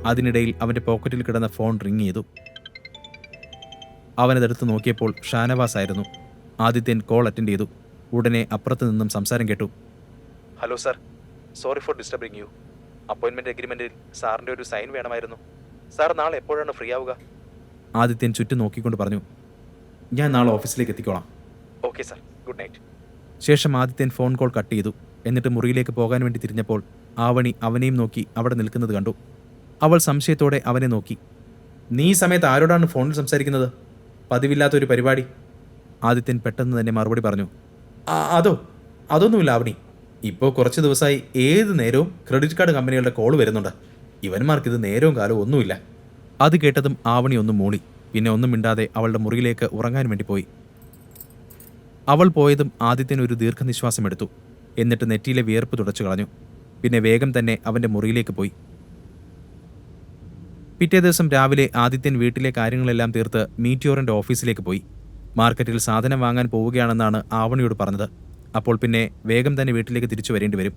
അതിനിടയിൽ അവന്റെ പോക്കറ്റിൽ കിടന്ന ഫോൺ റിങ് ചെയ്തു. അവനതെടുത്ത് നോക്കിയപ്പോൾ ഷാനവാസ് ആയിരുന്നു. ആദിത്യൻ കോൾ അറ്റൻഡ് ചെയ്തു. ഉടനെ അപ്പുറത്ത് നിന്നും സംസാരം കേട്ടു. Hello sir, sorry for disturbing you. Appointment എഗ്രിമെന്റിൽ സാറിന്റെ ഒരു സൈൻ വേണമായിരുന്നു. സാർ നാളെ എപ്പോഴാണ് ഫ്രീ ആവുക? ആദിത്യൻ ചുറ്റും നോക്കിക്കൊണ്ട് പറഞ്ഞു, ഞാൻ നാളെ ഓഫീസിലേക്ക് എത്തിക്കോളാം. Okay sir, good night. ശേഷം ആദിത്യൻ ഫോൺ കോൾ കട്ട് ചെയ്തു. എന്നിട്ട് മുറിയിലേക്ക് പോകാൻ വേണ്ടി തിരിഞ്ഞപ്പോൾ ആവണി അവനെയും നോക്കി അവിടെ നിൽക്കുന്നത് കണ്ടു. അവൾ സംശയത്തോടെ അവനെ നോക്കി. നീ ഈ സമയത്ത് ആരോടാണ് ഫോണിൽ സംസാരിക്കുന്നത്? പതിവില്ലാത്തൊരു പരിപാടി. ആദിത്യൻ പെട്ടെന്ന് തന്നെ മറുപടി പറഞ്ഞു. അതൊന്നുമില്ല ആവണി. ഇപ്പോൾ കുറച്ച് ദിവസമായി ഏത് നേരവും ക്രെഡിറ്റ് കാർഡ് കമ്പനികളുടെ കോൾ വരുന്നുണ്ട്. ഇവന്മാർക്കിത് നേരവും കാലവും ഒന്നുമില്ല. അത് കേട്ടതും ആവണി ഒന്നും മൂളി. പിന്നെ ഒന്നും മിണ്ടാതെ അവളുടെ മുറിയിലേക്ക് ഉറങ്ങാൻ വേണ്ടി പോയി. അവൾ പോയതും ആദിത്യൻ ഒരു ദീർഘനിശ്വാസം എടുത്തു. എന്നിട്ട് നെറ്റിയിലെ വിയർപ്പ് തുടച്ചു കളഞ്ഞു. പിന്നെ വേഗം തന്നെ അവന്റെ മുറിയിലേക്ക് പോയി. പിറ്റേ ദിവസം രാവിലെ ആദിത്യൻ വീട്ടിലെ കാര്യങ്ങളെല്ലാം തീർത്ത് മീറ്റിയോറിന്റെ ഓഫീസിലേക്ക് പോയി. മാർക്കറ്റിൽ സാധനം വാങ്ങാൻ പോവുകയാണെന്നാണ് ആവണിയോട് പറഞ്ഞത്. അപ്പോൾ പിന്നെ വേഗം തന്നെ വീട്ടിലേക്ക് തിരിച്ചു വരേണ്ടി വരും.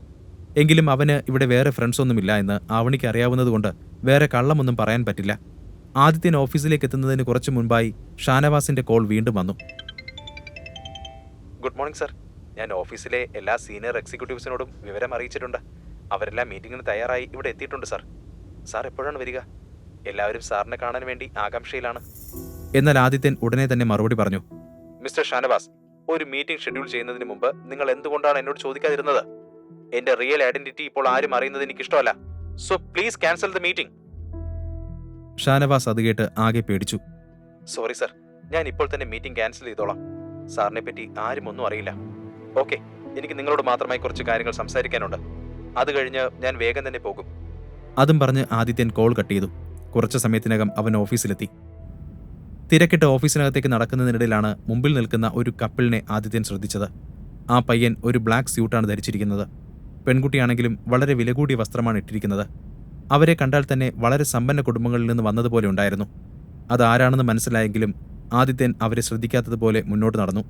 എങ്കിലും അവന് ഇവിടെ വേറെ ഫ്രണ്ട്സ് ഒന്നുമില്ല എന്ന് ആവണിക്ക് അറിയാവുന്നതുകൊണ്ട് വേറെ കള്ളമൊന്നും പറയാൻ പറ്റില്ല. ആദിത്യൻ ഓഫീസിലേക്ക് എത്തുന്നതിന് കുറച്ചു മുൻപായി ഷാനവാസിന്റെ കോൾ വീണ്ടും വന്നു. Good morning sir. ഞാൻ ഓഫീസിലെ എല്ലാ സീനിയർ എക്സിക്യൂട്ടീവ്സിനോടും വിവരം അറിയിച്ചിട്ടുണ്ട്. അവരെല്ലാം മീറ്റിംഗിന് തയ്യാറായി ഇവിടെ എത്തിയിട്ടുണ്ട് സർ. സാർ എപ്പോഴാണ് വരിക? എല്ലാവരും സാറിനെ കാണാൻ വേണ്ടി ആകാംക്ഷയിലാണ്. എന്നാൽ ആദിത്യൻ ഉടനെ തന്നെ മറുപടി പറഞ്ഞു. മിസ്റ്റർ ഷാനവാസ്, ഒരു മീറ്റിംഗ് ഷെഡ്യൂൾ ചെയ്യുന്നതിന് മുമ്പ് നിങ്ങൾ എന്തുകൊണ്ടാണ് എന്നോട് ചോദിക്കാതിരുന്നത്? എന്റെ റിയൽ ഐഡന്റിറ്റി ഇപ്പോൾ ആരും അറിയുന്നത് എനിക്ക് ഇഷ്ടമല്ല. So please cancel the meeting. Shanavas അത് കേട്ട് ആകെ പേടിച്ചു. സോറി സർ, ഞാൻ ഇപ്പോൾ തന്നെ മീറ്റിംഗ് ക്യാൻസൽ ചെയ്തോളാം. സാറിനെ പറ്റി ആരും ഒന്നും അറിയില്ല. ഓക്കെ, എനിക്ക് നിങ്ങളോട് മാത്രമായി കുറച്ച് കാര്യങ്ങൾ സംസാരിക്കാനുണ്ട്. അത് കഴിഞ്ഞ് ഞാൻ വേഗം തന്നെ പോകും. അതും പറഞ്ഞ് ആദിത്യൻ കോൾ കട്ട് ചെയ്തു. കുറച്ചു സമയത്തിനകം അവൻ ഓഫീസിലെത്തി. തിരക്കിട്ട് ഓഫീസിനകത്തേക്ക് നടക്കുന്നതിനിടയിലാണ് മുമ്പിൽ നിൽക്കുന്ന ഒരു കപ്പിളിനെ ആദിത്യൻ ശ്രദ്ധിച്ചത്. ആ പയ്യൻ ഒരു ബ്ലാക്ക് സ്യൂട്ടാണ് ധരിച്ചിരിക്കുന്നത്. പെൺകുട്ടിയാണെങ്കിലും വളരെ വില കൂടിയ വസ്ത്രമാണ് ഇട്ടിരിക്കുന്നത്. അവരെ കണ്ടാൽ തന്നെ വളരെ സമ്പന്ന കുടുംബങ്ങളിൽ നിന്ന് വന്നതുപോലെ ഉണ്ടായിരുന്നു. അതാരാണെന്ന് മനസ്സിലായെങ്കിലും ആദിത്യൻ അവരെ ശ്രദ്ധിക്കാത്തതുപോലെ മുന്നോട്ട് നടന്നു.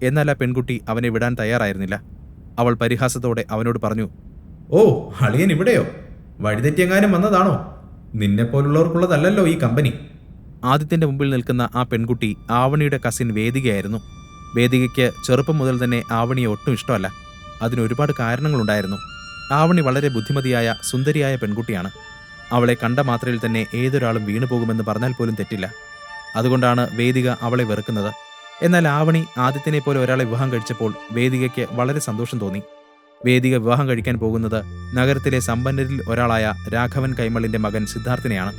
എന്നാൽ ആ പെൺകുട്ടി അവനെ വിടാൻ തയ്യാറായിരുന്നില്ല. അവൾ പരിഹാസത്തോടെ അവനോട് പറഞ്ഞു, ഓ, അളിയൻ ഇവിടെയോ? വഴിതെറ്റിയെങ്ങാനും വന്നതാണോ? നിന്നെപ്പോലുള്ളവർക്കുള്ളതല്ലല്ലോ ഈ കമ്പനി. ആദിത്യന്റെ മുമ്പിൽ നിൽക്കുന്ന ആ പെൺകുട്ടി ആവണിയുടെ കസിൻ വേദികയായിരുന്നു. വേദികയ്ക്ക് ചെറുപ്പം മുതൽ തന്നെ ആവണിയെ ഒട്ടും ഇഷ്ടമല്ല. അതിനൊരുപാട് കാരണങ്ങളുണ്ടായിരുന്നു. ആവണി വളരെ ബുദ്ധിമതിയായ സുന്ദരിയായ പെൺകുട്ടിയാണ്. അവളെ കണ്ട മാത്രയിൽ തന്നെ ഏതൊരാളും വീണുപോകുമെന്ന് പറഞ്ഞാൽ പോലും തെറ്റില്ല. അതുകൊണ്ടാണ് വേദിക അവളെ വെറുക്കുന്നത്. എന്നാൽ ആവണി ആദിത്യനെ പോലെ ഒരാളെ വിവാഹം കഴിച്ചപ്പോൾ വേദികയ്ക്ക് വളരെ സന്തോഷം തോന്നി. വേദിക വിവാഹം കഴിക്കാൻ പോകുന്നത് നഗരത്തിലെ സമ്പന്നരിൽ ഒരാളായ രാഘവൻ കൈമളിന്റെ മകൻ സിദ്ധാർത്ഥിനെയാണ്.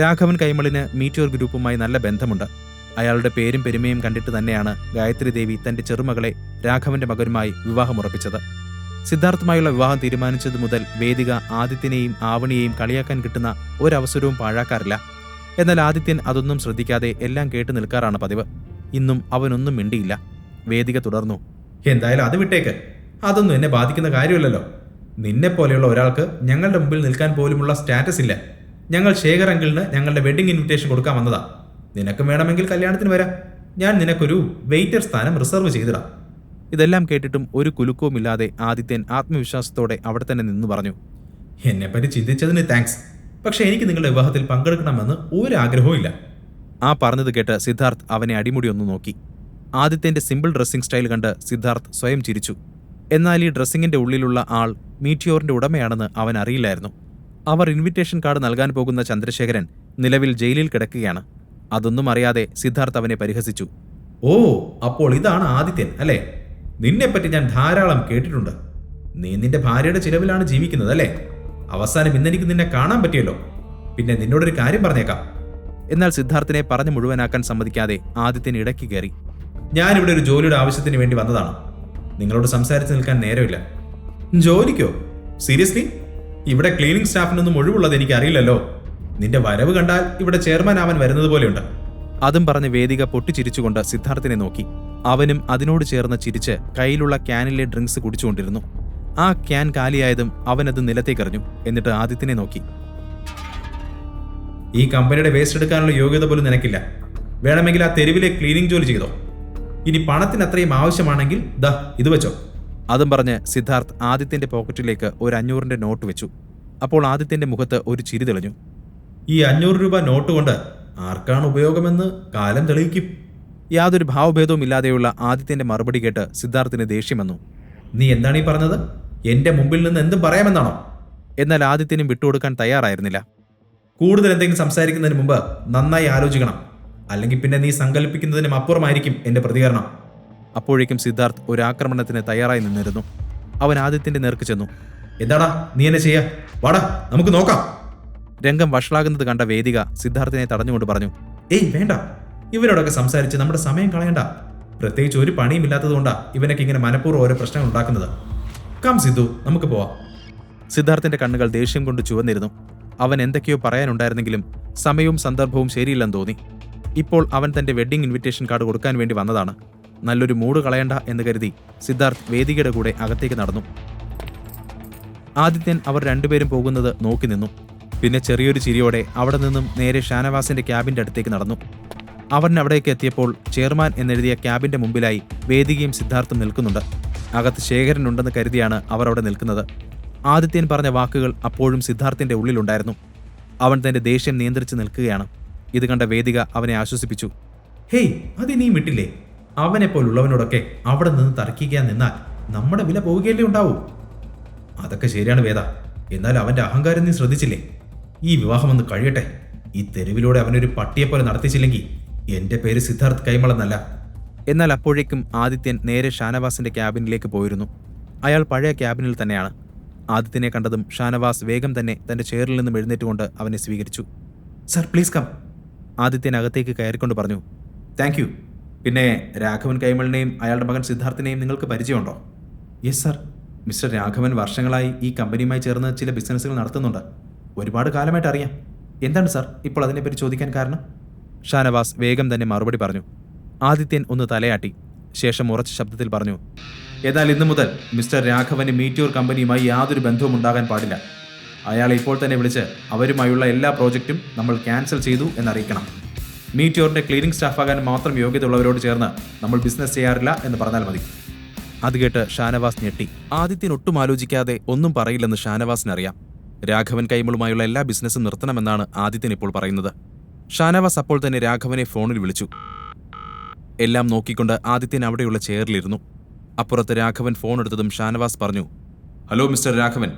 രാഘവൻ കൈമളിന് മീറ്റിയോർ ഗ്രൂപ്പുമായി നല്ല ബന്ധമുണ്ട്. അയാളുടെ പേരും പെരുമയും കണ്ടിട്ട് തന്നെയാണ് ഗായത്രി ദേവി തന്റെ ചെറുമകളെ രാഘവന്റെ മകനുമായി വിവാഹമുറപ്പിച്ചത്. സിദ്ധാർത്ഥുമായുള്ള വിവാഹം തീരുമാനിച്ചതു മുതൽ വേദിക ആദിത്യനെയും ആവണിയെയും കളിയാക്കാൻ കിട്ടുന്ന ഒരവസരവും പാഴാക്കാറില്ല. എന്നാൽ ആദിത്യൻ അതൊന്നും ശ്രദ്ധിക്കാതെ എല്ലാം കേട്ടു നിൽക്കാറാണ് പതിവ്. ഇന്നും അവനൊന്നും മിണ്ടിയില്ല. വേദിക തുടർന്നു, എന്തായാലും അത് വിട്ടേക്ക്. അതൊന്നും എന്നെ ബാധിക്കുന്ന കാര്യമല്ലല്ലോ. നിന്നെപ്പോലെയുള്ള ഒരാൾക്ക് ഞങ്ങളുടെ മുമ്പിൽ നിൽക്കാൻ പോലുമുള്ള സ്റ്റാറ്റസ് ഇല്ല. ഞങ്ങൾ ശേഖർ അങ്കിളിന് ഞങ്ങളുടെ വെഡിങ് ഇൻവിറ്റേഷൻ കൊടുക്കാൻ വന്നതാ. നിനക്കും വേണമെങ്കിൽ കല്യാണത്തിന് വരാം. ഞാൻ നിനക്കൊരു വെയിറ്റർ സ്ഥാനം റിസർവ് ചെയ്തിടാം. ഇതെല്ലാം കേട്ടിട്ടും ഒരു കുലുക്കവുമില്ലാതെ ആദിത്യൻ ആത്മവിശ്വാസത്തോടെ അവിടെ തന്നെ നിന്നു പറഞ്ഞു, എന്നെപ്പറ്റി ചിന്തിച്ചതിന് താങ്ക്സ്. പക്ഷെ എനിക്ക് നിങ്ങളുടെ വിവാഹത്തിൽ പങ്കെടുക്കണമെന്ന് ഒരാഗ്രഹവും ഇല്ല. ആ പറഞ്ഞത് കേട്ട് സിദ്ധാർത്ഥ് അവനെ അടിമുടി ഒന്ന് നോക്കി. ആദിത്യന്റെ സിമ്പിൾ ഡ്രസ്സിംഗ് സ്റ്റൈൽ കണ്ട് സിദ്ധാർത്ഥ് സ്വയം ചിരിച്ചു. എന്നാൽ ഈ ഡ്രസ്സിങ്ങിന്റെ ഉള്ളിലുള്ള ആൾ മീറ്റിയോറിന്റെ ഉടമയാണെന്ന് അവൻ അറിയില്ലായിരുന്നു. അവർ ഇൻവിറ്റേഷൻ കാർഡ് നൽകാൻ പോകുന്ന ചന്ദ്രശേഖരൻ നിലവിൽ ജയിലിൽ കിടക്കുകയാണ്. അതൊന്നും അറിയാതെ സിദ്ധാർത്ഥ് അവനെ പരിഹസിച്ചു. ഓ, അപ്പോൾ ഇതാണ് ആദിത്യൻ അല്ലേ? നിന്നെപ്പറ്റി ഞാൻ ധാരാളം കേട്ടിട്ടുണ്ട്. നീ നിന്റെ ഭാര്യയുടെ ചിലവിലാണ് ജീവിക്കുന്നത് അല്ലേ? അവസാനം ഇന്നെനിക്ക് നിന്നെ കാണാൻ പറ്റിയല്ലോ. പിന്നെ നിന്നോടൊരു കാര്യം പറഞ്ഞേക്കാം. എന്നാൽ സിദ്ധാർത്ഥിനെ പറഞ്ഞു മുഴുവനാക്കാൻ സമ്മതിക്കാതെ ആദിത്യൻ ഇടയ്ക്ക് കയറി. ഞാനിവിടെ ഒരു ജോലിയുടെ ആവശ്യത്തിന് വേണ്ടി വന്നതാണ്. നിങ്ങളോട് സംസാരിച്ച് നിൽക്കാൻ നേരമില്ല. ജോലിക്കോ? സീരിയസ്ലി? ഇവിടെ ക്ലീനിങ് സ്റ്റാഫിനൊന്നും ഒഴിവുള്ളത് എനിക്ക് അറിയില്ലല്ലോ. നിന്റെ വരവ് കണ്ടാൽ ഇവിടെ ചെയർമാൻ ആവാൻ വരുന്നത് പോലെയുണ്ട്. അതും പറഞ്ഞ് വേദിക പൊട്ടിച്ചിരിച്ചുകൊണ്ട് സിദ്ധാർത്ഥിനെ നോക്കി. അവനും അതിനോട് ചേർന്ന് ചിരിച്ച് കയ്യിലുള്ള ക്യാനിലെ ഡ്രിങ്ക്സ് കുടിച്ചുകൊണ്ടിരുന്നു. ആ ക്യാൻ കാലിയായതും അവനത് നിലത്തേക്കെറിഞ്ഞു. എന്നിട്ട് ആദിത്യനെ നോക്കി. ഈ കമ്പനിയുടെ വേസ്റ്റ് എടുക്കാനുള്ള യോഗ്യത പോലും നിനക്കില്ല. വേണമെങ്കിൽ ആ തെരുവിലെ ക്ലീനിങ് ജോലി ചെയ്തോ. ഇനി പണത്തിന് അത്രയും ആവശ്യമാണെങ്കിൽ ദാ ഇത് വെച്ചോ. അതും പറഞ്ഞ് സിദ്ധാർത്ഥ് ആദിത്യന്റെ പോക്കറ്റിലേക്ക് ഒരു 500-ന്റെ നോട്ട് വെച്ചു. അപ്പോൾ ആദിത്യന്റെ മുഖത്ത് ഒരു ചിരി തെളിഞ്ഞു. ഈ 500 രൂപ നോട്ട് കൊണ്ട് ആർക്കാണ് ഉപയോഗമെന്ന് കാലം തെളിയിക്കും. യാതൊരു ഭാവഭേദവും ഇല്ലാതെയുള്ള ആദിത്യന്റെ മറുപടി കേട്ട് സിദ്ധാർത്ഥിന് ദേഷ്യം വന്നു. നീ എന്താണ് ഈ പറഞ്ഞത്? എന്റെ മുമ്പിൽ നിന്ന് എന്തും പറയാമെന്നാണോ? എന്നാൽ ആദിത്യനും വിട്ടുകൊടുക്കാൻ തയ്യാറായിരുന്നില്ല. കൂടുതൽ എന്തെങ്കിലും സംസാരിക്കുന്നതിന് മുമ്പ് നന്നായി ആലോചിക്കണം. അല്ലെങ്കിൽ പിന്നെ നീ സങ്കല്പിക്കുന്നതിനും അപ്പുറമായിരിക്കും എന്റെ പ്രതികരണം. അപ്പോഴേക്കും സിദ്ധാർത്ഥ് ഒരു ആക്രമണത്തിന് തയ്യാറായി നിന്നിരുന്നു. അവൻ ആദിത്യന്റെ നേർക്ക് ചെന്നു. എന്താടാ നീ എന്നെ ചെയ്യാ? വാടാ നമുക്ക് നോക്കാം. രംഗം വഷളാകുന്നത് കണ്ട വേദിക സിദ്ധാർത്ഥിനെ തടഞ്ഞുകൊണ്ട് പറഞ്ഞു. ഏയ് വേണ്ട, ഇവരോടൊക്കെ സംസാരിച്ച് നമ്മുടെ സമയം കളയണ്ട. പ്രത്യേകിച്ച് ഒരു പണിയും ഇല്ലാത്തതുകൊണ്ടാ ഇവനൊക്കെ ഇങ്ങനെ മനഃപൂർവ്വം ഓരോ പ്രശ്നങ്ങൾ ഉണ്ടാക്കുന്നത്. കം സിദ്ധു, നമുക്ക് പോവാം. സിദ്ധാർത്ഥിന്റെ കണ്ണുകൾ ദേഷ്യം കൊണ്ട് ചുവന്നിരുന്നു. അവൻ എന്തൊക്കെയോ പറയാനുണ്ടായിരുന്നെങ്കിലും സമയവും സന്ദർഭവും ശരിയില്ലെന്ന് തോന്നി. ഇപ്പോൾ അവൻ തന്റെ വെഡ്ഡിംഗ് ഇൻവിറ്റേഷൻ കാർഡ് കൊടുക്കാൻ വേണ്ടി വന്നതാണ്. നല്ലൊരു മൂഡ് കളയണ്ട എന്ന് കരുതി സിദ്ധാർത്ഥ് വേദികയുടെ കൂടെ അകത്തേക്ക് നടന്നു. ആദിത്യൻ അവർ രണ്ടുപേരും പോകുന്നത് നോക്കി നിന്നു. പിന്നെ ചെറിയൊരു ചിരിയോടെ അവിടെ നിന്നും നേരെ ഷാനവാസിന്റെ ക്യാബിന്റെ അടുത്തേക്ക് നടന്നു. അവൻ അവിടേക്ക് എത്തിയപ്പോൾ ചെയർമാൻ എന്നെഴുതിയ ക്യാബിന്റെ മുമ്പിലായി വേദികയും സിദ്ധാർത്ഥും നിൽക്കുന്നുണ്ട്. അകത്ത് ശേഖരൻ ഉണ്ടെന്ന് കരുതിയാണ് അവർ അവിടെ നിൽക്കുന്നത്. ആദിത്യൻ പറഞ്ഞ വാക്കുകൾ അപ്പോഴും സിദ്ധാർത്ഥിന്റെ ഉള്ളിലുണ്ടായിരുന്നു. അവൻ തന്റെ ദേഷ്യം നിയന്ത്രിച്ച് നിൽക്കുകയാണ്. ഇത് കണ്ട വേദിക അവനെ ആശ്വസിപ്പിച്ചു. ഹേയ്, അത് നീ വിട്ടില്ലേ? അവനെ പോലുള്ളവനോടൊക്കെ അവിടെ നിന്ന് തർക്കിക്കാൻ നിന്നാൽ നമ്മുടെ വില പോവുകയല്ലേ ഉണ്ടാവൂ. അതൊക്കെ ശരിയാണ് വേദ. എന്നാൽ അവന്റെ അഹങ്കാരം നീ ശ്രദ്ധിച്ചില്ലേ? ഈ വിവാഹം ഒന്ന് കഴിയട്ടെ. ഈ തെരുവിലൂടെ അവനൊരു പട്ടിയെപ്പോലെ നടത്തിച്ചില്ലെങ്കിൽ എന്റെ പേര് സിദ്ധാർത്ഥ് കൈമൾ എന്നല്ല. എന്നാൽ അപ്പോഴേക്കും ആദിത്യൻ നേരെ ഷാനവാസിന്റെ ക്യാബിനിലേക്ക് പോയിരുന്നു. അയാൾ പഴയ ക്യാബിനിൽ തന്നെയാണ്. ആദിത്യനെ കണ്ടതും ഷാനവാസ് വേഗം തന്നെ തന്റെ ചെയറിൽ നിന്നും എഴുന്നേറ്റുകൊണ്ട് അവനെ സ്വീകരിച്ചു. Sir please come. ആദിത്യൻ അകത്തേക്ക് കയറിക്കൊണ്ട് പറഞ്ഞു. Thank you. പിന്നെ രാഘവൻ കൈമളിനെയും അയാളുടെ മകൻ സിദ്ധാർത്ഥിനെയും നിങ്ങൾക്ക് പരിചയമുണ്ടോ? Yes sir. മിസ്റ്റർ രാഘവൻ വർഷങ്ങളായി ഈ കമ്പനിയുമായി ചേർന്ന് ചില ബിസിനസ്സുകൾ നടത്തുന്നുണ്ട്. ഒരുപാട് കാലമായിട്ട് അറിയാം. എന്താണ് സാർ ഇപ്പോൾ അതിനെപ്പറ്റി ചോദിക്കാൻ കാരണം? ഷാനവാസ് വേഗം തന്നെ മറുപടി പറഞ്ഞു. ആദിത്യൻ ഒന്ന് തലയാട്ടി. ശേഷം ഉറച്ച ശബ്ദത്തിൽ പറഞ്ഞു. എന്നാൽ ഇന്നു മുതൽ മിസ്റ്റർ രാഘവന് മീറ്റിയോർ കമ്പനിയുമായി യാതൊരു ബന്ധവും ഉണ്ടാകാൻ പാടില്ല. അയാളെ ഇപ്പോൾ തന്നെ വിളിച്ച് അവരുമായുള്ള എല്ലാ പ്രോജക്റ്റും നമ്മൾ ക്യാൻസൽ ചെയ്തു എന്നറിയിക്കണം. മീറ്റിയോറിന്റെ ക്ലീനിങ് സ്റ്റാഫാകാൻ മാത്രം യോഗ്യതയുള്ളവരോട് ചേർന്ന് നമ്മൾ ബിസിനസ് ചെയ്യാറില്ല എന്ന് പറഞ്ഞാൽ മതി. അത് കേട്ട് ഷാനവാസ് ഞെട്ടി. ആദിത്യൻ ഒട്ടും ആലോചിക്കാതെ ഒന്നും പറയില്ലെന്ന് ഷാനവാസിനറിയാം. രാഘവൻ കൈമളുമായുള്ള എല്ലാ ബിസിനസ്സും നിർത്തണമെന്നാണ് ആദിത്യൻ ഇപ്പോൾ പറയുന്നത്. ഷാനവാസ് അപ്പോൾ തന്നെ രാഘവനെ ഫോണിൽ വിളിച്ചു. എല്ലാം നോക്കിക്കൊണ്ട് ആദിത്യൻ അവിടെയുള്ള ചെയറിലിരുന്നു. അപ്പുറത്ത് രാഘവൻ ഫോൺ എടുത്തതും ഷാനവാസ് പറഞ്ഞു. Hello mister Raghavan,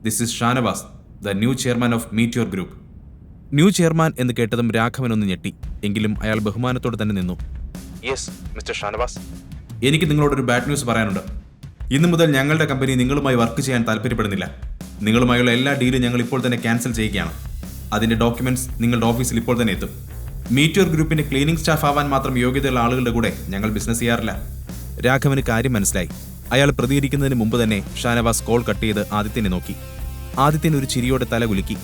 this is Shanavas, the new chairman of Meteor group. New chairman എന്ന് കേട്ടതും രാഘവൻ ഒന്ന് ഞെട്ടി. എങ്കിലും അയാൾ ബഹുമാനത്തോടെ തന്നെ നിന്നു. Yes mister Shanavas. എനിക്ക് നിങ്ങളോടൊരു ബാഡ് ന്യൂസ് പറയാനുണ്ട്. ഇന്നു മുതൽ ഞങ്ങളുടെ കമ്പനി നിങ്ങളുമായി വർക്ക് ചെയ്യാൻ താല്പര്യപ്പെടുന്നില്ല. നിങ്ങളുമായുള്ള എല്ലാ ഡീലും ഞങ്ങൾ ഇപ്പോൾ തന്നെ ക്യാൻസൽ ചെയ്യുകയാണ്. അതിന്റെ ഡോക്യുമെന്റ്സ് നിങ്ങളുടെ ഓഫീസിൽ ഇപ്പോൾ തന്നെ എത്തും. മീറ്റിയോർ ഗ്രൂപ്പിന്റെ ക്ലീനിങ് സ്റ്റാഫ് ആവാൻ മാത്രം യോഗ്യതയുള്ള ആളുകളുടെ കൂടെ ഞങ്ങൾ ബിസിനസ് ചെയ്യാറില്ല. രാഘവന് കാര്യം മനസ്സിലായി. അയാൾ പ്രതികരിക്കുന്നതിന് മുമ്പ് തന്നെ ഷാനവാസ് കോൾ കട്ട് ചെയ്ത് ആദിത്യനെ നോക്കി. ആദിത്യൻ ഒരു ചിരിയോടെ തല കുലുക്കി.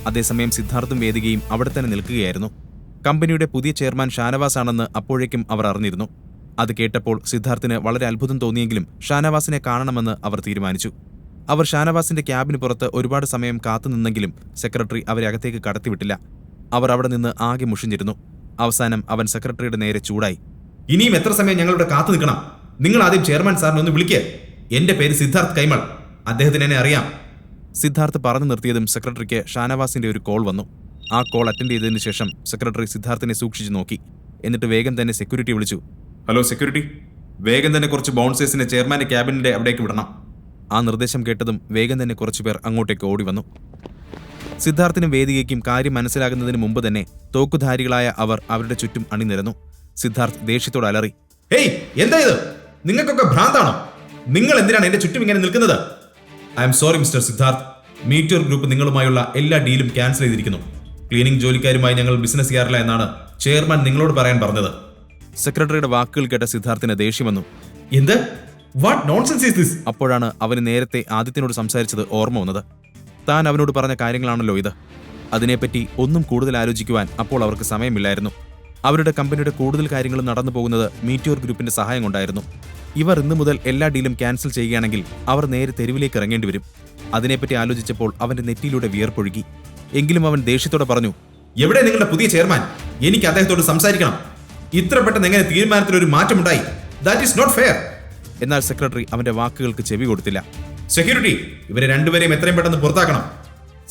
അതേസമയം സിദ്ധാർത്ഥും വേദികയും അവിടെ തന്നെ നിൽക്കുകയായിരുന്നു. കമ്പനിയുടെ പുതിയ ചെയർമാൻ ഷാനവാസ് ആണെന്ന് അപ്പോഴേക്കും അവർ അറിഞ്ഞിരുന്നു. അത് കേട്ടപ്പോൾ സിദ്ധാർത്ഥിന് വളരെ അത്ഭുതം തോന്നിയെങ്കിലും ഷാനവാസിനെ കാണണമെന്ന് അവർ തീരുമാനിച്ചു. അവർ ഷാനവാസിന്റെ ക്യാബിന് പുറത്ത് ഒരുപാട് സമയം കാത്തുനിന്നെങ്കിലും സെക്രട്ടറി അവരെ അകത്തേക്ക് കടത്തിവിട്ടില്ല. അവർ അവിടെ നിന്ന് ആകെ മുഷിഞ്ഞിരുന്നു. അവസാനം അവൻ സെക്രട്ടറിയുടെ നേരെ ചൂടായി. ഇനിയും എത്ര സമയം ഞങ്ങളിവിടെ കാത്തു നിൽക്കണം? നിങ്ങൾ ആദ്യം ചെയർമാൻ സാറിനെ ഒന്ന് വിളിക്കുക. എന്റെ പേര് സിദ്ധാർത്ഥ് കൈമൾ, അദ്ദേഹത്തിന് എന്നെ അറിയാം. സിദ്ധാർത്ഥ് പറഞ്ഞു നിർത്തിയതും സെക്രട്ടറിക്ക് ഷാനവാസിന്റെ ഒരു കോൾ വന്നു. ആ കോൾ അറ്റൻഡ് ചെയ്തതിനു ശേഷം സെക്രട്ടറി സിദ്ധാർത്ഥിനെ സൂക്ഷിച്ചു നോക്കി. എന്നിട്ട് വേഗം തന്നെ സെക്യൂരിറ്റി വിളിച്ചു. ഹലോ സെക്യൂരിറ്റി, വേഗം തന്നെ കുറച്ച് ബൗൺസേഴ്സിനെ ചെയർമാന്റെ ക്യാബിനിന്റെ അവിടേക്ക് വിടണം. ആ നിർദ്ദേശം കേട്ടതും വേഗം തന്നെ കുറച്ചുപേർ അങ്ങോട്ടേക്ക് ഓടി വന്നു. സിദ്ധാർത്ഥിനും വേദികയ്ക്കും കാര്യം മനസ്സിലാകുന്നതിന് മുമ്പ് തന്നെ തോക്കുധാരികളായ അവർ അവരുടെ ചുറ്റും അണിനിരന്നു. സിദ്ധാർത്ഥ് ദേഷ്യത്തോട് അലറി. ഹേയ്, എന്താ ഇത്? നിങ്ങൾക്കൊക്കെ ഭ്രാന്താണോ? നിങ്ങൾ എന്തിനാണ് എന്റെ ചുറ്റും ഇങ്ങനെ നിൽക്കുന്നത്? I'm sorry mister Siddharth, Meteor group നിങ്ങളുമായുള്ള എല്ലാ ഡീലും ക്യാൻസൽ ചെയ്തിരിക്കുന്നു. ക്ലീനിംഗ് ജോലിക്കാരുമായി ഞങ്ങൾ ബിസിനസ് ചെയ്യാറില്ല എന്നാണ് ചെയർമാൻ നിങ്ങളോട് പറയാൻ പറഞ്ഞത്. സെക്രട്ടറിയുടെ വാക്കുകൾ കേട്ട സിദ്ധാർത്ഥിന് ദേഷ്യം വന്നു. എന്ത്? What nonsense is this? അപ്പോഴാണ് അവന് നേരത്തെ ആദിത്യനോട് സംസാരിച്ചത് ഓർമ്മ വന്നത്. താൻ അവനോട് പറഞ്ഞ കാര്യങ്ങളാണല്ലോ ഇത്. അതിനെപ്പറ്റി ഒന്നും കൂടുതൽ ആലോചിക്കുവാൻ അപ്പോൾ അവർക്ക് സമയമില്ലായിരുന്നു. അവരുടെ കമ്പനിയുടെ കൂടുതൽ കാര്യങ്ങളും നടന്നു പോകുന്നത് മീറ്റിയോർ ഗ്രൂപ്പിന്റെ സഹായം കൊണ്ടായിരുന്നു. ഇവർ ഇന്നു മുതൽ എല്ലാ ഡീലും ക്യാൻസൽ ചെയ്യുകയാണെങ്കിൽ അവർ നേരെ തെരുവിലേക്ക് ഇറങ്ങേണ്ടി വരും. അതിനെപ്പറ്റി ആലോചിച്ചപ്പോൾ അവന്റെ നെറ്റിയിലൂടെ വിയർപ്പൊഴുകി. എങ്കിലും അവൻ ദേഷ്യത്തോടെ പറഞ്ഞു. എവിടെ നിങ്ങളുടെ പുതിയ ചെയർമാൻ? എനിക്ക് അദ്ദേഹത്തോട് സംസാരിക്കണം. ഇത്ര പെട്ടെന്ന് എങ്ങനെ തീരുമാനത്തിൽ ഒരു മാറ്റമുണ്ടായി? That is not fair. എന്നാൽ സെക്രട്ടറി അവന്റെ വാക്കുകൾക്ക് ചെവി കൊടുത്തില്ല. സെക്യൂരിറ്റി, ഇവരെ രണ്ടുപേരെയും എത്രയും പെട്ടെന്ന് പുറത്താക്കണം.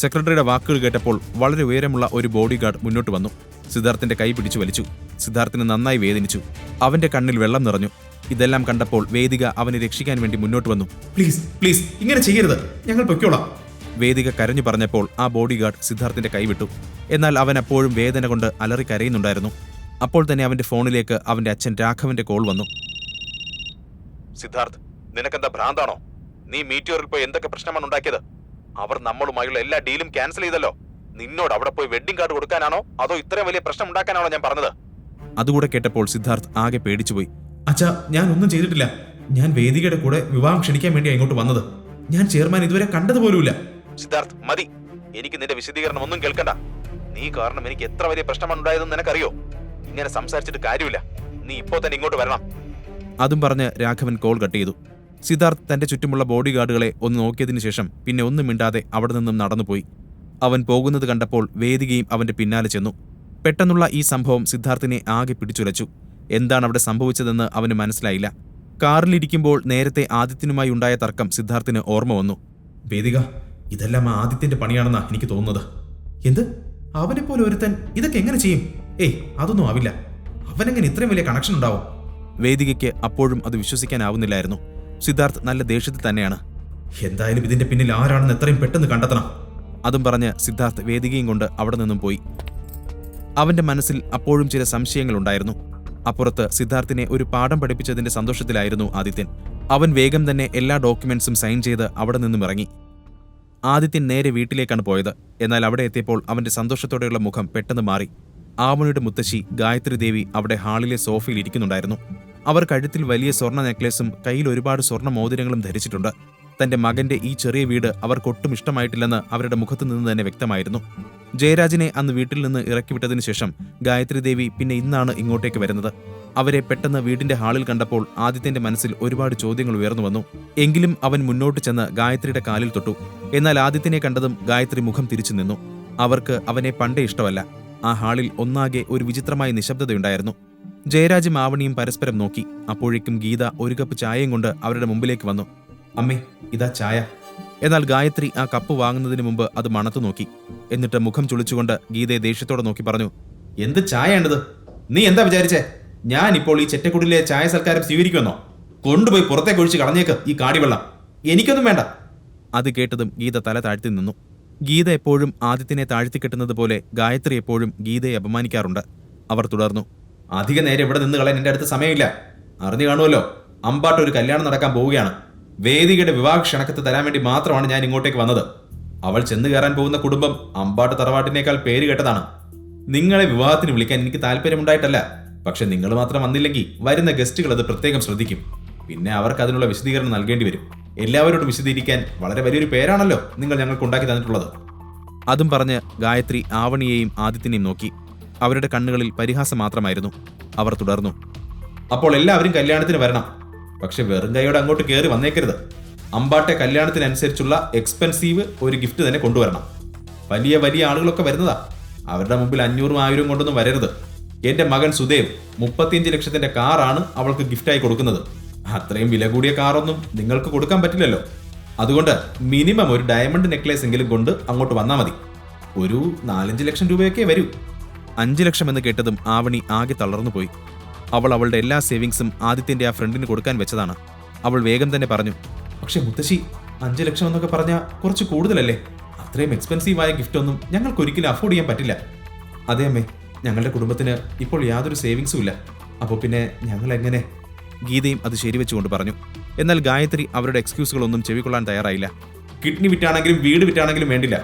സെക്രട്ടറിയുടെ വാക്കുകൾ കേട്ടപ്പോൾ വളരെ ഉയരമുള്ള ഒരു ബോഡി ഗാർഡ് മുന്നോട്ട് വന്നു. സിദ്ധാർത്ഥിന്റെ കൈ പിടിച്ചു വലിച്ചു. സിദ്ധാർത്ഥിന് നന്നായി വേദനിച്ചു. അവന്റെ കണ്ണിൽ വെള്ളം നിറഞ്ഞു. ഇതെല്ലാം കണ്ടപ്പോൾ വേദിക അവനെ രക്ഷിക്കാൻ വേണ്ടി മുന്നോട്ട് വന്നു. പ്ലീസ് പ്ലീസ്, ഇങ്ങനെ ചെയ്യരുത്, ഞങ്ങൾ പൊയ്ക്കോളാം. വേദിക കരഞ്ഞു പറഞ്ഞപ്പോൾ ആ ബോഡി ഗാർഡ് സിദ്ധാർത്ഥിന്റെ കൈവിട്ടു. എന്നാൽ അവൻ അപ്പോഴും വേദന കൊണ്ട് അലറി കരയുന്നുണ്ടായിരുന്നു. അപ്പോൾ തന്നെ അവന്റെ ഫോണിലേക്ക് അവന്റെ അച്ഛൻ രാഘവന്റെ കോൾ വന്നു. സിദ്ധാർത്ഥ്, നിനക്കെന്താ ഭ്രാന്താണോ? നീ മീറ്റിയോറിൽ പോയി എന്തൊക്കെ പ്രശ്നമാണ് ഉണ്ടാക്കിയത്? അവർ നമ്മളുമായുള്ള എല്ലാ ഡീലും ക്യാൻസൽ ചെയ്തല്ലോ. നിന്നോട് അവിടെ പോയി വെഡിങ് കാർഡ് കൊടുക്കാനാണോ അതോ ഇത്രയും വലിയ പ്രശ്നം ഉണ്ടാക്കാനാണോ ഞാൻ പറഞ്ഞത്? അതുകൂടെ കേട്ടപ്പോൾ സിദ്ധാർത്ഥ് ആകെ പേടിച്ചുപോയി. അച്ഛാ, ഞാൻ ഒന്നും ചെയ്തിട്ടില്ല. ഞാൻ വേദികയുടെ കൂടെ വിവാഹം ക്ഷണിക്കാൻ വേണ്ടി ഇങ്ങോട്ട് വന്നത്. ഞാൻ ചെയർമാൻ ഇതുവരെ കണ്ടതുപോലുമില്ല. സിദ്ധാർത്ഥ്, മതി. എനിക്ക് നിന്റെ വിശദീകരണം ഒന്നും കേൾക്കണ്ട. നീ കാരണം എനിക്ക് എത്ര വലിയ പ്രശ്നമാണ് ഉണ്ടായതെന്ന് നിനക്കറിയോ? ഇങ്ങനെ സംസാരിച്ചിട്ട് കാര്യമില്ല. നീ ഇപ്പോൾ തന്നെ ഇങ്ങോട്ട് വരണം. അതും പറഞ്ഞ് രാഘവൻ കോൾ കട്ട് ചെയ്തു. സിദ്ധാർത്ഥ് തന്റെ ചുറ്റുമുള്ള ബോഡി ഗാർഡുകളെ ഒന്ന് നോക്കിയതിനു ശേഷം പിന്നെ ഒന്നും മിണ്ടാതെ അവിടെ നിന്നും നടന്നുപോയി. അവൻ പോകുന്നത് കണ്ടപ്പോൾ വേദികയും അവന്റെ പിന്നാലെ ചെന്നു. പെട്ടെന്നുള്ള ഈ സംഭവം സിദ്ധാർത്ഥിനെ ആകെ പിടിച്ചുലച്ചു. എന്താണ് അവിടെ സംഭവിച്ചതെന്ന് അവന് മനസ്സിലായില്ല. കാറിലിരിക്കുമ്പോൾ നേരത്തെ ആദിത്യനുമായി ഉണ്ടായ തർക്കം സിദ്ധാർത്ഥിന് ഓർമ്മ വന്നു. വേദിക, ഇതെല്ലാം ആ ആദിത്യന്റെ പണിയാണെന്നാ എനിക്ക് തോന്നുന്നത്. എന്ത്? അവനെ പോലെ ഒരുത്തൻ ഇതൊക്കെ എങ്ങനെ ചെയ്യും? ഏയ്, അതൊന്നും ആവില്ല. അവനെങ്ങനെ ഇത്രയും വലിയ കണക്ഷൻ ഉണ്ടാവും? വേദികയ്ക്ക് അപ്പോഴും അത് വിശ്വസിക്കാനാവുന്നില്ലായിരുന്നു. സിദ്ധാർത്ഥ് നല്ല ദേഷ്യത്തിൽ തന്നെയാണ്. എന്തായാലും ഇതിന്റെ പിന്നിൽ ആരാണെന്ന് എത്രയും പെട്ടെന്ന് കണ്ടെത്തണം. അതും പറഞ്ഞ് സിദ്ധാർത്ഥ് വേദികയും കൊണ്ട് അവിടെ നിന്നും പോയി. അവന്റെ മനസ്സിൽ അപ്പോഴും ചില സംശയങ്ങളുണ്ടായിരുന്നു. അപ്പുറത്ത് സിദ്ധാർത്ഥിനെ ഒരു പാഠം പഠിപ്പിച്ചതിന്റെ സന്തോഷത്തിലായിരുന്നു ആദിത്യൻ. അവൻ വേഗം തന്നെ എല്ലാ ഡോക്യുമെന്റ്സും സൈൻ ചെയ്ത് അവിടെ നിന്നും ഇറങ്ങി. ആദിത്യൻ നേരെ വീട്ടിലേക്കാണ് പോയത്. എന്നാൽ അവിടെ എത്തിയപ്പോൾ അവന്റെ സന്തോഷത്തോടെയുള്ള മുഖം പെട്ടെന്ന് മാറി. ആവണിയുടെ മുത്തശ്ശി ഗായത്രി ദേവി അവിടെ ഹാളിലെ സോഫയിൽ ഇരിക്കുന്നുണ്ടായിരുന്നു. അവർ കഴുത്തിൽ വലിയ സ്വർണ്ണ നെക്ലേസും കയ്യിൽ ഒരുപാട് സ്വർണ്ണ മോതിരങ്ങളും ധരിച്ചിട്ടുണ്ട്. തന്റെ മകന്റെ ഈ ചെറിയ വീട് അവർക്കൊട്ടും ഇഷ്ടമായിട്ടില്ലെന്ന് അവരുടെ മുഖത്തു നിന്ന് തന്നെ വ്യക്തമായിരുന്നു. ജയരാജിനെ അന്ന് വീട്ടിൽ നിന്ന് ഇറക്കിവിട്ടതിനു ശേഷം ഗായത്രി ദേവി പിന്നെ ഇന്നാണ് ഇങ്ങോട്ടേക്ക് വരുന്നത്. അവരെ പെട്ടെന്ന് വീടിന്റെ ഹാളിൽ കണ്ടപ്പോൾ ആദിത്യന്റെ മനസ്സിൽ ഒരുപാട് ചോദ്യങ്ങൾ ഉയർന്നു വന്നു. എങ്കിലും അവൻ മുന്നോട്ട് ചെന്ന് ഗായത്രിയുടെ കാലിൽ തൊട്ടു. എന്നാൽ ആദിത്യനെ കണ്ടതും ഗായത്രി മുഖം തിരിച്ചു നിന്നു. അവർക്ക് അവനെ പണ്ടേ ഇഷ്ടമല്ല. ആ ഹാളിൽ ഒന്നാകെ ഒരു വിചിത്രമായ നിശബ്ദതയുണ്ടായിരുന്നു. ജയരാജും ആവണിയും പരസ്പരം നോക്കി. അപ്പോഴേക്കും ഗീത ഒരു കപ്പ് ചായയും കൊണ്ട് അവരുടെ മുമ്പിലേക്ക് വന്നു. അമ്മേ, ഇതാ ചായ. എന്നാൽ ഗായത്രി ആ കപ്പ് വാങ്ങുന്നതിന് മുമ്പ് അത് മണത്തു നോക്കി. എന്നിട്ട് മുഖം ചുളിച്ചുകൊണ്ട് ഗീതയെ ദേഷ്യത്തോടെ നോക്കി പറഞ്ഞു. എന്ത് ചായയാണിത്? നീ എന്താ വിചാരിച്ചേ? ഞാൻ ഇപ്പോൾ ഈ ചെറ്റക്കുടിലെ ചായ സൽക്കാരം സ്വീകരിക്കുമെന്നോ? കൊണ്ടുപോയി പുറത്തേക്ക് ഒഴിച്ച് കളഞ്ഞേക്ക് ഈ കാടിവെള്ളം. എനിക്കൊന്നും വേണ്ട. അത് കേട്ടതും ഗീത തല താഴ്ത്തി നിന്നു. ഗീത എപ്പോഴും ആദിത്യനെ താഴ്ത്തിക്കെട്ടുന്നത് പോലെ ഗായത്രി എപ്പോഴും ഗീതയെ അപമാനിക്കാറുണ്ട്. അവർ തുടർന്നു. അധിക നേരം ഇവിടെ നിന്ന് കളയാൻ എന്റെ അടുത്ത് സമയമില്ല. അറിഞ്ഞു കാണുമല്ലോ, അമ്പാട്ട് ഒരു കല്യാണം നടക്കാൻ പോവുകയാണ്. വേദികയുടെ വിവാഹ ക്ഷണക്കത്ത് തരാൻ വേണ്ടി മാത്രമാണ് ഞാൻ ഇങ്ങോട്ടേക്ക് വന്നത്. അവൾ ചെന്ന് കയറാൻ പോകുന്ന കുടുംബം അമ്പാട്ട് തറവാട്ടിനേക്കാൾ പേര് കേട്ടതാണ്. നിങ്ങളെ വിവാഹത്തിന് വിളിക്കാൻ എനിക്ക് താല്പര്യമുണ്ടായിട്ടല്ല. പക്ഷെ നിങ്ങൾ മാത്രം വന്നില്ലെങ്കിൽ വരുന്ന ഗസ്റ്റുകൾ അത് പ്രത്യേകം ശ്രദ്ധിക്കും. പിന്നെ അവർക്ക് അതിനുള്ള വിശദീകരണം നൽകേണ്ടി വരും. എല്ലാവരോടും വിശദീകരിക്കാൻ വളരെ വലിയൊരു പേരാണല്ലോ നിങ്ങൾ ഞങ്ങൾക്ക് ഉണ്ടാക്കി തന്നിട്ടുള്ളത്. അതും പറഞ്ഞ് ഗായത്രി ആവണിയെയും ആദിത്യനെയും നോക്കി. അവരുടെ കണ്ണുകളിൽ പരിഹാസം മാത്രമായിരുന്നു. അവർ തുടർന്നു. അപ്പോൾ എല്ലാവരും കല്യാണത്തിന് വരണം. പക്ഷെ വെറും കൈയോടെ അങ്ങോട്ട് കയറി വന്നേക്കരുത്. അമ്പാട്ടെ കല്യാണത്തിനനുസരിച്ചുള്ള എക്സ്പെൻസീവ് ഒരു ഗിഫ്റ്റ് തന്നെ കൊണ്ടുവരണം. വലിയ വലിയ ആളുകളൊക്കെ വരുന്നതാ. അവരുടെ മുമ്പിൽ 500,000 കൊണ്ടൊന്നും വരരുത്. എന്റെ മകൻ സുദേവ് 35 ലക്ഷത്തിന്റെ കാറാണ് അവൾക്ക് ഗിഫ്റ്റായി കൊടുക്കുന്നത്. അത്രയും വില കൂടിയ കാറൊന്നും നിങ്ങൾക്ക് കൊടുക്കാൻ പറ്റില്ലല്ലോ. അതുകൊണ്ട് മിനിമം ഒരു ഡയമണ്ട് നെക്ലേസ് എങ്കിലും കൊണ്ട് അങ്ങോട്ട് വന്നാൽ മതി. ഒരു 4-5 ലക്ഷം രൂപയൊക്കെ വരൂ. 5 ലക്ഷം എന്ന് കേട്ടതും ആവണി ആകെ തളർന്നുപോയി. അവൾ അവളുടെ എല്ലാ സേവിങ്സും ആദിത്യന്റെ ആ ഫ്രണ്ടിന് കൊടുക്കാൻ വെച്ചതാണ്. അവൾ വേഗം തന്നെ പറഞ്ഞു, പക്ഷെ മുത്തശ്ശി, 5 ലക്ഷം എന്നൊക്കെ പറഞ്ഞാൽ കുറച്ച് കൂടുതലല്ലേ? അത്രയും എക്സ്പെൻസീവായ ഗിഫ്റ്റ് ഒന്നും ഞങ്ങൾക്ക് ഒരിക്കലും അഫോർഡ് ചെയ്യാൻ പറ്റില്ല. അതെ അമ്മേ, ഞങ്ങളുടെ കുടുംബത്തിന് ഇപ്പോൾ യാതൊരു സേവിങ്സും ഇല്ല. അപ്പോൾ പിന്നെ ഞങ്ങൾ എങ്ങനെ? ഗീതയും അത് ശരിവെച്ചുകൊണ്ട് പറഞ്ഞു. എന്നാൽ ഗായത്രി അവരുടെ എക്സ്ക്യൂസുകളൊന്നും ചെവിക്കൊള്ളാൻ തയ്യാറായില്ല. കിഡ്നി വിറ്റാണെങ്കിലും വീട് വിറ്റാണെങ്കിലും വേണ്ടില്ല.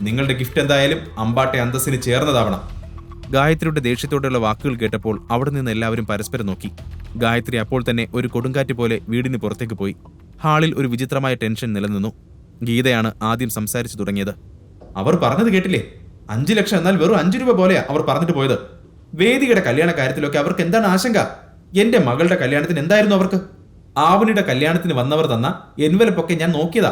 നിങ്ങളുടെ ഗിഫ്റ്റ് എന്തായാലും അമ്പാട്ടെ അന്തസ്സിന് ചേർന്നതാവണം. ഗായത്രിയുടെ ദേഷ്യത്തോടെയുള്ള വാക്കുകൾ കേട്ടപ്പോൾ അവിടെ നിന്ന് എല്ലാവരും പരസ്പരം നോക്കി. ഗായത്രി അപ്പോൾ തന്നെ ഒരു കൊടുങ്കാറ്റ് പോലെ വീടിന് പുറത്തേക്ക് പോയി. ഹാളിൽ ഒരു വിചിത്രമായ ടെൻഷൻ നിലനിന്നു. ഗീതയാണ് ആദ്യം സംസാരിച്ചു തുടങ്ങിയത്. അവർ പറഞ്ഞത് കേട്ടില്ലേ? 5 ലക്ഷം എന്നാൽ വെറും 5 രൂപ പോലെയാ അവർ പറഞ്ഞിട്ട് പോയത്. വേദിയുടെ കല്യാണ കാര്യത്തിലൊക്കെ അവർക്ക് എന്താണ് ആശങ്ക? എന്റെ മകളുടെ കല്യാണത്തിന് എന്തായിരുന്നു അവർക്ക്? ആവണിയുടെ കല്യാണത്തിന് വന്നവർ തന്ന എൻവലപ്പൊക്കെ ഞാൻ നോക്കിയതാ.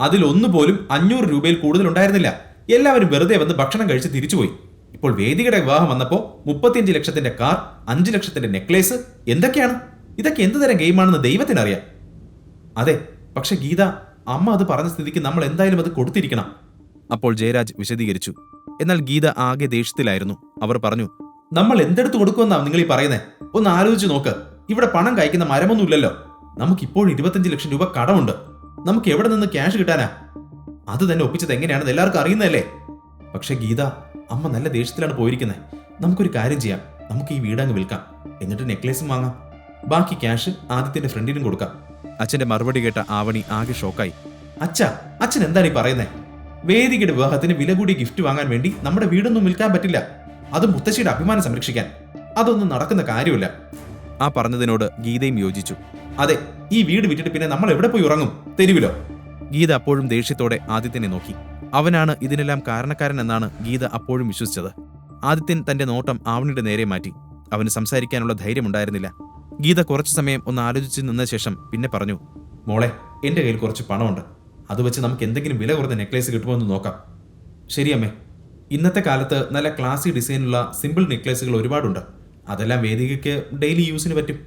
അതിലൊന്നുപോലും 500 രൂപയിൽ കൂടുതൽ ഉണ്ടായിരുന്നില്ല. എല്ലാവരും വെറുതെ വന്ന് ഭക്ഷണം കഴിച്ച് തിരിച്ചുപോയി. ഇപ്പോൾ വേദിയുടെ വിവാഹം വന്നപ്പോ 35 ലക്ഷത്തിന്റെ കാർ, 5 ലക്ഷത്തിന്റെ നെക്ലേസ്, എന്തൊക്കെയാണ് ഇതൊക്കെ? എന്ത് തരം ഗെയിമാണെന്ന് ദൈവത്തിനറിയാം. അതെ, പക്ഷെ ഗീത, അമ്മ അത് പറഞ്ഞ സ്ഥിതിക്ക് നമ്മൾ എന്തായാലും അത് കൊടുത്തിരിക്കണം. അപ്പോൾ ജയരാജ് വിശദീകരിച്ചു. എന്നാൽ ഗീത ആകെ ദേഷ്യത്തിലായിരുന്നു. അവർ പറഞ്ഞു, നമ്മൾ എന്തെടുത്ത് കൊടുക്കുമെന്നാ നിങ്ങൾ ഈ പറയുന്നേ? ഒന്ന് ആലോചിച്ച് നോക്ക്. ഇവിടെ പണം കഴിക്കുന്ന മരമൊന്നുമില്ലല്ലോ. നമുക്കിപ്പോൾ 25 ലക്ഷം രൂപ കടമുണ്ട്. നമുക്ക് എവിടെ നിന്ന് ക്യാഷ് കിട്ടാനാ? അത് തന്നെ ഒപ്പിച്ചത് എങ്ങനെയാണെന്ന് എല്ലാവർക്കും അറിയുന്നതല്ലേ? പക്ഷെ ഗീത, അമ്മ നല്ല ദേഷ്യത്തിലാണ് പോയിരിക്കുന്നത്. നമുക്കൊരു കാര്യം ചെയ്യാം. നമുക്ക് ഈ വീടങ്ങ് വിൽക്കാം, എന്നിട്ട് നെക്ലേസും വാങ്ങാം. ബാക്കി ക്യാഷ് ആദിത്യന്റെ ഫ്രണ്ടിനും കൊടുക്കാം. അച്ഛന്റെ മറുപടി കേട്ട ആവണി ആകെ ഷോക്കായി. അച്ഛൻ എന്താണ് ഈ പറയുന്നത്? വേദികയുടെ വിവാഹത്തിന് വില കൂടിയ ഗിഫ്റ്റ് വാങ്ങാൻ വേണ്ടി നമ്മുടെ വീടൊന്നും വിൽക്കാൻ പറ്റില്ല. അത് മുത്തശ്ശിയുടെ അഭിമാനം സംരക്ഷിക്കാൻ. അതൊന്നും നടക്കുന്ന കാര്യമില്ല. ആ പറഞ്ഞതിനോട് ഗീതയും യോജിച്ചു. അതെ, ഈ വീട് വിറ്റിട്ട് പിന്നെ നമ്മൾ എവിടെ പോയി ഉറങ്ങും? തെരുവിലോ? ഗീത അപ്പോഴും ദേഷ്യത്തോടെ ആദിത്യനെ നോക്കി. അവനാണ് ഇതിനെല്ലാം കാരണക്കാരൻ എന്നാണ് ഗീത അപ്പോഴും വിശ്വസിച്ചത്. ആദിത്യൻ തന്റെ നോട്ടം ആവണിയുടെ നേരെ മാറ്റി. അവന് സംസാരിക്കാനുള്ള ധൈര്യമുണ്ടായിരുന്നില്ല. ഗീത കുറച്ചു സമയം ഒന്ന് ആലോചിച്ച് നിന്ന ശേഷം പിന്നെ പറഞ്ഞു, മോളെ, എന്റെ കയ്യിൽ കുറച്ച് പണമുണ്ട്. അത് വെച്ച് നമുക്ക് എന്തെങ്കിലും വില കുറഞ്ഞ നെക്ലേസ് കിട്ടുമോ എന്ന് നോക്കാം. ശരിയമ്മേ, ഇന്നത്തെ കാലത്ത് നല്ല ക്ലാസി ഡിസൈനുള്ള സിമ്പിൾ നെക്ലേസുകൾ ഒരുപാടുണ്ട്. അതെല്ലാം വേദികയ്ക്ക് ഡെയിലി യൂസിന് പറ്റും.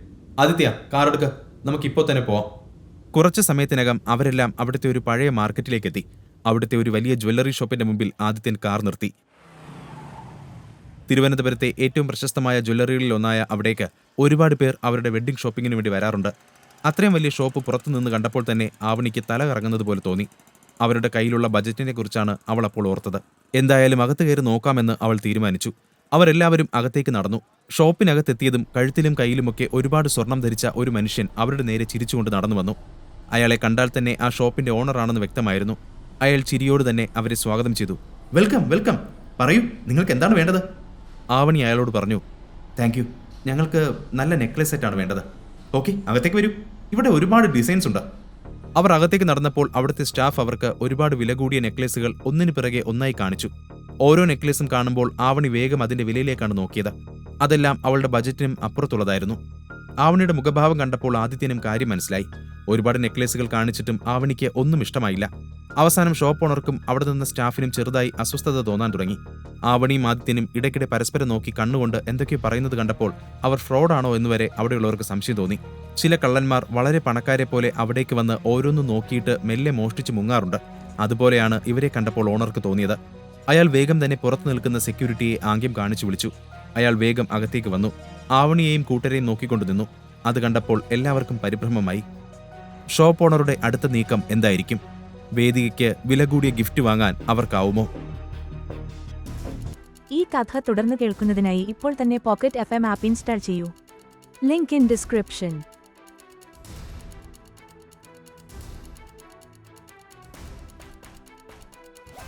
ആദിത്യ, കാർ എടുക്ക, നമുക്കിപ്പോൾ തന്നെ പോവാം. കുറച്ചു സമയത്തിനകം അവരെല്ലാം അവിടുത്തെ ഒരു പഴയ മാർക്കറ്റിലേക്കെത്തി. അവിടുത്തെ ഒരു വലിയ ജ്വല്ലറി ഷോപ്പിന്റെ മുമ്പിൽ ആദിത്യൻ കാർ നിർത്തി. തിരുവനന്തപുരത്തെ ഏറ്റവും പ്രശസ്തമായ ജ്വല്ലറികളിൽ ഒന്നായ അവിടേക്ക് ഒരുപാട് പേർ അവരുടെ വെഡ്ഡിംഗ് ഷോപ്പിങ്ങിന് വേണ്ടി വരാറുണ്ട്. അത്രയും വലിയ ഷോപ്പ് പുറത്തുനിന്ന് കണ്ടപ്പോൾ തന്നെ ആവണിക്ക് തല കറങ്ങുന്നത് പോലെ തോന്നി. അവരുടെ കയ്യിലുള്ള ബജറ്റിനെ കുറിച്ചാണ് അവൾ അപ്പോൾ ഓർത്തത്. എന്തായാലും അകത്ത് കയറി നോക്കാമെന്ന് അവൾ തീരുമാനിച്ചു. അവരെല്ലാവരും അകത്തേക്ക് നടന്നു. ഷോപ്പിനകത്തെത്തിയതും കഴുത്തിലും കയ്യിലുമൊക്കെ ഒരുപാട് സ്വർണം ധരിച്ച ഒരു മനുഷ്യൻ അവരുടെ നേരെ ചിരിച്ചുകൊണ്ട് നടന്നു വന്നു. അയാളെ കണ്ടാൽ തന്നെ ആ ഷോപ്പിന്റെ ഓണറാണെന്ന് വ്യക്തമായിരുന്നു. അയാൾ ചിരിയോട് തന്നെ അവരെ സ്വാഗതം ചെയ്തു. Welcome, welcome. പറയൂ, നിങ്ങൾക്ക് എന്താണ് വേണ്ടത്? ആവണി അയാളോട് പറഞ്ഞു. Thank U. ഞങ്ങൾക്ക് നല്ല നെക്ലേസ് സെറ്റാണ് വേണ്ടത്. ഓക്കെ, അകത്തേക്ക് വരൂ. ഇവിടെ ഒരുപാട് ഡിസൈൻസ് ഉണ്ട്. അവർ അകത്തേക്ക് നടന്നപ്പോൾ അവിടുത്തെ സ്റ്റാഫ് അവർക്ക് ഒരുപാട് വില കൂടിയ നെക്ലേസുകൾ ഒന്നിനു പിറകെ ഒന്നായി കാണിച്ചു. ഓരോ നെക്ലേസും കാണുമ്പോൾ ആവണി വേഗം അതിന്റെ വിലയിലേക്കാണ് നോക്കിയത്. അതെല്ലാം അവളുടെ ബജറ്റിനും അപ്പുറത്തുള്ളതായിരുന്നു. ആവണിയുടെ മുഖഭാവം കണ്ടപ്പോൾ ആദിത്യനും കാര്യം മനസ്സിലായി. ഒരുപാട് നെക്ലേസുകൾ കാണിച്ചിട്ടും ആവണിക്ക് ഒന്നും ഇഷ്ടമായില്ല. അവസാനം ഷോപ്പ് ഓണർക്കും അവിടെ നിന്ന സ്റ്റാഫിനും ചെറുതായി അസ്വസ്ഥത തോന്നാൻ തുടങ്ങി. ആവണിയും ആദിത്യനും ഇടയ്ക്കിടെ പരസ്പരം നോക്കി കണ്ണുകൊണ്ട് എന്തൊക്കെയോ പറയുന്നത് കണ്ടപ്പോൾ അവർ ഫ്രോഡാണോ എന്നുവരെ അവിടെയുള്ളവർക്ക് സംശയം തോന്നി. ചില കള്ളന്മാർ വളരെ പണക്കാരെ പോലെ അവിടേക്ക് വന്ന് ഓരോന്നും നോക്കിയിട്ട് മെല്ലെ മോഷ്ടിച്ച് മുങ്ങാറുണ്ട്. അതുപോലെയാണ് ഇവരെ കണ്ടപ്പോൾ ഓണർക്ക് തോന്നിയത്. അയാൾ വേഗം തന്നെ പുറത്തു നിൽക്കുന്ന സെക്യൂരിറ്റിയെ ആംഗ്യം കാണിച്ചു വിളിച്ചു. അയാൾ വേഗം അകത്തേക്ക് വന്നു. ആവണിയെയും കൂട്ടരെയും നോക്കിക്കൊണ്ടു നിന്നു. അത് കണ്ടപ്പോൾ എല്ലാവർക്കും പരിഭ്രമമായി. ഷോപ്പ് ഓണറുടെ അടുത്ത നീക്കം എന്തായിരിക്കും? വേദികയ്ക്ക് വില കൂടിയ ഗിഫ്റ്റ് വാങ്ങാൻ അവർക്കാവുമോ? ഈ കഥ തുടർന്ന് കേൾക്കുന്നതിനായി ഇപ്പോൾ തന്നെ പോക്കറ്റ് FM ആപ്പ് ഇൻസ്റ്റാൾ ചെയ്യൂ. Link in description.